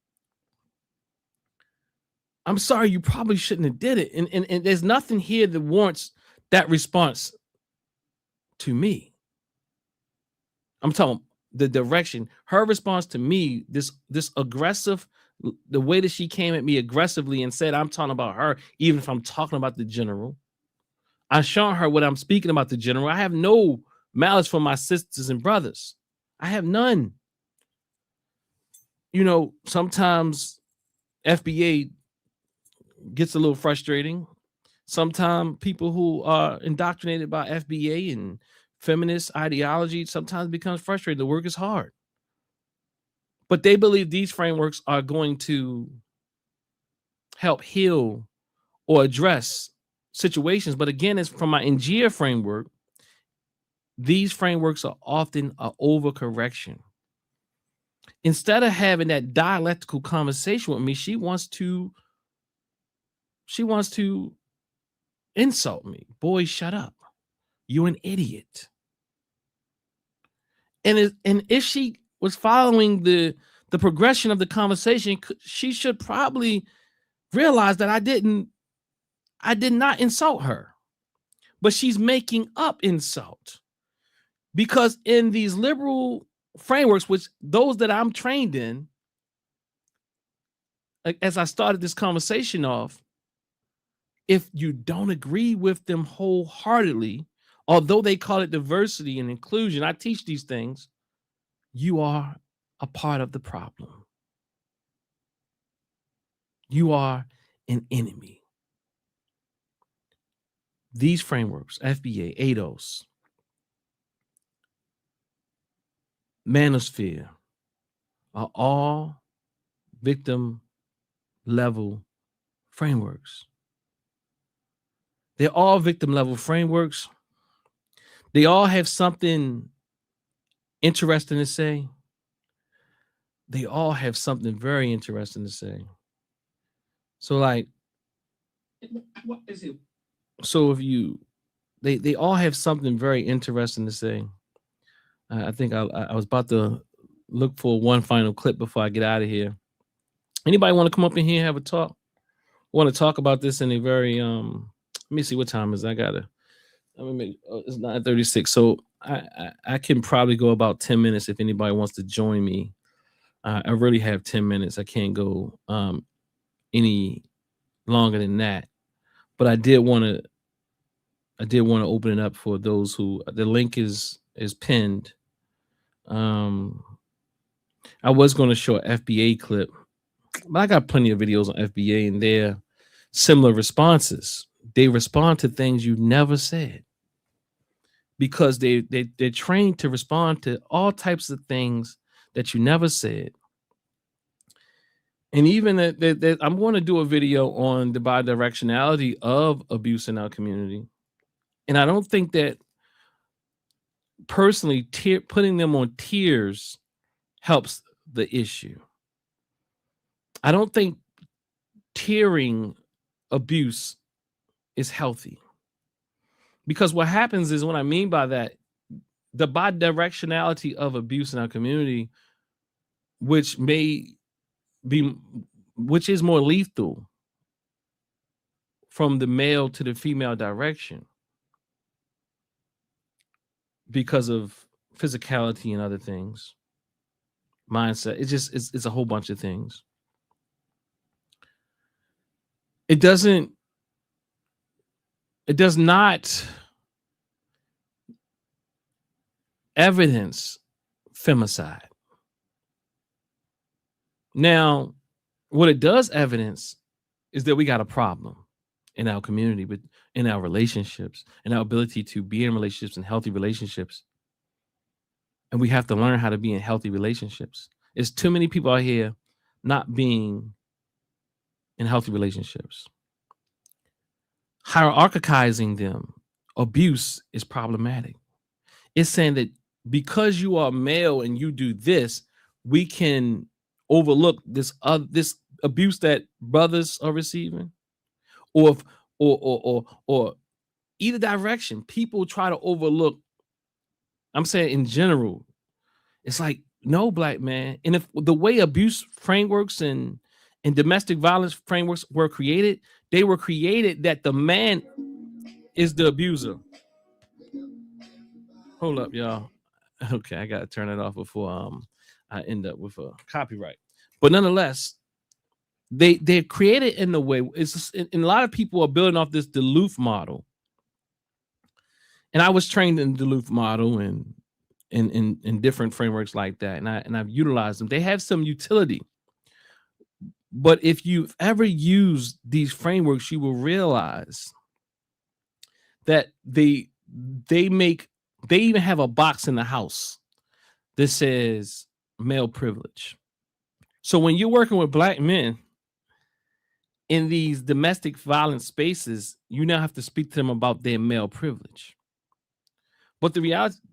I'm sorry, you probably shouldn't have did it. And there's nothing here that warrants that response to me. I'm talking the direction. Her response to me, this aggressive, the way that she came at me aggressively and said, I'm talking about her, even if I'm talking about the general. I shown her what I'm speaking about the general. I have no malice for my sisters and brothers. I have none. You know, sometimes FBA gets a little frustrating. Sometimes people who are indoctrinated by FBA and feminist ideology sometimes becomes frustrating. The work is hard. But they believe these frameworks are going to help heal or address situations. But again, it's from my NGA framework. These frameworks are often an overcorrection. Instead of having that dialectical conversation with me, she wants to insult me. Boy, shut up. You're an idiot. And if she was following the progression of the conversation, she should probably realize that I did not insult her, but she's making up insult. Because in these liberal frameworks, which those that I'm trained in, like as I started this conversation off, if you don't agree with them wholeheartedly, although they call it diversity and inclusion, I teach these things, you are a part of the problem. You are an enemy. These frameworks, FBA, ADOS, Manosphere, are all victim level frameworks. They're all victim level frameworks. They all have something interesting to say. They all have something very interesting to say. So like, what is it? So if you, they all have something very interesting to say. I think I was about to look for one final clip before I get out of here. Anybody want to come up in here and have a talk? Want to talk about this in a very, let me see what time is it? I gotta Let me make it's 9:36. So I can probably go about 10 minutes if anybody wants to join me. I really have 10 minutes. I can't go any longer than that. But I did want to open it up for those who the link is pinned. I was going to show an FBA clip, but I got plenty of videos on FBA and their similar responses. They respond to things you never said because they're trained to respond to all types of things that you never said. And even that I'm going to do a video on the bidirectionality of abuse in our community. And I don't think that personally putting them on tiers helps the issue. I don't think tiering abuse is healthy. Because what happens is, what I mean by that, the bidirectionality of abuse in our community, which is more lethal from the male to the female direction because of physicality and other things, mindset. It's a whole bunch of things. It does not evidence femicide. Now, what it does evidence is that we got a problem in our community, but in our relationships, and our ability to be in relationships and healthy relationships. And we have to learn how to be in healthy relationships. There's too many people out here not being in healthy relationships. Hierarchizing them, abuse is problematic. It's saying that because you are male and you do this, we can overlook this abuse that brothers are receiving, or either direction. People try to overlook. I'm saying in general, it's like, no, black man. And if the way abuse frameworks and domestic violence frameworks were created, they were created that the man is the abuser. Hold up, y'all. Okay, I gotta turn it off before I end up with a copyright. But nonetheless, they're created in the way. And a lot of people are building off this Duluth model. And I was trained in the Duluth model and in different frameworks like that, and I've utilized them. They have some utility. But if you've ever used these frameworks, you will realize that they even have a box in the house that says male privilege. So when you're working with black men in these domestic violence spaces, you now have to speak to them about their male privilege. But the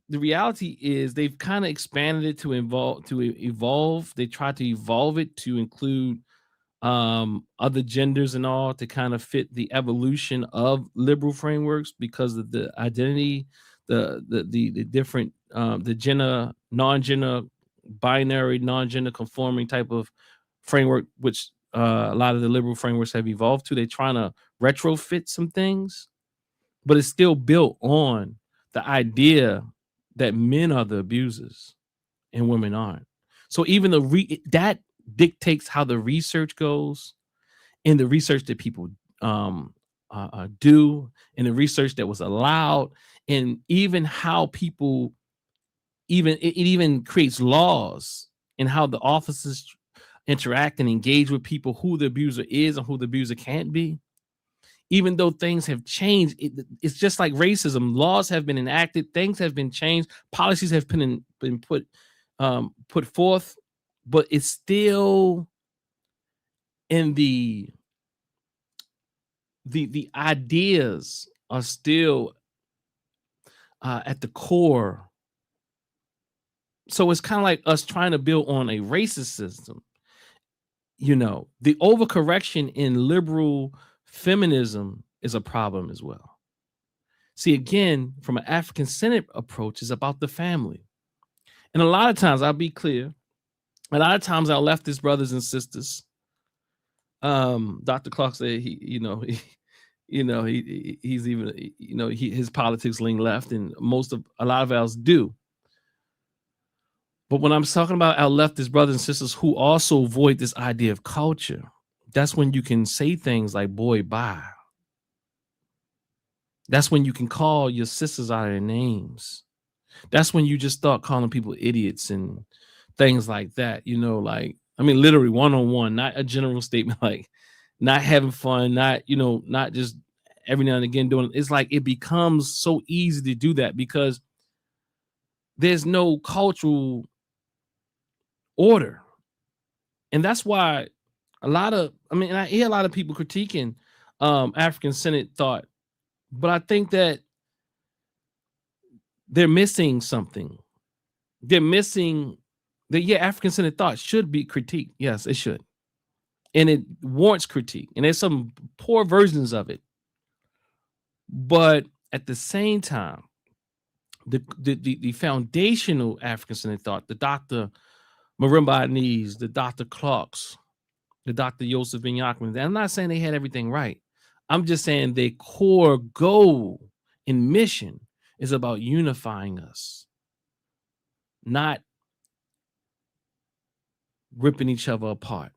reality is they've kind of expanded it to evolve. They tried to evolve it to include other genders and all, to kind of fit the evolution of liberal frameworks because of the identity, the different the gender, non-gender, binary, non-gender conforming type of framework, which a lot of the liberal frameworks have evolved to. They're trying to retrofit some things, but it's still built on the idea that men are the abusers and women aren't. So even that dictates how the research goes, and the research that people do, and the research that was allowed, and even how people it even creates laws and how the officers interact and engage with people, who the abuser is and who the abuser can't be. Even though things have changed, it's just like racism. Laws have been enacted, things have been changed, policies have been put forth, but it's still in the ideas are still at the core. So it's kind of like us trying to build on a racist system. You know, the overcorrection in liberal feminism is a problem as well. See, again, from an African-centered approach, is about the family. And a lot of times, I'll be clear, a lot of times our leftist brothers and sisters, Dr. Clark said he's even, his politics lean left, and a lot of ours do. But when I'm talking about our leftist brothers and sisters who also avoid this idea of culture, that's when you can say things like "boy, bye." That's when you can call your sisters out of their names. That's when you just start calling people idiots and things like that. Literally one-on-one, not a general statement, like not having fun, not just every now and again doing it. It's like it becomes so easy to do that because there's no cultural order. And that's why I hear a lot of people critiquing African-centered thought, but I think that they're missing something. They're missing that, African-centered thought should be critiqued. Yes, it should. And it warrants critique. And there's some poor versions of it. But at the same time, the foundational African-centered thought, the Dr. Marimba Anis, the Dr. Clarks, the Dr. Joseph Ben-Jacquemin, I'm not saying they had everything right. I'm just saying their core goal and mission is about unifying us, not ripping each other apart.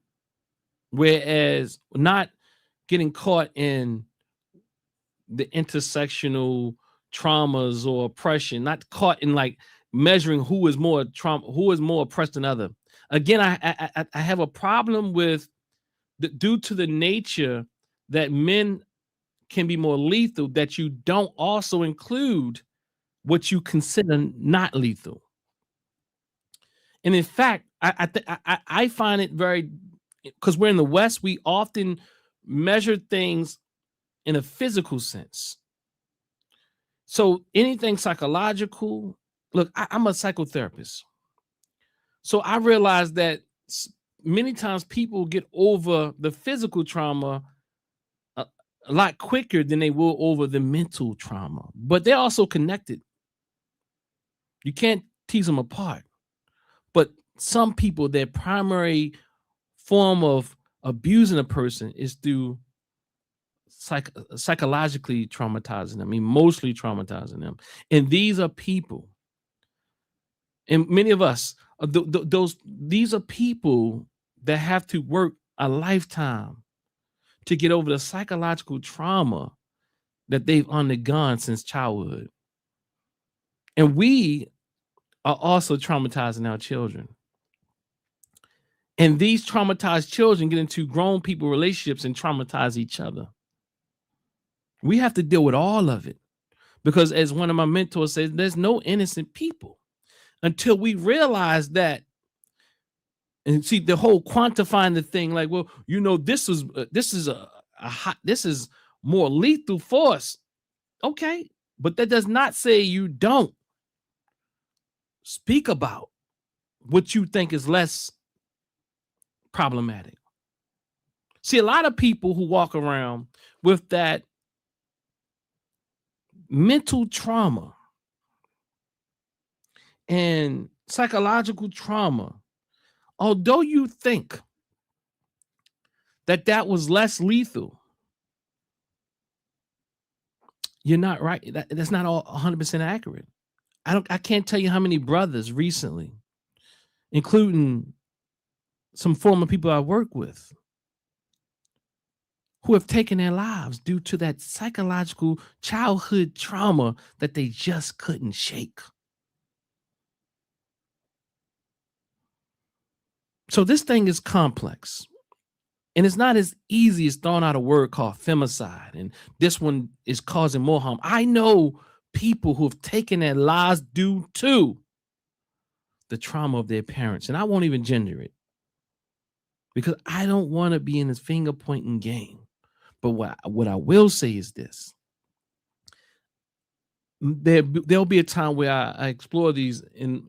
Whereas not getting caught in the intersectional traumas or oppression, not caught in like measuring who is more oppressed than other. Again, I have a problem with due to the nature that men can be more lethal, that you don't also include what you consider not lethal. And in fact, I find it very, because we're in the West, we often measure things in a physical sense. So anything psychological, look, I'm a psychotherapist. So I realize that many times people get over the physical trauma a lot quicker than they will over the mental trauma, but they're also connected. You can't tease them apart. But some people, their primary form of abusing a person is through psychologically traumatizing them, emotionally traumatizing them. And these are people, and many of us, these are people that have to work a lifetime to get over the psychological trauma that they've undergone since childhood. And we are also traumatizing our children. And these traumatized children get into grown people relationships and traumatize each other. We have to deal with all of it, because as one of my mentors says, there's no innocent people until we realize that. And see, the whole quantifying the thing, like, well, this is more lethal force. Okay, but that does not say you don't speak about what you think is less problematic. See, a lot of people who walk around with that mental trauma and psychological trauma, although you think that was less lethal, you're not right. That's not all 100% accurate. I can't tell you how many brothers recently, including some former people I work with, who have taken their lives due to that psychological childhood trauma that they just couldn't shake. So this thing is complex, and it's not as easy as throwing out a word called femicide, and this one is causing more harm. I know people who have taken their lives due to the trauma of their parents, and I won't even gender it, because I don't want to be in this finger pointing game. But what I will say is this: there'll be a time where I explore these and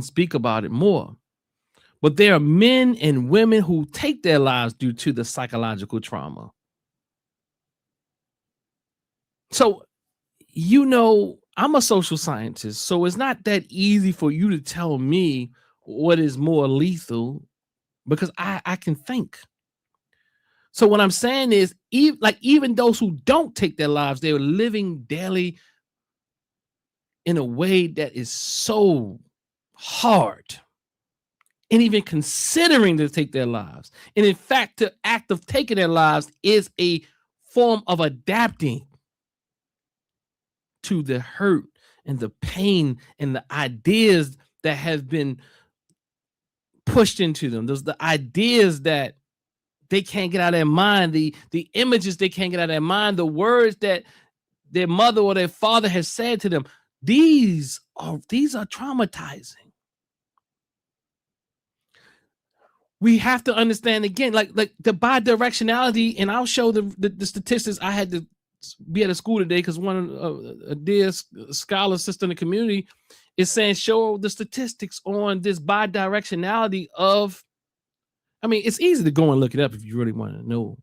speak about it more. But there are men and women who take their lives due to the psychological trauma. So, I'm a social scientist, so it's not that easy for you to tell me what is more lethal, because I can think. So what I'm saying is, even those who don't take their lives, they're living daily in a way that is so hard, and even considering to take their lives. And in fact, the act of taking their lives is a form of adapting to the hurt and the pain and the ideas that have been pushed into them. Those the ideas that they can't get out of their mind, the images they can't get out of their mind, the words that their mother or their father has said to them. These are traumatizing. We have to understand again, like the bidirectionality, and I'll show the statistics. I had to be at a school today because one of a dear scholar sister in the community is saying, show the statistics on this bidirectionality of, I mean, it's easy to go and look it up if you really want to know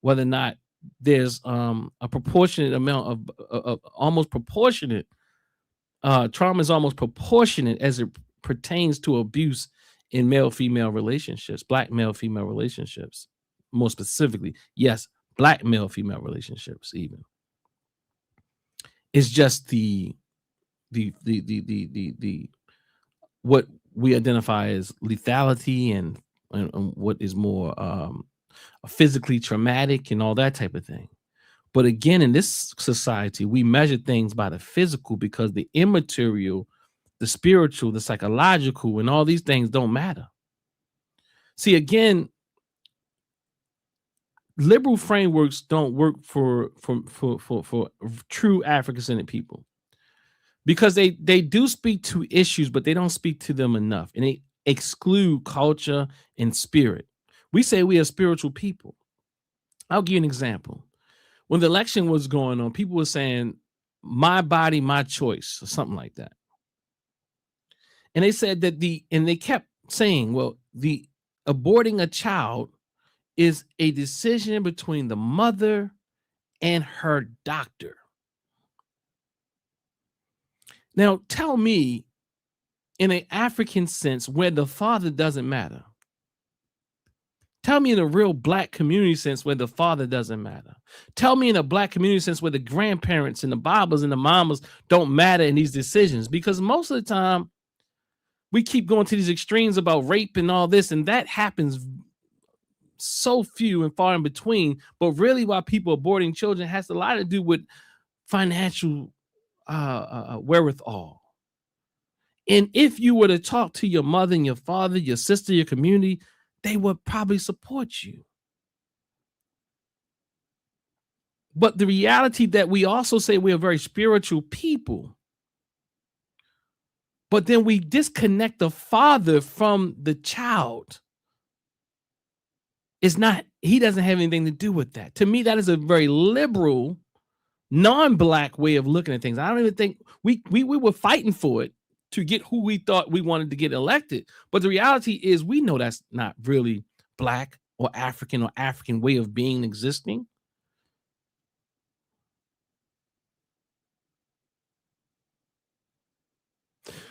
whether or not there's a proportionate amount of almost proportionate trauma is almost proportionate as it pertains to abuse in male-female relationships, black male-female relationships, more specifically. Yes, black male-female relationships even. It's just the what we identify as lethality and what is more physically traumatic and all that type of thing. But again, in this society, we measure things by the physical because the immaterial, the spiritual, the psychological, and all these things don't matter. See, again, liberal frameworks don't work for true African-centered people because they do speak to issues, but they don't speak to them enough, and they exclude culture and spirit. We say we are spiritual people. I'll give you an example. When the election was going on, people were saying, my body, my choice, or something like that. And they said that they kept saying, well, the aborting a child is a decision between the mother and her doctor. Now, tell me, in an African sense, where the father doesn't matter. Tell me in a real black community sense where the father doesn't matter. Tell me in a black community sense where the grandparents and the babas and the mamas don't matter in these decisions. Because most of the time, we keep going to these extremes about rape and all this, and that happens so few and far in between. But really, why people aborting children has a lot to do with financial wherewithal. And if you were to talk to your mother and your father, your sister, your community, they would probably support you. But the reality that we also say we are very spiritual people, but then we disconnect the father from the child. It's not, he doesn't have anything to do with that. To me, that is a very liberal, non-black way of looking at things. I don't even think we were fighting for it to get who we thought we wanted to get elected. But the reality is we know that's not really black or African way of being existing.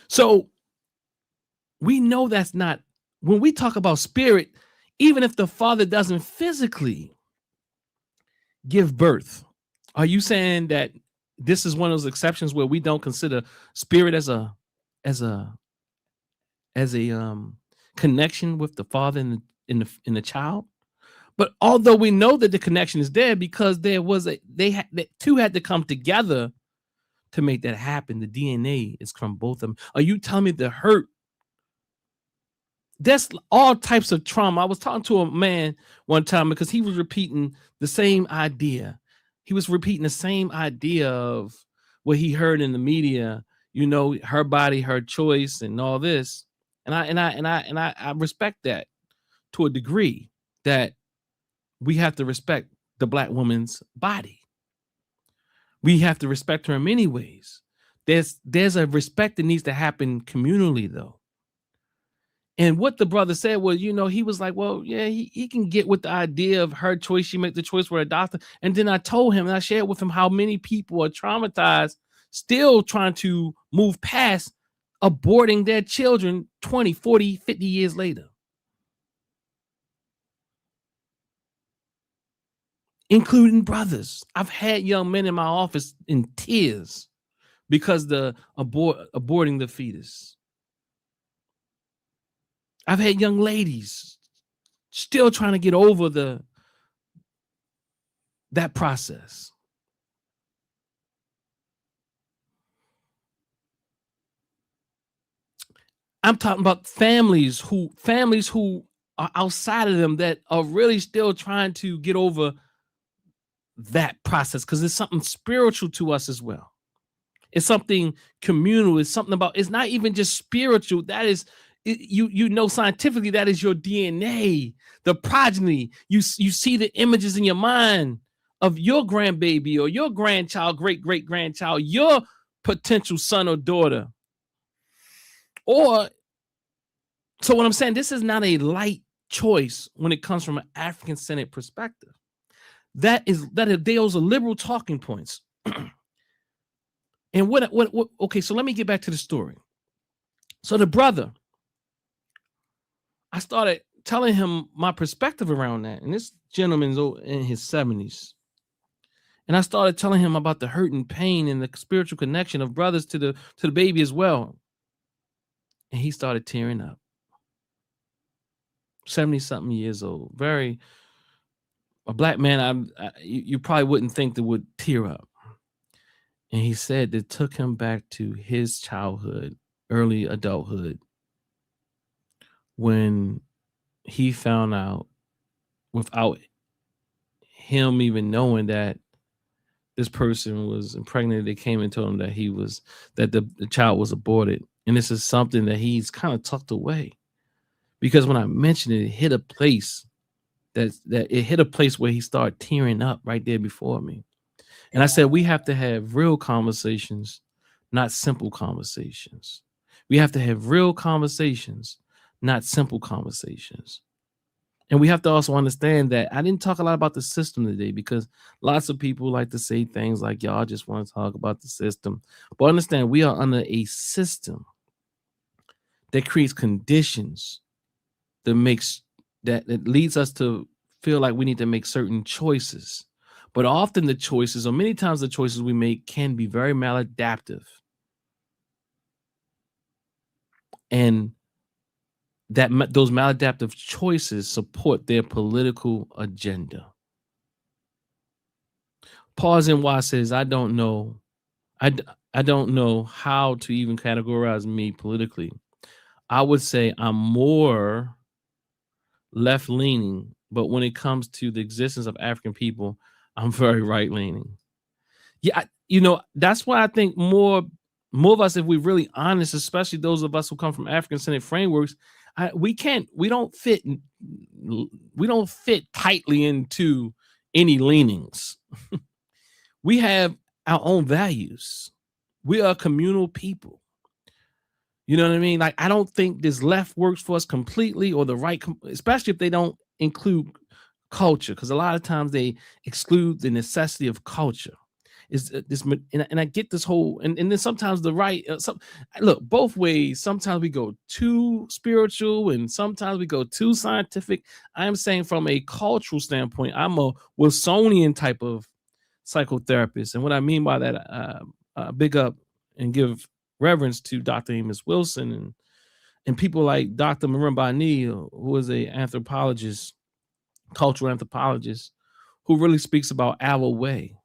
So we know that's not, when we talk about spirit, even if the father doesn't physically give birth, are you saying that this is one of those exceptions where we don't consider spirit as a connection with the father in the child? But although we know that the connection is there because there was the two had to come together to make that happen. The DNA is from both of them. Are you telling me the hurt? That's all types of trauma. I was talking to a man one time because he was repeating the same idea. He was repeating the same idea of what he heard in the media, you know, her body, her choice, and all this. And I respect that to a degree, that we have to respect the black woman's body. We have to respect her in many ways. There's a respect that needs to happen communally, though. And what the brother said was, you know, he was like, well, yeah, he can get with the idea of her choice. She make the choice for a doctor. And then I told him, and I shared with him how many people are traumatized, still trying to move past aborting their children 20, 40, 50 years later. including brothers. I've had young men in my office in tears because the aborting the fetus. I've had young ladies still trying to get over that process. I'm talking about families who are outside of them that are really still trying to get over that process, because it's something spiritual to us as well. It's something communal. It's something about, it's not even just spiritual. That is, you know, scientifically, that is your DNA, the progeny. You see the images in your mind of your grandbaby or your grandchild, great grandchild, your potential son or daughter. Or, so what I'm saying, this is not a light choice when it comes from an African-centered perspective. Those are liberal talking points. And okay, so let me get back to the story. So the brother, I started telling him my perspective around that. And this gentleman's in his 70s. And I started telling him about the hurt and pain and the spiritual connection of brothers to the baby as well. And he started tearing up. 70-something years old. A black man you probably wouldn't think that would tear up. And he said it took him back to his childhood, early adulthood, when he found out, without him even knowing, that this person was impregnated. They came and told him that the child was aborted. And this is something that he's kind of tucked away. Because when I mentioned it, it hit a place where he started tearing up right there before me. And I said, we have to have real conversations, not simple conversations. We have to have real conversations, not simple conversations. And we have to also understand that I didn't talk a lot about the system today, because lots of people like to say things like, y'all just want to talk about the system. But understand, we are under a system that creates conditions that leads us to feel like we need to make certain choices. But often the choices, or many times the choices we make, can be very maladaptive. And those maladaptive choices support their political agenda. Pause and Why says, I don't know how to even categorize me politically. I would say I'm more left-leaning, but when it comes to the existence of African people, I'm very right-leaning. Yeah, that's why I think more of us, if we're really honest, especially those of us who come from African-centered frameworks, we don't fit tightly into any leanings. We have our own values. We are a communal people. You know what I mean? Like, I don't think this left works for us completely, or the right, especially if they don't include culture, because a lot of times they exclude the necessity of culture. And I get this whole, and then sometimes the right, look, both ways. Sometimes we go too spiritual, and sometimes we go too scientific. I'm saying from a cultural standpoint, I'm a Wilsonian type of psychotherapist. And what I mean by that, big up and give reverence to Dr. Amos Wilson and people like Dr. Marimbani, who is a anthropologist, cultural anthropologist, who really speaks about our way.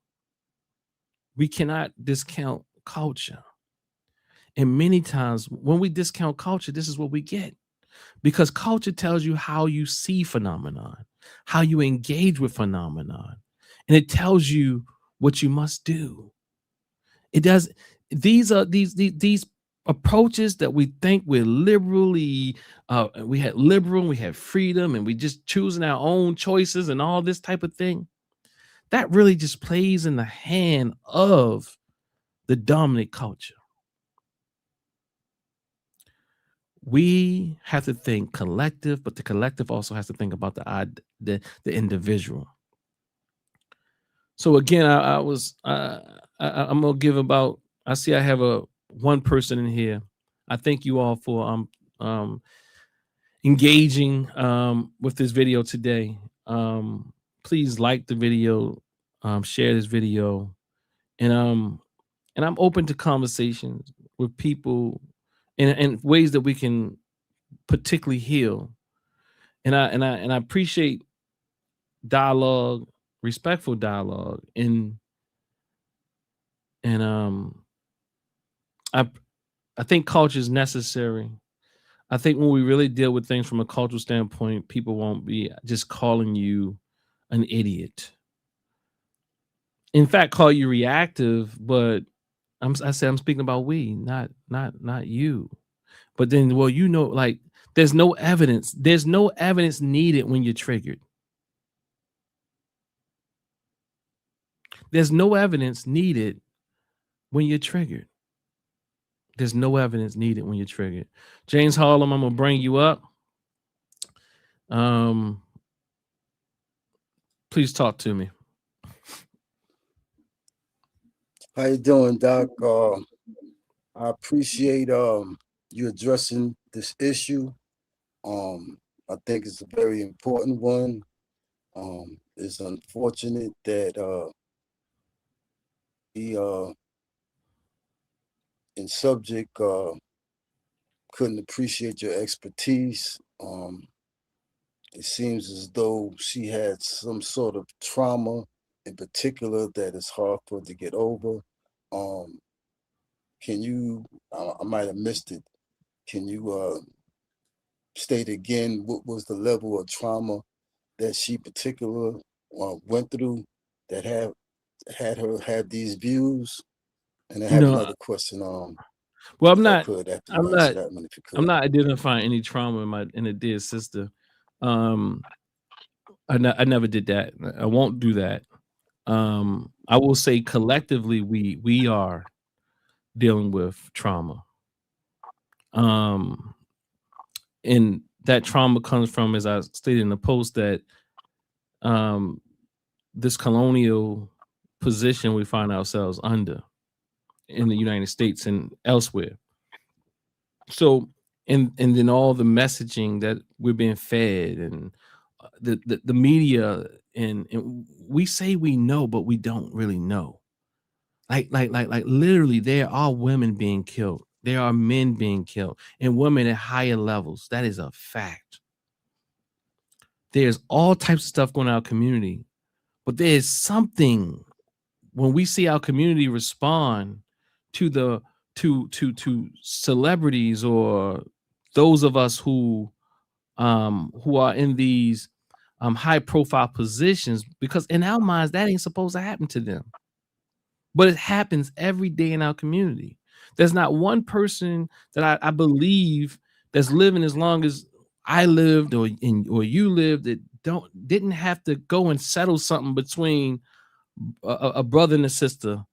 We cannot discount culture. And many times when we discount culture, this is what we get. Because culture tells you how you see phenomenon, how you engage with phenomenon. And it tells you what you must do. It does. These approaches that we think we're liberally, we have freedom, and we just choosing our own choices and all this type of thing. That really just plays in the hand of the dominant culture. We have to think collective, but the collective also has to think about the individual. So again, I'm gonna give about. I see I have one person in here. I thank you all for engaging with this video today. please like the video, share this video, and I'm open to conversations with people in ways that we can particularly heal. And I appreciate dialogue, respectful dialogue, and I think culture is necessary. I think when we really deal with things from a cultural standpoint, people won't be just calling you an idiot. In fact, call you reactive, but I said I'm speaking about we, not you. But then, well, like there's no evidence. There's no evidence needed when you're triggered. There's no evidence needed when you're triggered. There's no evidence needed when you're triggered. James Harlem, I'm gonna bring you up. Please talk to me. How you doing, Doc? I appreciate you addressing this issue. I think it's a very important one. It's unfortunate that the in subject couldn't appreciate your expertise. It seems as though she had some sort of trauma in particular that is hard for her to get over. Can you, I might have missed it, can you state again what was the level of trauma that she particularly went through that had her have these views? And I have another question. Well, I'm not identifying any trauma in a dear sister. I never did that. I won't do that. I will say collectively we are dealing with trauma. And that trauma comes from, as I stated in the post, that this colonial position we find ourselves under in the United States and elsewhere. So, and then all the messaging that we're being fed, and the media, and we say we know, but we don't really know. Like literally, there are women being killed. There are men being killed, and women at higher levels. That is a fact. There's all types of stuff going on in our community, but there's something when we see our community respond to celebrities or those of us who are in these high profile positions, because in our minds that ain't supposed to happen to them, but it happens every day in our community. There's not one person that I believe that's living as long as I lived or you lived that didn't have to go and settle something between a brother and a sister,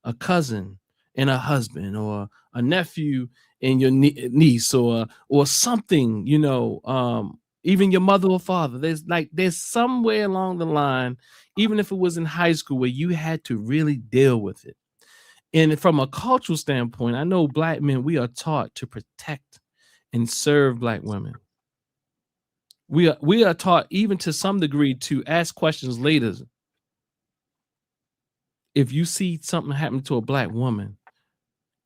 a cousin and a husband, or a nephew and your niece, or something, even your mother or father. There's somewhere along the line, even if it was in high school, where you had to really deal with it. And from a cultural standpoint, I know Black men, we are taught to protect and serve Black women. We are taught, even to some degree, to ask questions later. If you see something happen to a Black woman,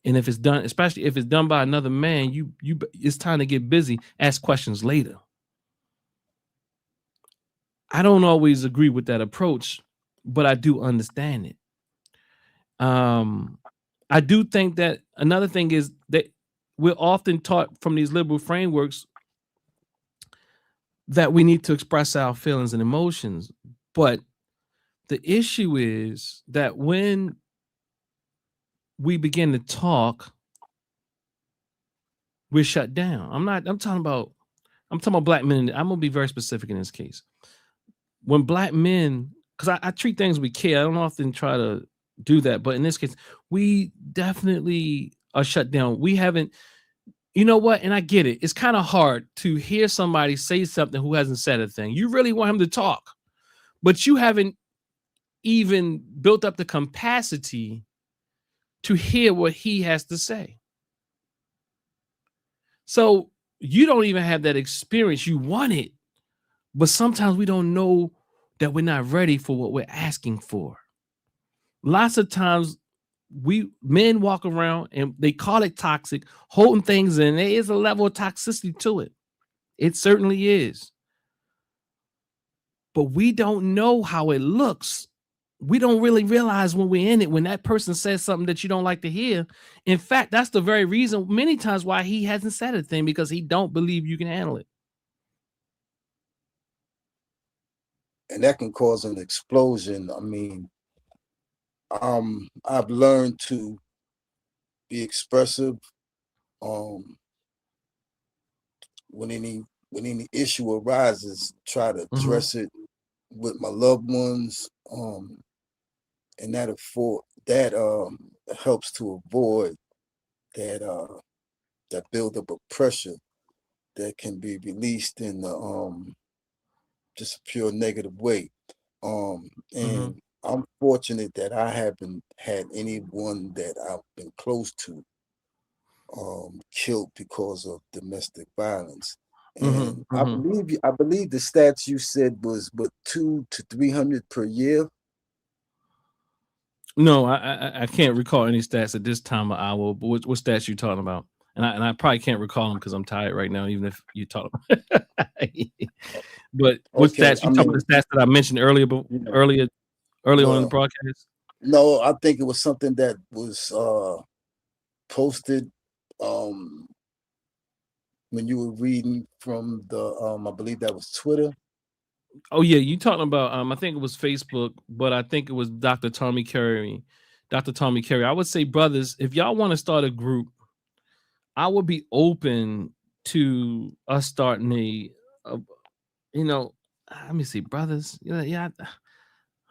and if it's done, especially if it's done by another man, it's time to get busy. Ask questions later. I don't always agree with that approach, but I do understand it. I do think that another thing is that we're often taught from these liberal frameworks that we need to express our feelings and emotions. But the issue is that when we begin to talk, we're shut down. I'm talking about Black men. I'm gonna be very specific in this case. When Black men, because I treat things with care, I don't often try to do that, but in this case, we definitely are shut down. We haven't, you know what? And I get it. It's kind of hard to hear somebody say something who hasn't said a thing. You really want him to talk, but you haven't even built up the capacity to hear what he has to say. So you don't even have that experience. You want it, but sometimes we don't know that we're not ready for what we're asking for. Lots of times men walk around and they call it toxic, holding things in. There is a level of toxicity to it. It certainly is. But we don't know how it looks. We don't really realize when we're in it, when that person says something that you don't like to hear. In fact, that's the very reason many times why he hasn't said a thing, because he don't believe you can handle it. And that can cause an explosion. I mean, I've learned to be expressive. When any issue arises, try to address it with my loved ones. And that helps to avoid that buildup of pressure that can be released in the just a pure negative way. And I'm fortunate that I haven't had anyone that I've been close to killed because of domestic violence. And I believe the stats you said was 200 to 300 per year. No, I can't recall any stats at this time of hour. But what stats you talking about? And I probably can't recall them because I'm tired right now, even if you talk. But what stats you talking about? The stats that I mentioned earlier, earlier on in the broadcast? No, I think it was something that was posted when you were reading from the I believe that was Twitter. Oh yeah, you talking about I think it was Facebook, but I think it was Dr. Tommy Carey. Dr. Tommy Carey. I would say, brothers, if y'all want to start a group, I would be open to us starting let me see, brothers. Let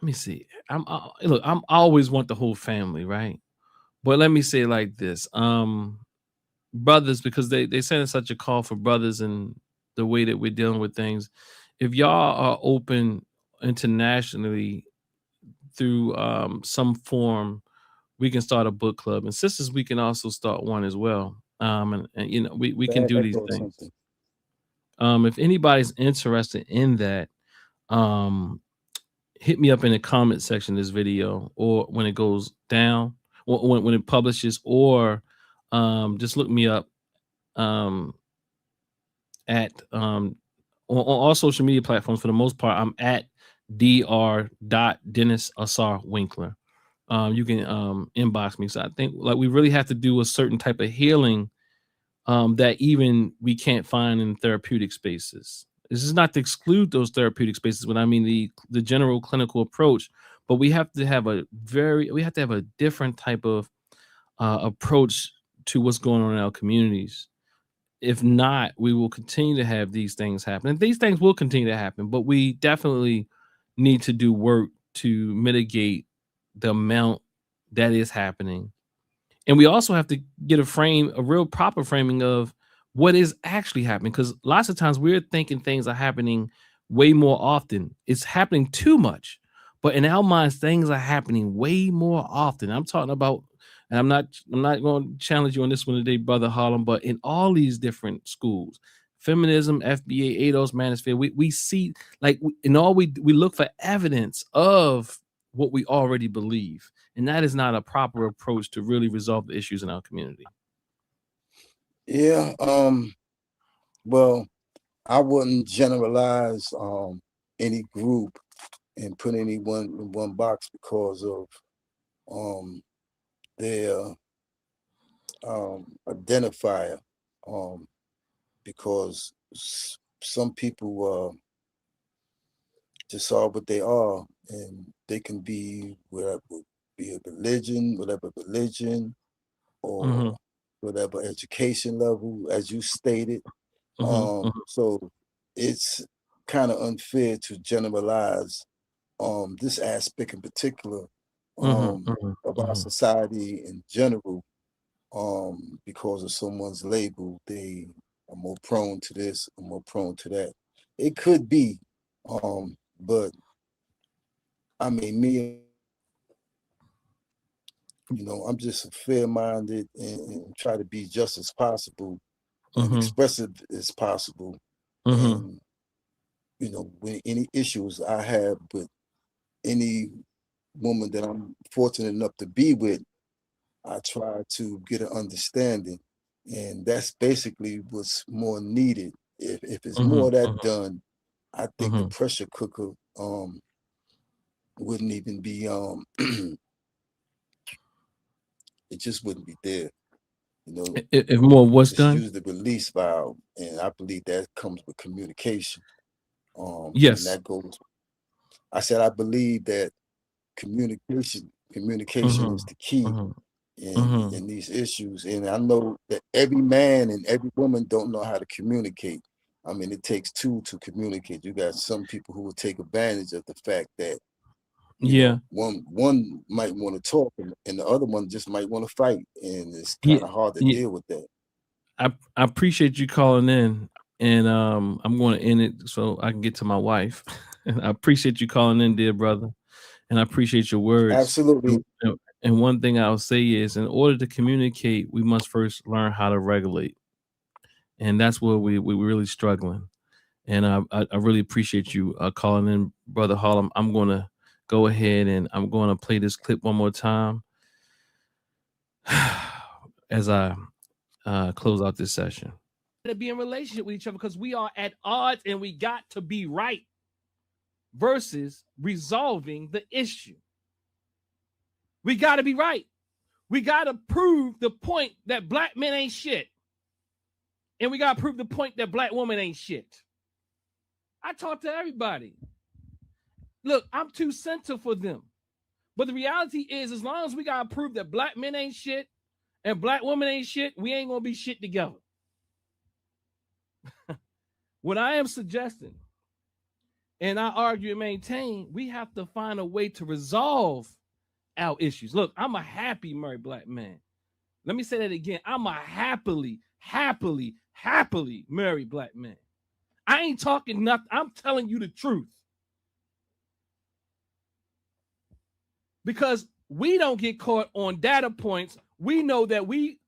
me see. I'm always want the whole family, right? But let me say it like this. Brothers, because they send such a call for brothers and the way that we're dealing with things. If y'all are open internationally through some form, we can start a book club, and sisters, we can also start one as well. And we can do these things. If anybody's interested in that, hit me up in the comment section of this video, or when it goes down, or when it publishes, or just look me up at on all social media platforms. For the most part, I'm at dr.Dennis Asar Winkler. You can inbox me. So I think we really have to do a certain type of healing that even we can't find in therapeutic spaces. This is not to exclude those therapeutic spaces, but I mean the general clinical approach. But we have to have a different type of approach to what's going on in our communities. If not, we will continue to have these things happen. And these things will continue to happen, but we definitely need to do work to mitigate the amount that is happening. And we also have to get a real proper framing of what is actually happening. Because lots of times we're thinking things are happening way more often. It's happening too much. But in our minds, things are happening way more often. I'm talking about, and I'm not going to challenge you on this one today, Brother Harlem, but in all these different schools, Feminism, FBA, ADOS, Manosphere, we see, we look for evidence of what we already believe. And that is not a proper approach to really resolve the issues in our community. Yeah. Well, I wouldn't generalize any group and put anyone in one box because of their identifier. Because some people just are what they are, and they can be whatever religion, or whatever education level, as you stated. So it's kind of unfair to generalize this aspect in particular of our society in general, because of someone's label. They are more prone to this or more prone to that. It could be, but I mean, me, I'm just fair-minded and try to be just as possible and expressive as possible. And you know, with any issues I have with any woman that I'm fortunate enough to be with, I try to get an understanding. And that's basically what's more needed. If it's more of that done, I think the pressure cooker wouldn't even be it just wouldn't be there. You know, if more what's it's done, use the release valve, and I believe that comes with communication. yes, And that goes. I said I believe that communication is the key in these issues, and I know that every man and every woman don't know how to communicate. I mean, it takes two to communicate. You got some people who will take advantage of the fact that you know, one might want to talk and the other one just might want to fight, and it's kind of hard to deal with that. I appreciate you calling in, and I'm going to end it so I can get to my wife. And I appreciate you calling in, dear brother, and I appreciate your words. Absolutely. And one thing I'll say is, in order to communicate, we must first learn how to regulate, and that's where we're really struggling. And I really appreciate you calling in, Brother Harlem. I'm going to go ahead and I'm going to play this clip one more time as I close out this session. To be in relationship with each other because we are at odds and we got to be right versus resolving the issue. We got to be right. We got to prove the point that black men ain't shit. And we got to prove the point that black women ain't shit. I talk to everybody. Look, I'm too sensitive for them. But the reality is, as long as we got to prove that black men ain't shit and black women ain't shit, we ain't going to be shit together. What I am suggesting, and I argue and maintain, we have to find a way to resolve our issues. Look, I'm a happy married black man. Let me say that again. I'm a happily married black man. I ain't talking nothing. I'm telling you the truth. Because we don't get caught on data points. We know that we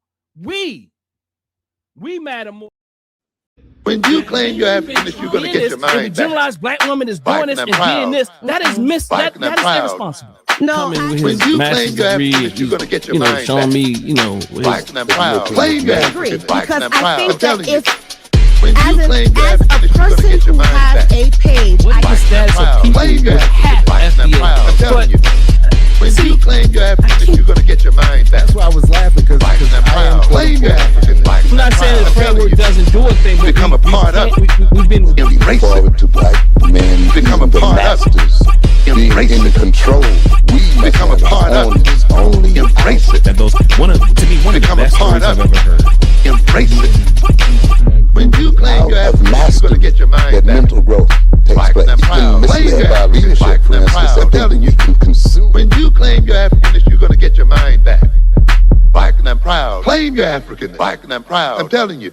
matter more. When you claim your happiness, you're going to get your mind back. If a generalized black woman is doing this and being this, that is that is irresponsible. No, when you claim your happiness, you're going to get your mind showing back. me, Black and proud. Claim your happiness, black and I proud. think that if when you claim your as a happiness, you're going to person get your who mind has back. a page, What I is the status of people Claim your who have black and proud. I'm FBA? telling you. When you claim your happiness, you're going to get your mind back. That's why I was laughing because Black and proud. Claim your happiness, black I'm and not saying the proud. framework doesn't do a thing, but Become a part of it. we've been Embrace Forward it. to black men Become being a the part of it. masters, being Embrace in it. control. We must Become a have part our of own it. only Embrace it. That those one of the Become a best part stories I've of it. ever heard. Embrace it. When you claim your have happiness, you're going mastered to get your mind that back. mental growth takes Black place. and You've proud. been Claim your misled by happiness, leadership, black for and instance, proud. that I'm think telling you you. can consume. When you claim your happiness, you're going to get your mind back. Black and proud. Claim your African. Black and proud. I'm telling you.